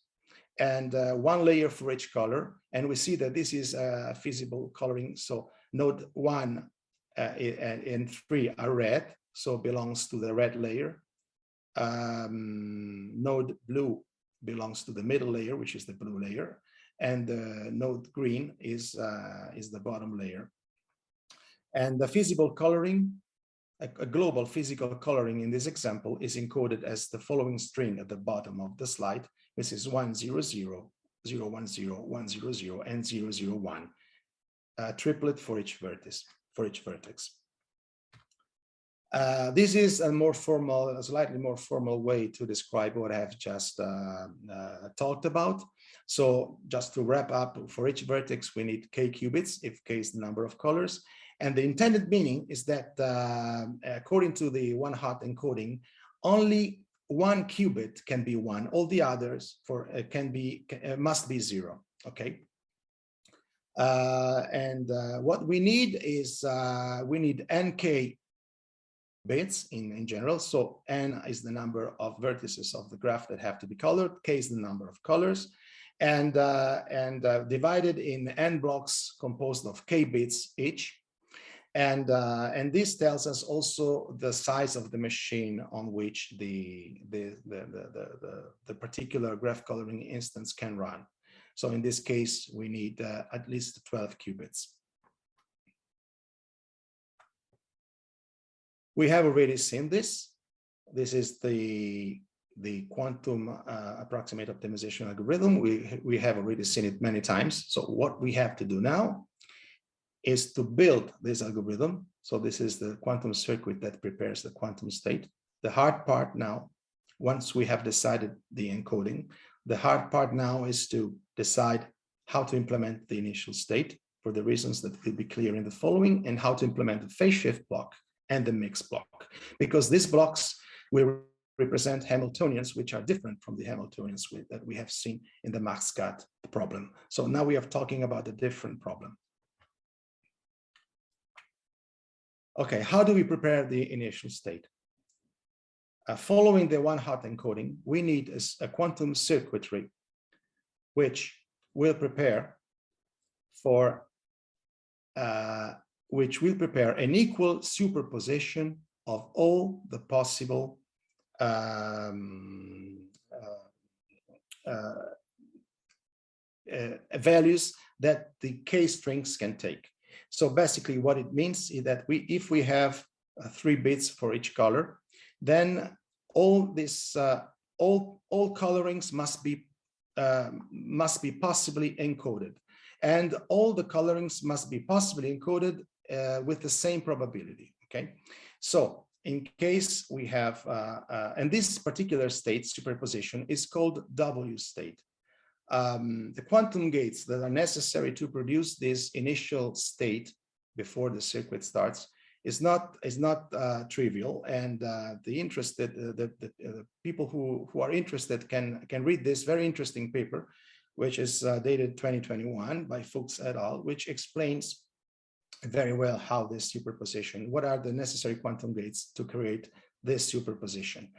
and 1 layer for each color. And we see that this is feasible coloring. So node 1 and 3 are red, so belongs to the red layer. Node blue belongs to the middle layer, which is the blue layer, and node green is the bottom layer. And the feasible coloring, a global physical coloring in this example, is encoded as the following string at the bottom of the slide. This is 100, 010, 100, and 001, a triplet for each vertex. This is a more formal, a slightly more formal way to describe what I have just talked about. So just to wrap up, for each vertex, we need k qubits, if k is the number of colors. And the intended meaning is that according to the one hot encoding, only 1 qubit can be 1. All the others must be 0. Okay. What we need is we need nk bits in general. So n is the number of vertices of the graph that have to be colored. K is the number of colors, and divided in n blocks composed of k bits each. And this tells us also the size of the machine on which the particular graph coloring instance can run. So in this case, we need at least 12 qubits. We have already seen this. This is the quantum approximate optimization algorithm. We have already seen it many times. So what we have to do now is to build this algorithm. So this is the quantum circuit that prepares the quantum state. The hard part now, once we have decided the encoding, the hard part now is to decide how to implement the initial state for the reasons that will be clear in the following, and how to implement the phase shift block and the mix block, because these blocks will represent Hamiltonians, which are different from the Hamiltonians that we have seen in the Max-Cut problem. So now we are talking about a different problem. Okay, how do we prepare the initial state? Following the one hot encoding, we need a quantum circuitry, which will prepare for an equal superposition of all the possible values that the k strings can take. So basically what it means is that if we have 3 bits for each color, then all colorings must be possibly encoded, and all the colorings must be possibly encoded with the same probability. Okay, so in case we have, and this particular state superposition is called W state. The quantum gates that are necessary to produce this initial state before the circuit starts is not trivial, and the people who are interested can read this very interesting paper, which is dated 2021 by Fuchs et al., which explains very well how this superposition, what are the necessary quantum gates to create this superposition.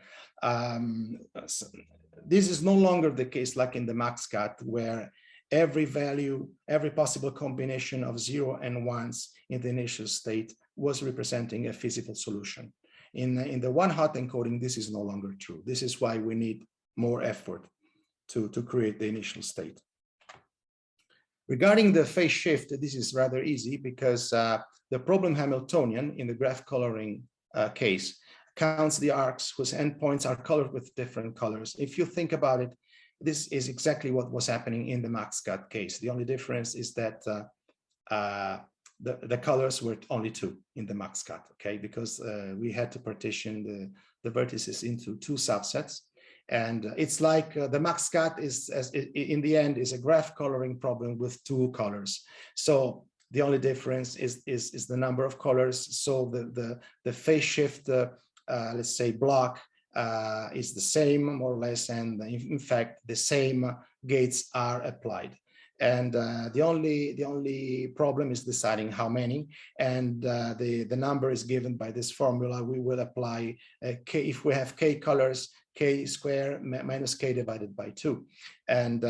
This is no longer the case like in the Max-Cut, where every value, every possible combination of 0 and 1s in the initial state was representing a feasible solution. In the one hot encoding, this is no longer true. This is why we need more effort to create the initial state. Regarding the phase shift, this is rather easy because the problem Hamiltonian in the graph coloring case counts the arcs whose endpoints are colored with different colors. If you think about it, this is exactly what was happening in the Max-Cut case. The only difference is that the colors were only 2 in the max cut, okay, because we had to partition the vertices into 2 subsets. And it's like the max cut is, in the end, is a graph coloring problem with 2 colors. So the only difference is the number of colors. So the phase shift, let's say, block is the same, more or less, and in fact, the same gates are applied. And the only problem is deciding how many, and the number is given by this formula. We will apply k, if we have k colors, k square minus k divided by 2. And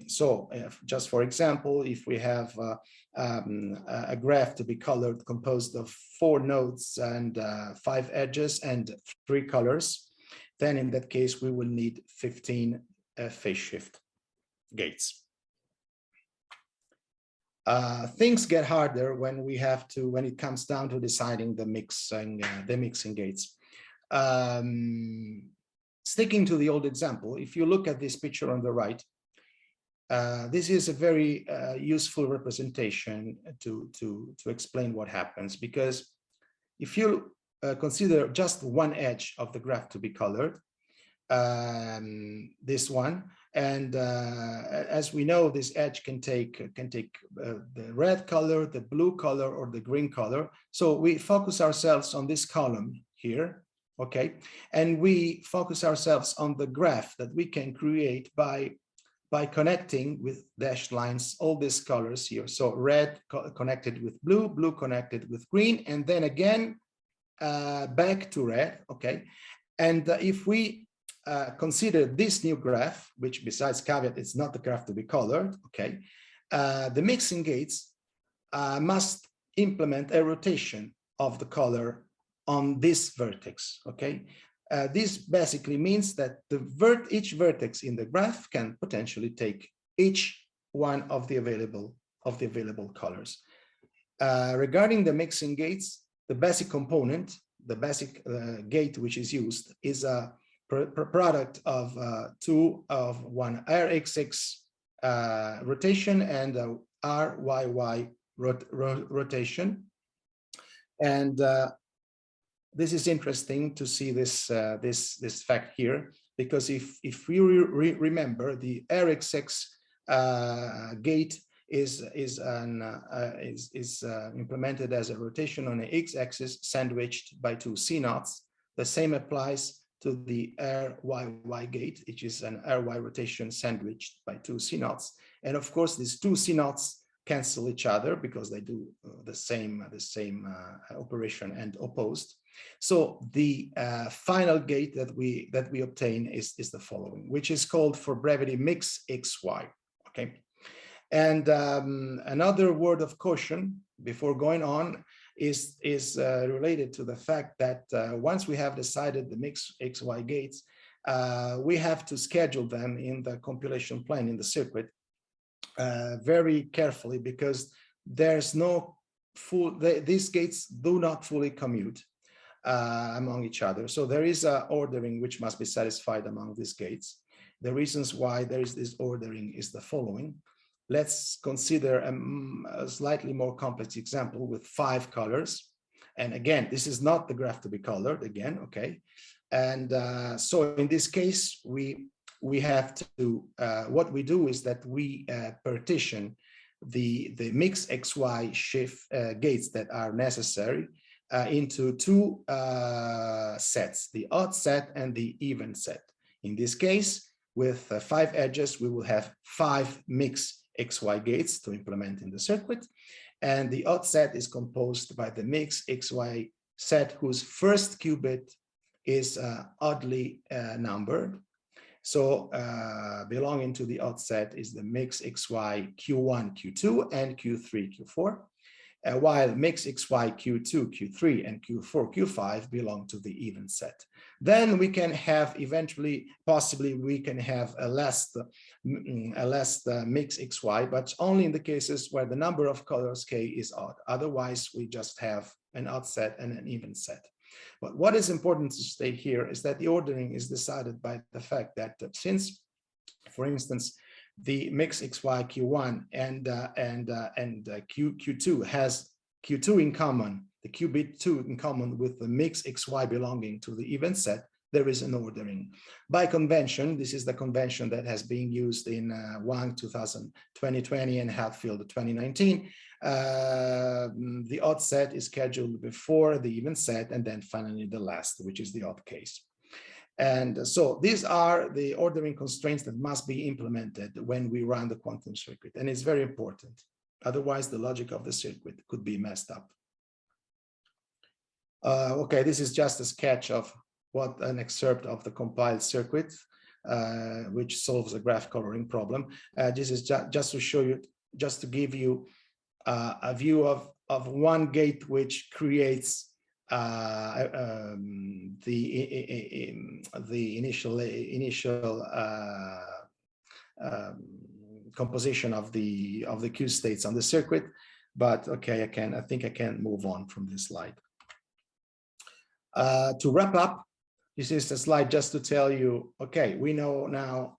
so just for example, if we have a graph to be colored composed of 4 nodes and 5 edges and 3 colors, then in that case, we will need 15 phase shift gates. Things get harder when it comes down to deciding the mixing gates. Sticking to the old example, if you look at this picture on the right, this is a very useful representation to explain what happens, because if you consider just one edge of the graph to be colored, this one, and as we know, this edge can take the red color, the blue color, or the green color. So we focus ourselves on this column here, okay, and we focus ourselves on the graph that we can create by connecting with dashed lines all these colors here. So red connected with blue, blue connected with green, and then again back to red, okay. And if we consider this new graph, which besides caveat, it's not the graph to be colored, okay, the mixing gates must implement a rotation of the color on this vertex, okay. This basically means that each vertex in the graph can potentially take each one of the available colors. Regarding the mixing gates, the basic component, the basic gate which is used, is a product of one RXX rotation and a RYY rotation. And this is interesting to see this fact here, because if we remember, the RXX gate is implemented as a rotation on the x-axis sandwiched by 2 C-naughts. The same applies to the RYY gate, which is an RY rotation sandwiched by 2 C-naughts. And of course, these 2 C-naughts cancel each other because they do the same operation and opposed. So the final gate that we obtain is the following, which is called for brevity mix XY. Okay, and another word of caution before going on is related to the fact that once we have decided the mix XY gates, we have to schedule them in the compilation plan in the circuit very carefully, because there's no these gates do not fully commute among each other. So there is a ordering which must be satisfied among these gates. The reasons why there is this ordering is the following. Let's consider a slightly more complex example with 5 colors. And again, this is not the graph to be colored again, okay? And so in this case, we have to, what we do is that we partition the mix XY shift gates that are necessary into 2 sets, the odd set and the even set. In this case, with 5 edges, we will have 5 mix XY gates to implement in the circuit. And the odd set is composed by the mix XY set whose first qubit is oddly numbered. So belonging to the odd set is the mix XY Q1, Q2, and Q3, Q4. While mix XY Q2, Q3, and Q4, Q5 belong to the even set. Then we can have eventually, possibly we can have a last mix XY, but only in the cases where the number of colors K is odd. Otherwise, we just have an odd set and an even set. But what is important to state here is that the ordering is decided by the fact that since, for instance, the mix XY Q1 and Q2 has Q2 in common, the qubit 2 in common with the mix XY belonging to the event set, there is an ordering. By convention, this is the convention that has been used in Wang 2020 and Hatfield 2019. The odd set is scheduled before the even set, and then finally the last, which is the odd case. And so these are the ordering constraints that must be implemented when we run the quantum circuit, and it's very important. Otherwise, the logic of the circuit could be messed up. Okay, this is just a sketch of what an excerpt of the compiled circuit, which solves a graph coloring problem. This is just to show you, just to give you a view of one gate which creates the initial composition of the Q states on the circuit. But okay, I think I can move on from this slide. To wrap up, this is the slide just to tell you, okay, we know now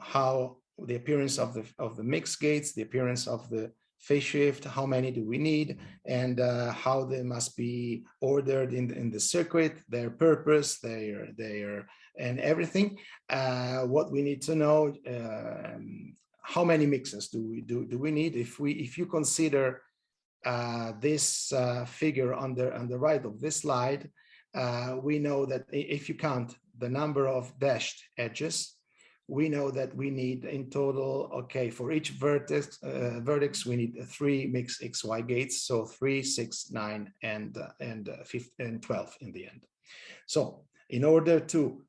how the appearance of the mixed gates, the appearance of the phase shift, how many do we need, and how they must be ordered in the circuit, their purpose, their and everything. What we need to know, how many mixes do we need? If you consider this figure on the right of this slide, we know that if you count the number of dashed edges, we know that we need in total, okay, for each vertex we need 3 mixed XY gates, so 3, 6, 9, and 12 in the end. So in order to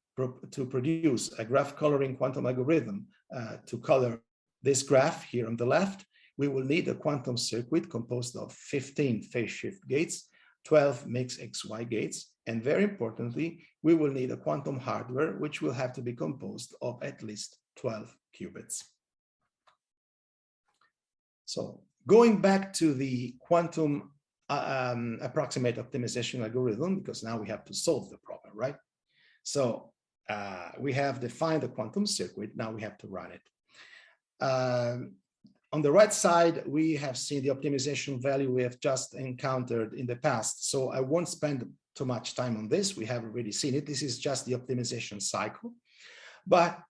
produce a graph coloring quantum algorithm to color this graph here on the left, we will need a quantum circuit composed of 15 phase shift gates, 12 mixed XY gates, and very importantly, we will need a quantum hardware, which will have to be composed of at least 12 qubits. So going back to the quantum approximate optimization algorithm, because now we have to solve the problem, right? So we have defined the quantum circuit, now we have to run it. On the right side, we have seen the optimization value we have just encountered in the past. So I won't spend too much time on this. We have already seen it. This is just the optimization cycle. But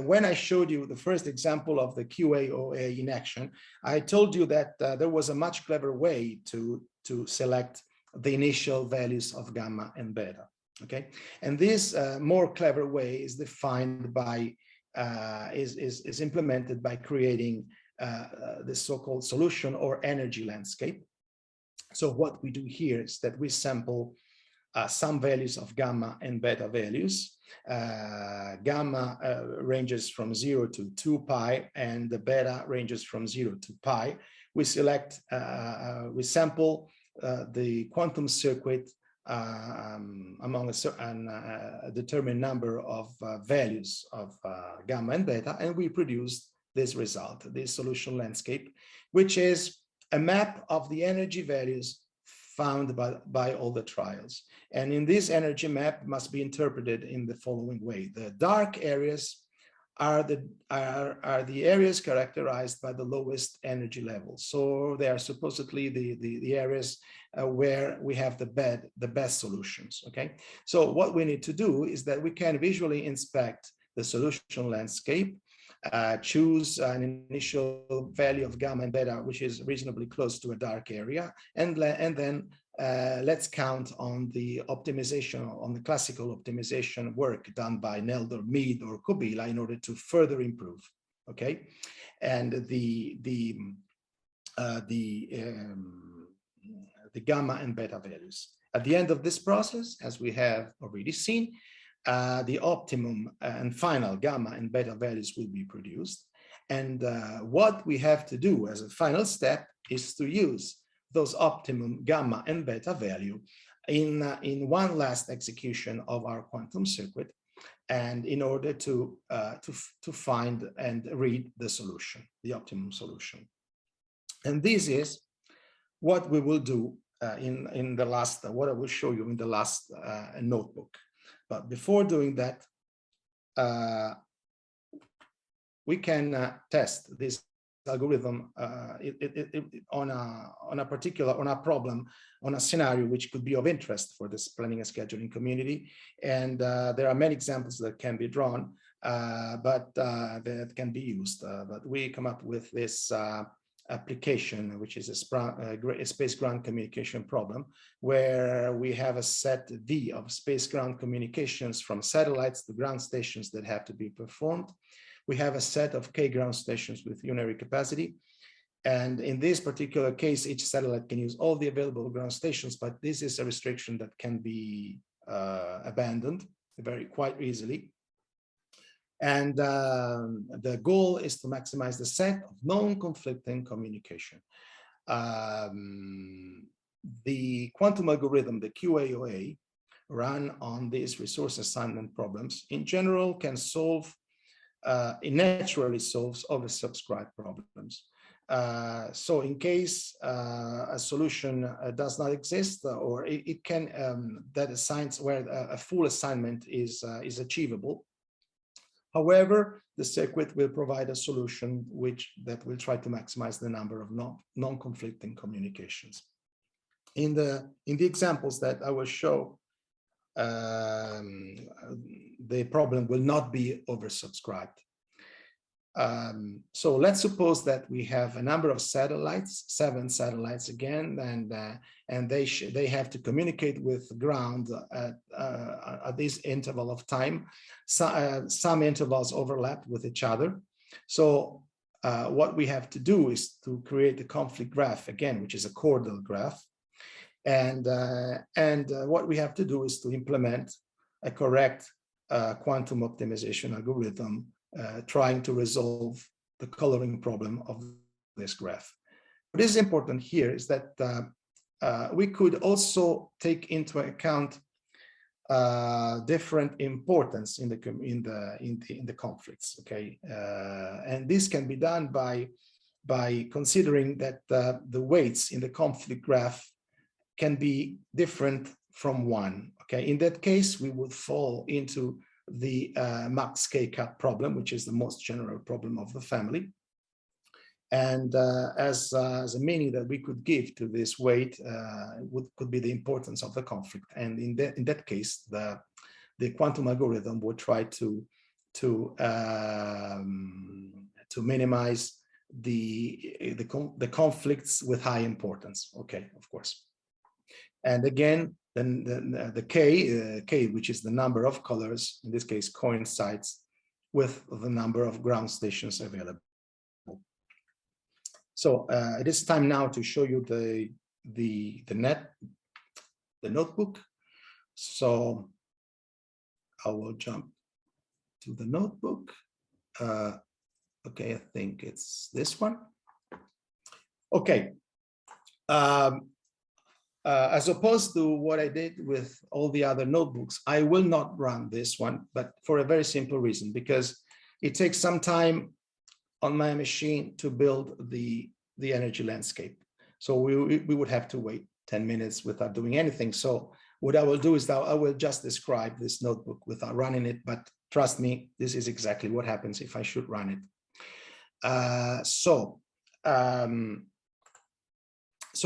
when I showed you the first example of the QA-OA in action, I told you that there was a much clever way to select the initial values of gamma and beta. Okay, and this more clever way is defined by is implemented by creating the so-called solution or energy landscape. So what we do here is that we sample some values of gamma and beta values. Gamma ranges from 0 to 2 pi, and the beta ranges from 0 to pi. We select, we sample the quantum circuit among a determined number of values of gamma and beta, and we produce this result, this solution landscape, which is a map of the energy values found by all the trials. And in this energy map must be interpreted in the following way. The dark areas are the areas characterized by the lowest energy levels. So they are supposedly the areas where we have the best solutions, okay? So what we need to do is that we can visually inspect the solution landscape, choose an initial value of gamma and beta, which is reasonably close to a dark area, and then let's count on the optimization, on the classical optimization work done by Nelder, Mead, or Kobila in order to further improve. Okay, and the gamma and beta values. At the end of this process, as we have already seen, the optimum and final gamma and beta values will be produced. And what we have to do as a final step is to use those optimum gamma and beta value in one last execution of our quantum circuit, and in order to find and read the solution, the optimum solution. And this is what we will do in the last, what I will show you in the last notebook. But before doing that, we can test this algorithm on a problem, on a scenario which could be of interest for this planning and scheduling community. And there are many examples that can be drawn, that can be used. But we come up with this application, which is a space-ground communication problem, where we have a set V of space-ground communications from satellites to ground stations that have to be performed. We have a set of K ground stations with unary capacity. And in this particular case, each satellite can use all the available ground stations, but this is a restriction that can be abandoned quite easily. And the goal is to maximize the set of non-conflicting communication. The quantum algorithm, the QAOA, run on these resource assignment problems, in general can solve, it naturally solves oversubscribed problems. So in case a solution does not exist, or it can, that assigns where a full assignment is achievable. However, the circuit will provide a solution that will try to maximize the number of non-conflicting communications. In the examples that I will show, the problem will not be oversubscribed. So let's suppose that we have a number of satellites, 7 satellites again, and they have to communicate with ground at this interval of time. Some intervals overlap with each other. So what we have to do is to create a conflict graph again, which is a chordal graph. And what we have to do is to implement a correct quantum optimization algorithm trying to resolve the coloring problem of this graph. What is important here is that we could also take into account different importance in the conflicts. Okay, and this can be done by considering that the weights in the conflict graph can be different from 1. Okay, in that case, we would fall into the max k-cut problem, which is the most general problem of the family. And as a meaning that we could give to this weight could be the importance of the conflict. And in that case, the quantum algorithm would try to minimize the conflicts with high importance. Okay, of course. And again, then the K, which is the number of colors, in this case, coincides with the number of ground stations available. So it is time now to show you the notebook. So I will jump to the notebook. Okay, I think it's this one. Okay. As opposed to what I did with all the other notebooks, I will not run this one, but for a very simple reason, because it takes some time on my machine to build the energy landscape. So we would have to wait 10 minutes without doing anything. So what I will do is that I will just describe this notebook without running it, but trust me, this is exactly what happens if I should run it. So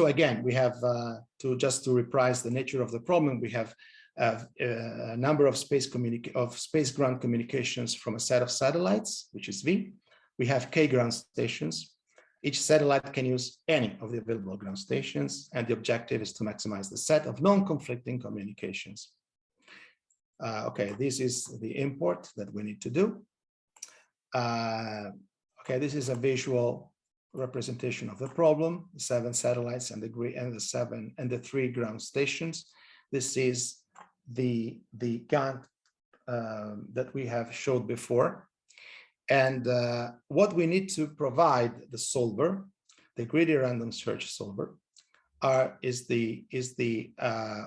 again, we have just to reprise the nature of the problem, we have a number of space ground communications from a set of satellites, which is V. We have K ground stations. Each satellite can use any of the available ground stations, and the objective is to maximize the set of non-conflicting communications. Okay, this is the import that we need to do. Okay, this is a visual representation of the problem: 7 satellites and the 3 ground stations. This is the Gantt that we have showed before. And what we need to provide the solver, the greedy random search solver, is the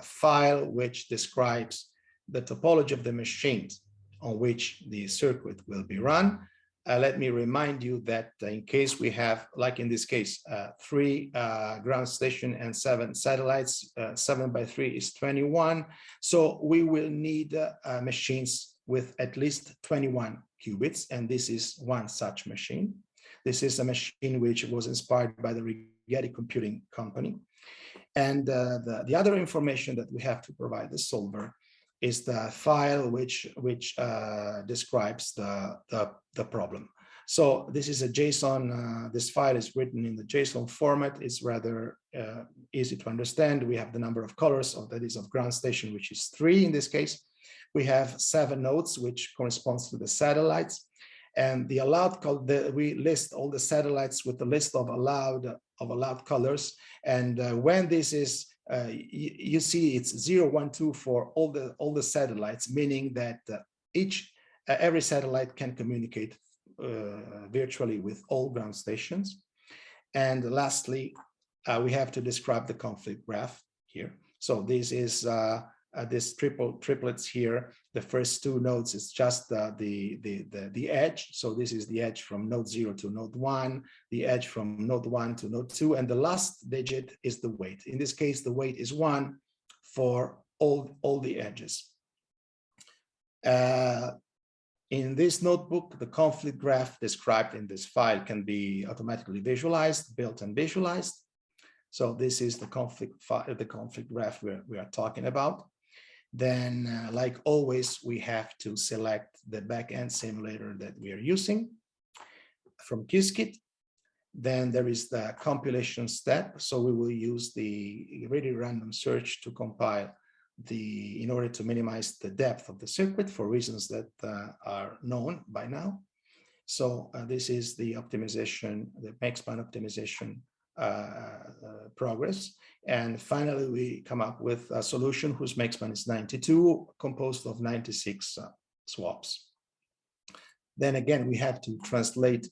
file which describes the topology of the machines on which the circuit will be run. Let me remind you that in case we have, like in this case, 3 ground station and 7 satellites, 7 by 3 is 21. So we will need machines with at least 21 qubits, and this is one such machine. This is a machine which was inspired by the Rigetti computing company. And the other information that we have to provide the solver is the file which describes the problem. So this is a JSON, this file is written in the JSON format. It's rather easy to understand. We have the number of colors, that is of ground station, which is 3 in this case. We have 7 nodes, which corresponds to the satellites. And the allowed we list all the satellites with the list of allowed colors. And when this is, you see it's 0, 1, 2 for all the satellites, meaning that every satellite can communicate virtually with all ground stations. And lastly, we have to describe the conflict graph here. So this is this triplets here. The first 2 nodes is just the edge. So this is the edge from node 0 to node 1, the edge from node 1 to node 2, and the last digit is the weight. In this case, the weight is 1 for all the edges. In this notebook, the conflict graph described in this file can be automatically visualized, built and visualized. So this is the conflict graph we are talking about. Then, like always, we have to select the backend simulator that we are using from Qiskit. Then there is the compilation step. So we will use the really random search to compile in order to minimize the depth of the circuit for reasons that are known by now. So this is the optimization, the maxband optimization progress. And finally, we come up with a solution whose maxband is 92, composed of 96 swaps. Then again, we have to translate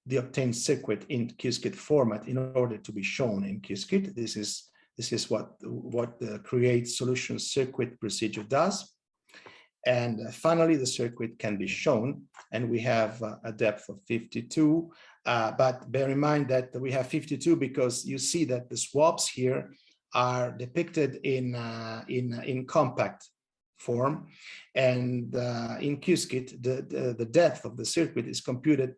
the obtained circuit in Qiskit format in order to be shown in Qiskit. This is what the create solution circuit procedure does. And finally, the circuit can be shown, and we have a depth of 52. But bear in mind that we have 52 because you see that the swaps here are depicted in compact form, and in Qiskit, the depth of the circuit is computed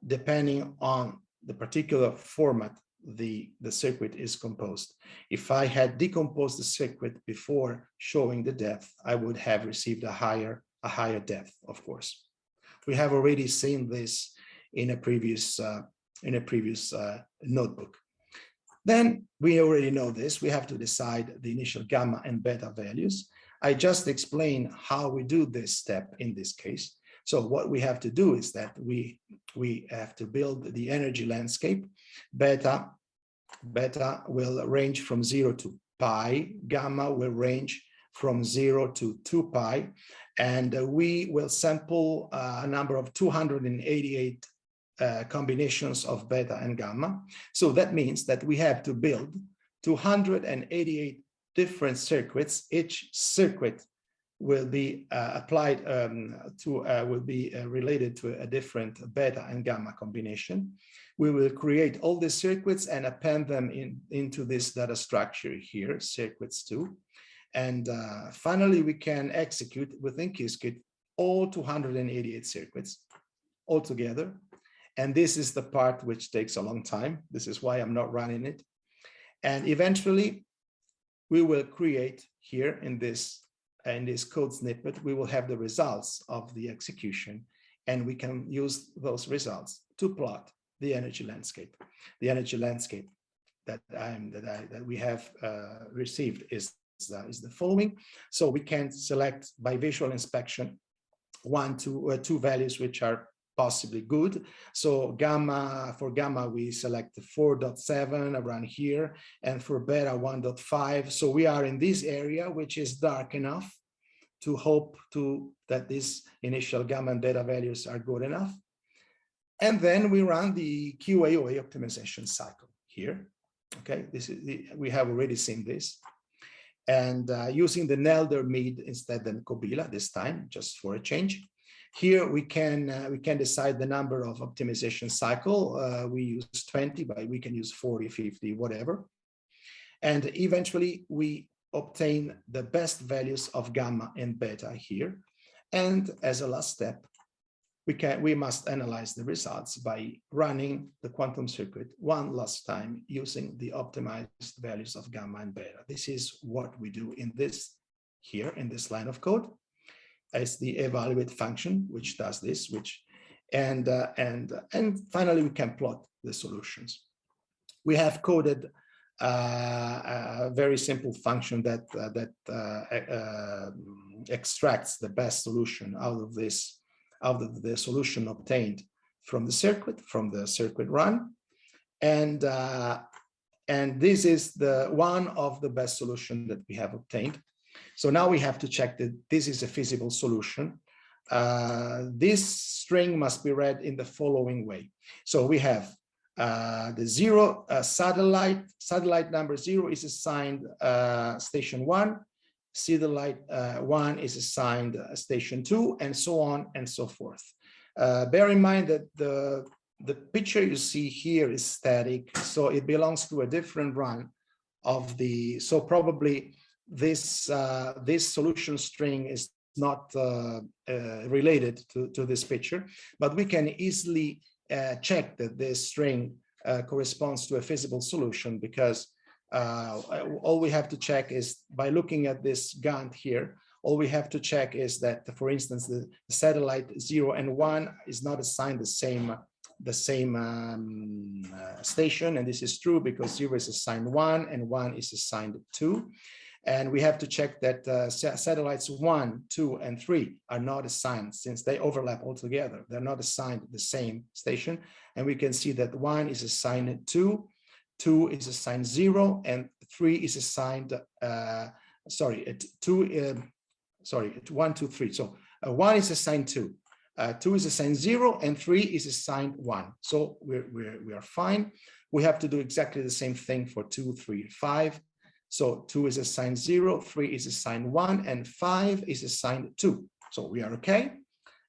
depending on the particular format the circuit is composed. If I had decomposed the circuit before showing the depth, I would have received a higher depth, of course. We have already seen this in a previous notebook. Then we already know this. We have to decide the initial gamma and beta values. I just explained how we do this step in this case. So what we have to do is that we have to build the energy landscape. Beta will range from 0 to pi. Gamma will range from 0 to 2 pi. And we will sample a number of 288 combinations of beta and gamma. So that means that we have to build 288 different circuits. Each circuit will be applied will be related to a different beta and gamma combination. We will create all the circuits and append them into this data structure here, circuits 2. And finally, we can execute within Qiskit all 288 circuits all together. And this is the part which takes a long time. This is why I'm not running it. And eventually, we will create here in this code snippet, we will have the results of the execution, and we can use those results to plot the energy landscape. The energy landscape that we have received is the following. So we can select by visual inspection two values which are possibly good. So for gamma, we select 4.7 around here, and for beta 1.5. So we are in this area, which is dark enough to hope that these initial gamma and beta values are good enough. And then we run the QAOA optimization cycle here. Okay, we have already seen this. And using the Nelder-Mead instead than Kobila this time, just for a change. Here we can decide the number of optimization cycle. We use 20, but we can use 40, 50, whatever. And eventually we obtain the best values of gamma and beta here. And as a last step, we must analyze the results by running the quantum circuit one last time using the optimized values of gamma and beta. This is what we do in this line of code. It's the evaluate function which does this, and finally we can plot the solutions. We have coded a very simple function that extracts the best solution out of the solution obtained from the circuit run, and this is the one of the best solution that we have obtained. So now we have to check that this is a feasible solution. This string must be read in the following way. So we have the zero satellite number 0 is assigned station 1, satellite 1 is assigned station 2, and so on and so forth. Bear in mind that the picture you see here is static, so it belongs to a different run of the, so probably this solution string is not related to this picture, but we can easily check that this string corresponds to a feasible solution, because all we have to check is by looking at this Gantt here, all we have to check is that, for instance, the satellite 0 and 1 is not assigned the same station, and this is true because 0 is assigned 1 and 1 is assigned 2. And we have to check that satellites 1, 2, and 3 are not assigned, since they overlap altogether. They're not assigned the same station. And we can see that 1 is assigned 2, 2 is assigned 0, and 3 is assigned, 1, 2, 3. So 1 is assigned 2, 2 is assigned 0, and 3 is assigned 1. So we are fine. We have to do exactly the same thing for 2, 3, 5. So 2 is assigned 0, 3 is assigned 1, and 5 is assigned 2. So we are okay.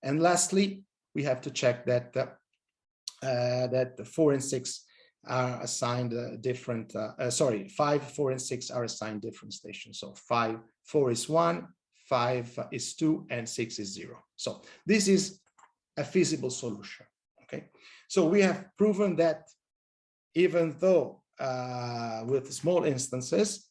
And lastly, we have to check that that 4 and 6 are assigned different. 5, 4, and 6 are assigned different stations. So 4 is 1, 5 is 2, and 6 is 0. So this is a feasible solution. Okay. So we have proven that even though with small instances,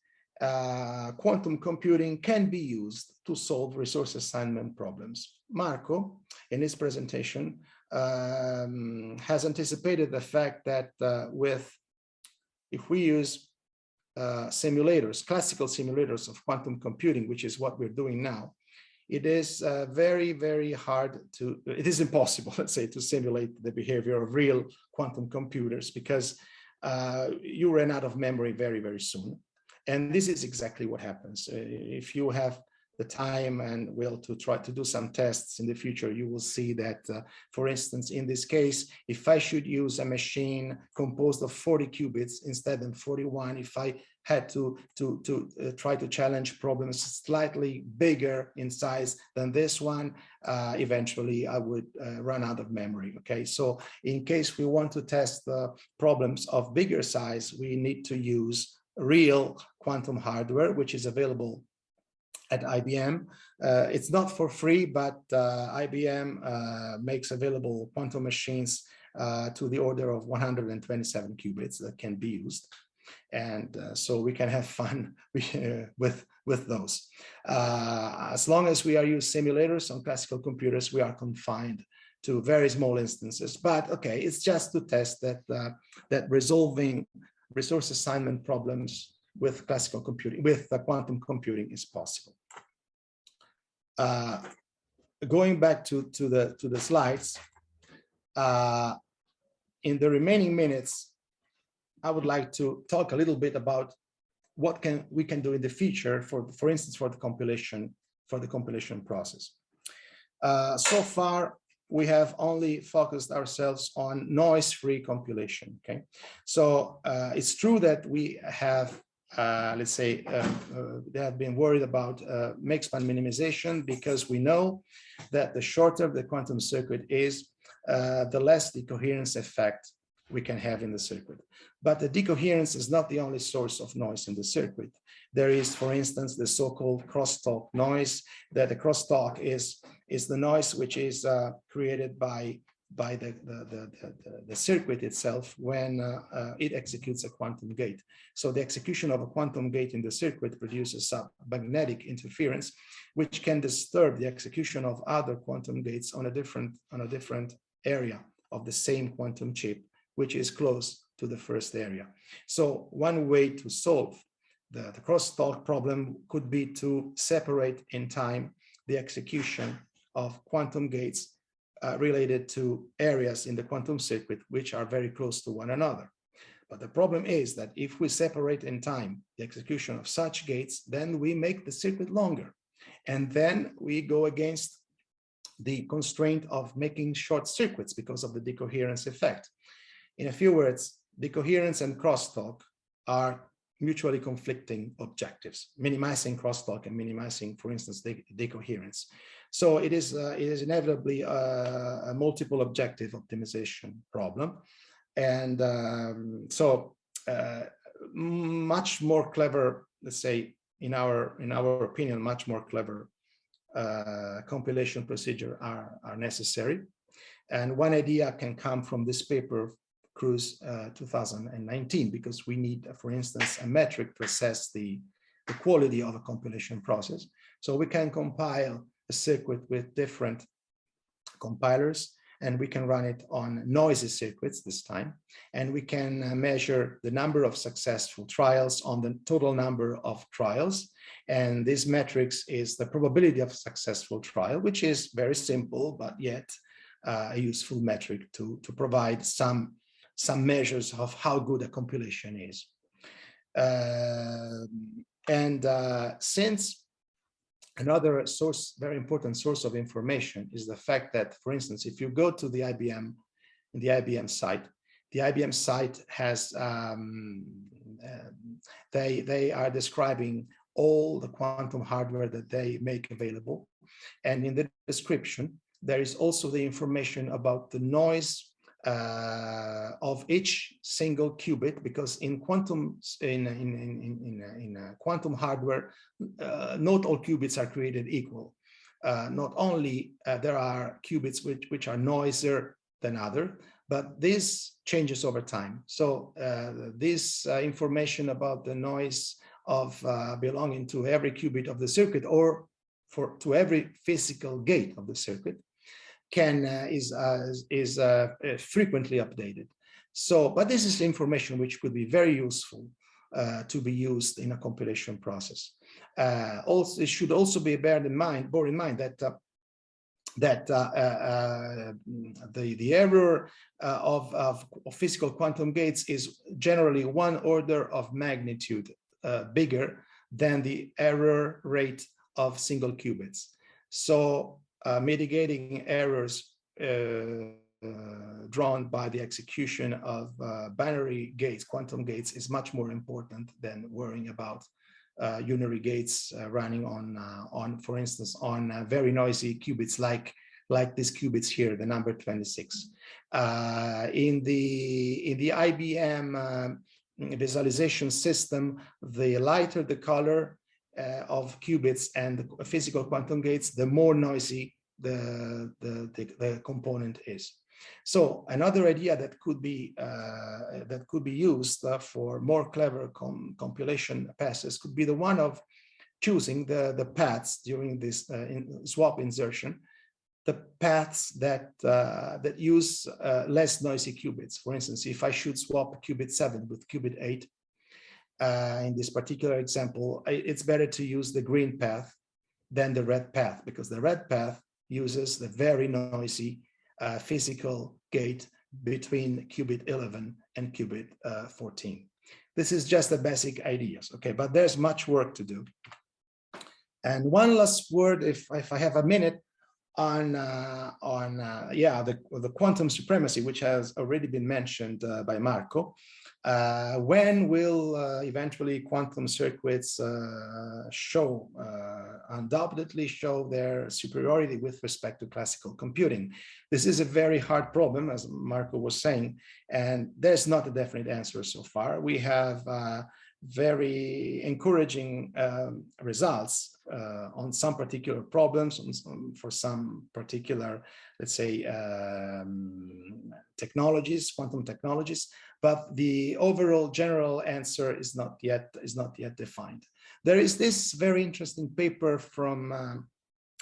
quantum computing can be used to solve resource assignment problems. Marco, in his presentation, has anticipated the fact that if we use simulators, classical simulators of quantum computing, which is what we're doing now, it is very, very hard to, it is impossible, let's say, to simulate the behavior of real quantum computers, because you ran out of memory very, very soon. And this is exactly what happens. If you have the time and will to try to do some tests in the future, you will see that, for instance, in this case, if I should use a machine composed of 40 qubits instead of 41, if I had to try to challenge problems slightly bigger in size than this one, eventually I would run out of memory. Okay, so in case we want to test the problems of bigger size, we need to use real quantum hardware, which is available at IBM. It's not for free, but IBM makes available quantum machines to the order of 127 qubits that can be used. And so we can have fun with those. As long as we are using simulators on classical computers, we are confined to very small instances. But okay, it's just to test that, that resolving resource assignment problems with classical computing, with quantum computing, is possible. Going back to the slides, in the remaining minutes, I would like to talk a little bit about what we can do in the future for instance, for the compilation process. So far, we have only focused ourselves on noise-free compilation. Okay, so it's true that we have, let's say, they have been worried about make-span minimization, because we know that the shorter the quantum circuit is, the less the coherence effect we can have in the circuit. But the decoherence is not the only source of noise in the circuit. There is, for instance, the so-called crosstalk noise. That the crosstalk is the noise which is created by the circuit itself when it executes a quantum gate. So the execution of a quantum gate in the circuit produces a magnetic interference, which can disturb the execution of other quantum gates on a different area of the same quantum chip, which is close to the first area. So one way to solve the crosstalk problem could be to separate in time the execution of quantum gates related to areas in the quantum circuit which are very close to one another. But the problem is that if we separate in time the execution of such gates, then we make the circuit longer. And then we go against the constraint of making short circuits because of the decoherence effect. In a few words, decoherence and crosstalk are mutually conflicting objectives, minimizing crosstalk and minimizing, for instance, decoherence. So it is inevitably a multiple objective optimization problem. And much more clever, let's say, in our opinion, much more clever compilation procedure are necessary. And one idea can come from this paper, Cruz 2019, because we need, for instance, a metric to assess the quality of a compilation process. So we can compile a circuit with different compilers, and we can run it on noisy circuits this time. And we can measure the number of successful trials on the total number of trials. And this metrics is the probability of successful trial, which is very simple, but yet a useful metric to provide some measures of how good a compilation is. Since another source, very important source of information is the fact that, for instance, if you go to the IBM site, the IBM site has, they are describing all the quantum hardware that they make available. And in the description, there is also the information about the noise of each single qubit, because in quantum quantum hardware, not all qubits are created equal. Not only there are qubits which are noisier than other, but this changes over time. So this information about the noise of belonging to every qubit of the circuit, or to every physical gate of the circuit, is frequently updated. So, but this is information which could be very useful to be used in a compilation process. Also, it should also be borne in mind that the error of physical quantum gates is generally one order of magnitude bigger than the error rate of single qubits. So mitigating errors drawn by the execution of binary gates, quantum gates, is much more important than worrying about unary gates running on, for instance, on very noisy qubits like these qubits here, the number 26. In the IBM visualization system, the lighter the color of qubits and the physical quantum gates, the more noisy the component is. So another idea that could be used for more clever compilation passes could be the one of choosing the paths during this swap insertion, the paths that use less noisy qubits. For instance, if I should swap qubit 7 with qubit 8, in this particular example, it's better to use the green path than the red path, because the red path uses the very noisy physical gate between qubit 11 and qubit 14. This is just the basic ideas, okay? But there's much work to do. And one last word, if I have a minute, on the quantum supremacy, which has already been mentioned by Marco. When will eventually quantum circuits undoubtedly show their superiority with respect to classical computing? This is a very hard problem, as Marco was saying, and there's not a definite answer so far. We have very encouraging results on some particular problems, for some particular, let's say, technologies, quantum technologies, but the overall general answer is not yet defined. There is this very interesting paper from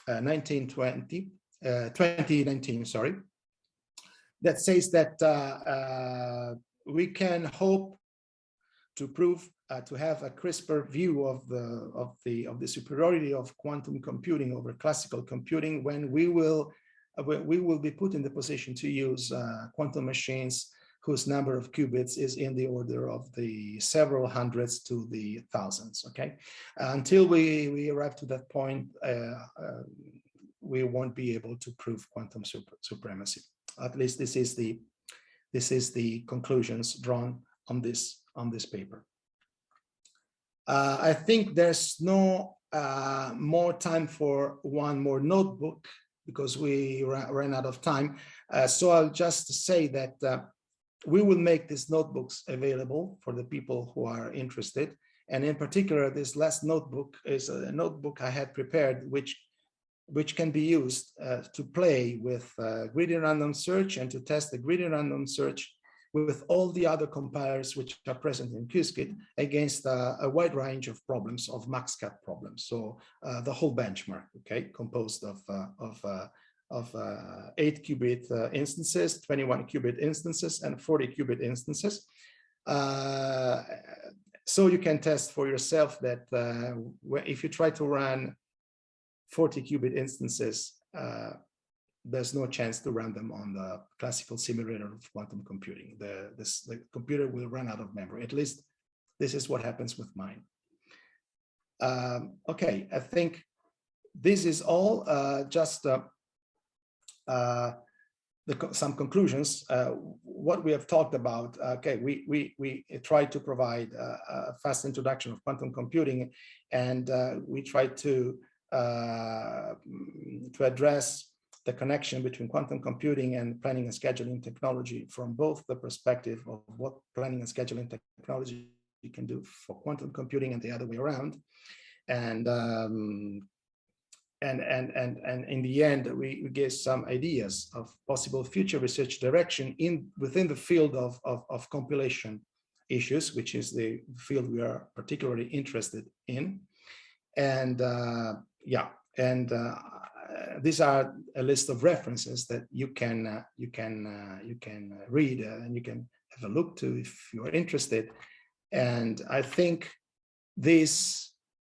2019, sorry, that says that we can hope to prove to have a crisper view of the superiority of quantum computing over classical computing when we will be put in the position to use quantum machines whose number of qubits is in the order of the several hundreds to the thousands. Okay, until we arrive to that point, we won't be able to prove quantum supremacy. At least this is the conclusions drawn on this paper. I think there's no more time for one more notebook because we ran out of time. So I'll just say that we will make these notebooks available for the people who are interested. And in particular, this last notebook is a notebook I had prepared, which can be used to play with greedy random search and to test the greedy random search with all the other compilers which are present in Qiskit against a wide range of problems, of max-cut problems. So the whole benchmark, okay, composed of 8-qubit instances, 21-qubit instances, and 40-qubit instances. So you can test for yourself that if you try to run 40-qubit instances, there's no chance to run them on the classical simulator of quantum computing. The computer will run out of memory. At least this is what happens with mine. Okay, I think this is all. Just some conclusions. What we have talked about. Okay, we tried to provide a fast introduction of quantum computing, and we tried to address the connection between quantum computing and planning and scheduling technology from both the perspective of what planning and scheduling technology can do for quantum computing and the other way around. And in the end, we gave some ideas of possible future research direction within the field of compilation issues, which is the field we are particularly interested in. And yeah, and these are a list of references that you can read and you can have a look to if you are interested. And I think this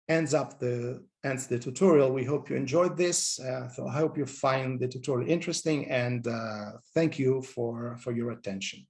ends the tutorial. We hope you enjoyed this. So I hope you find the tutorial interesting, and thank you for your attention.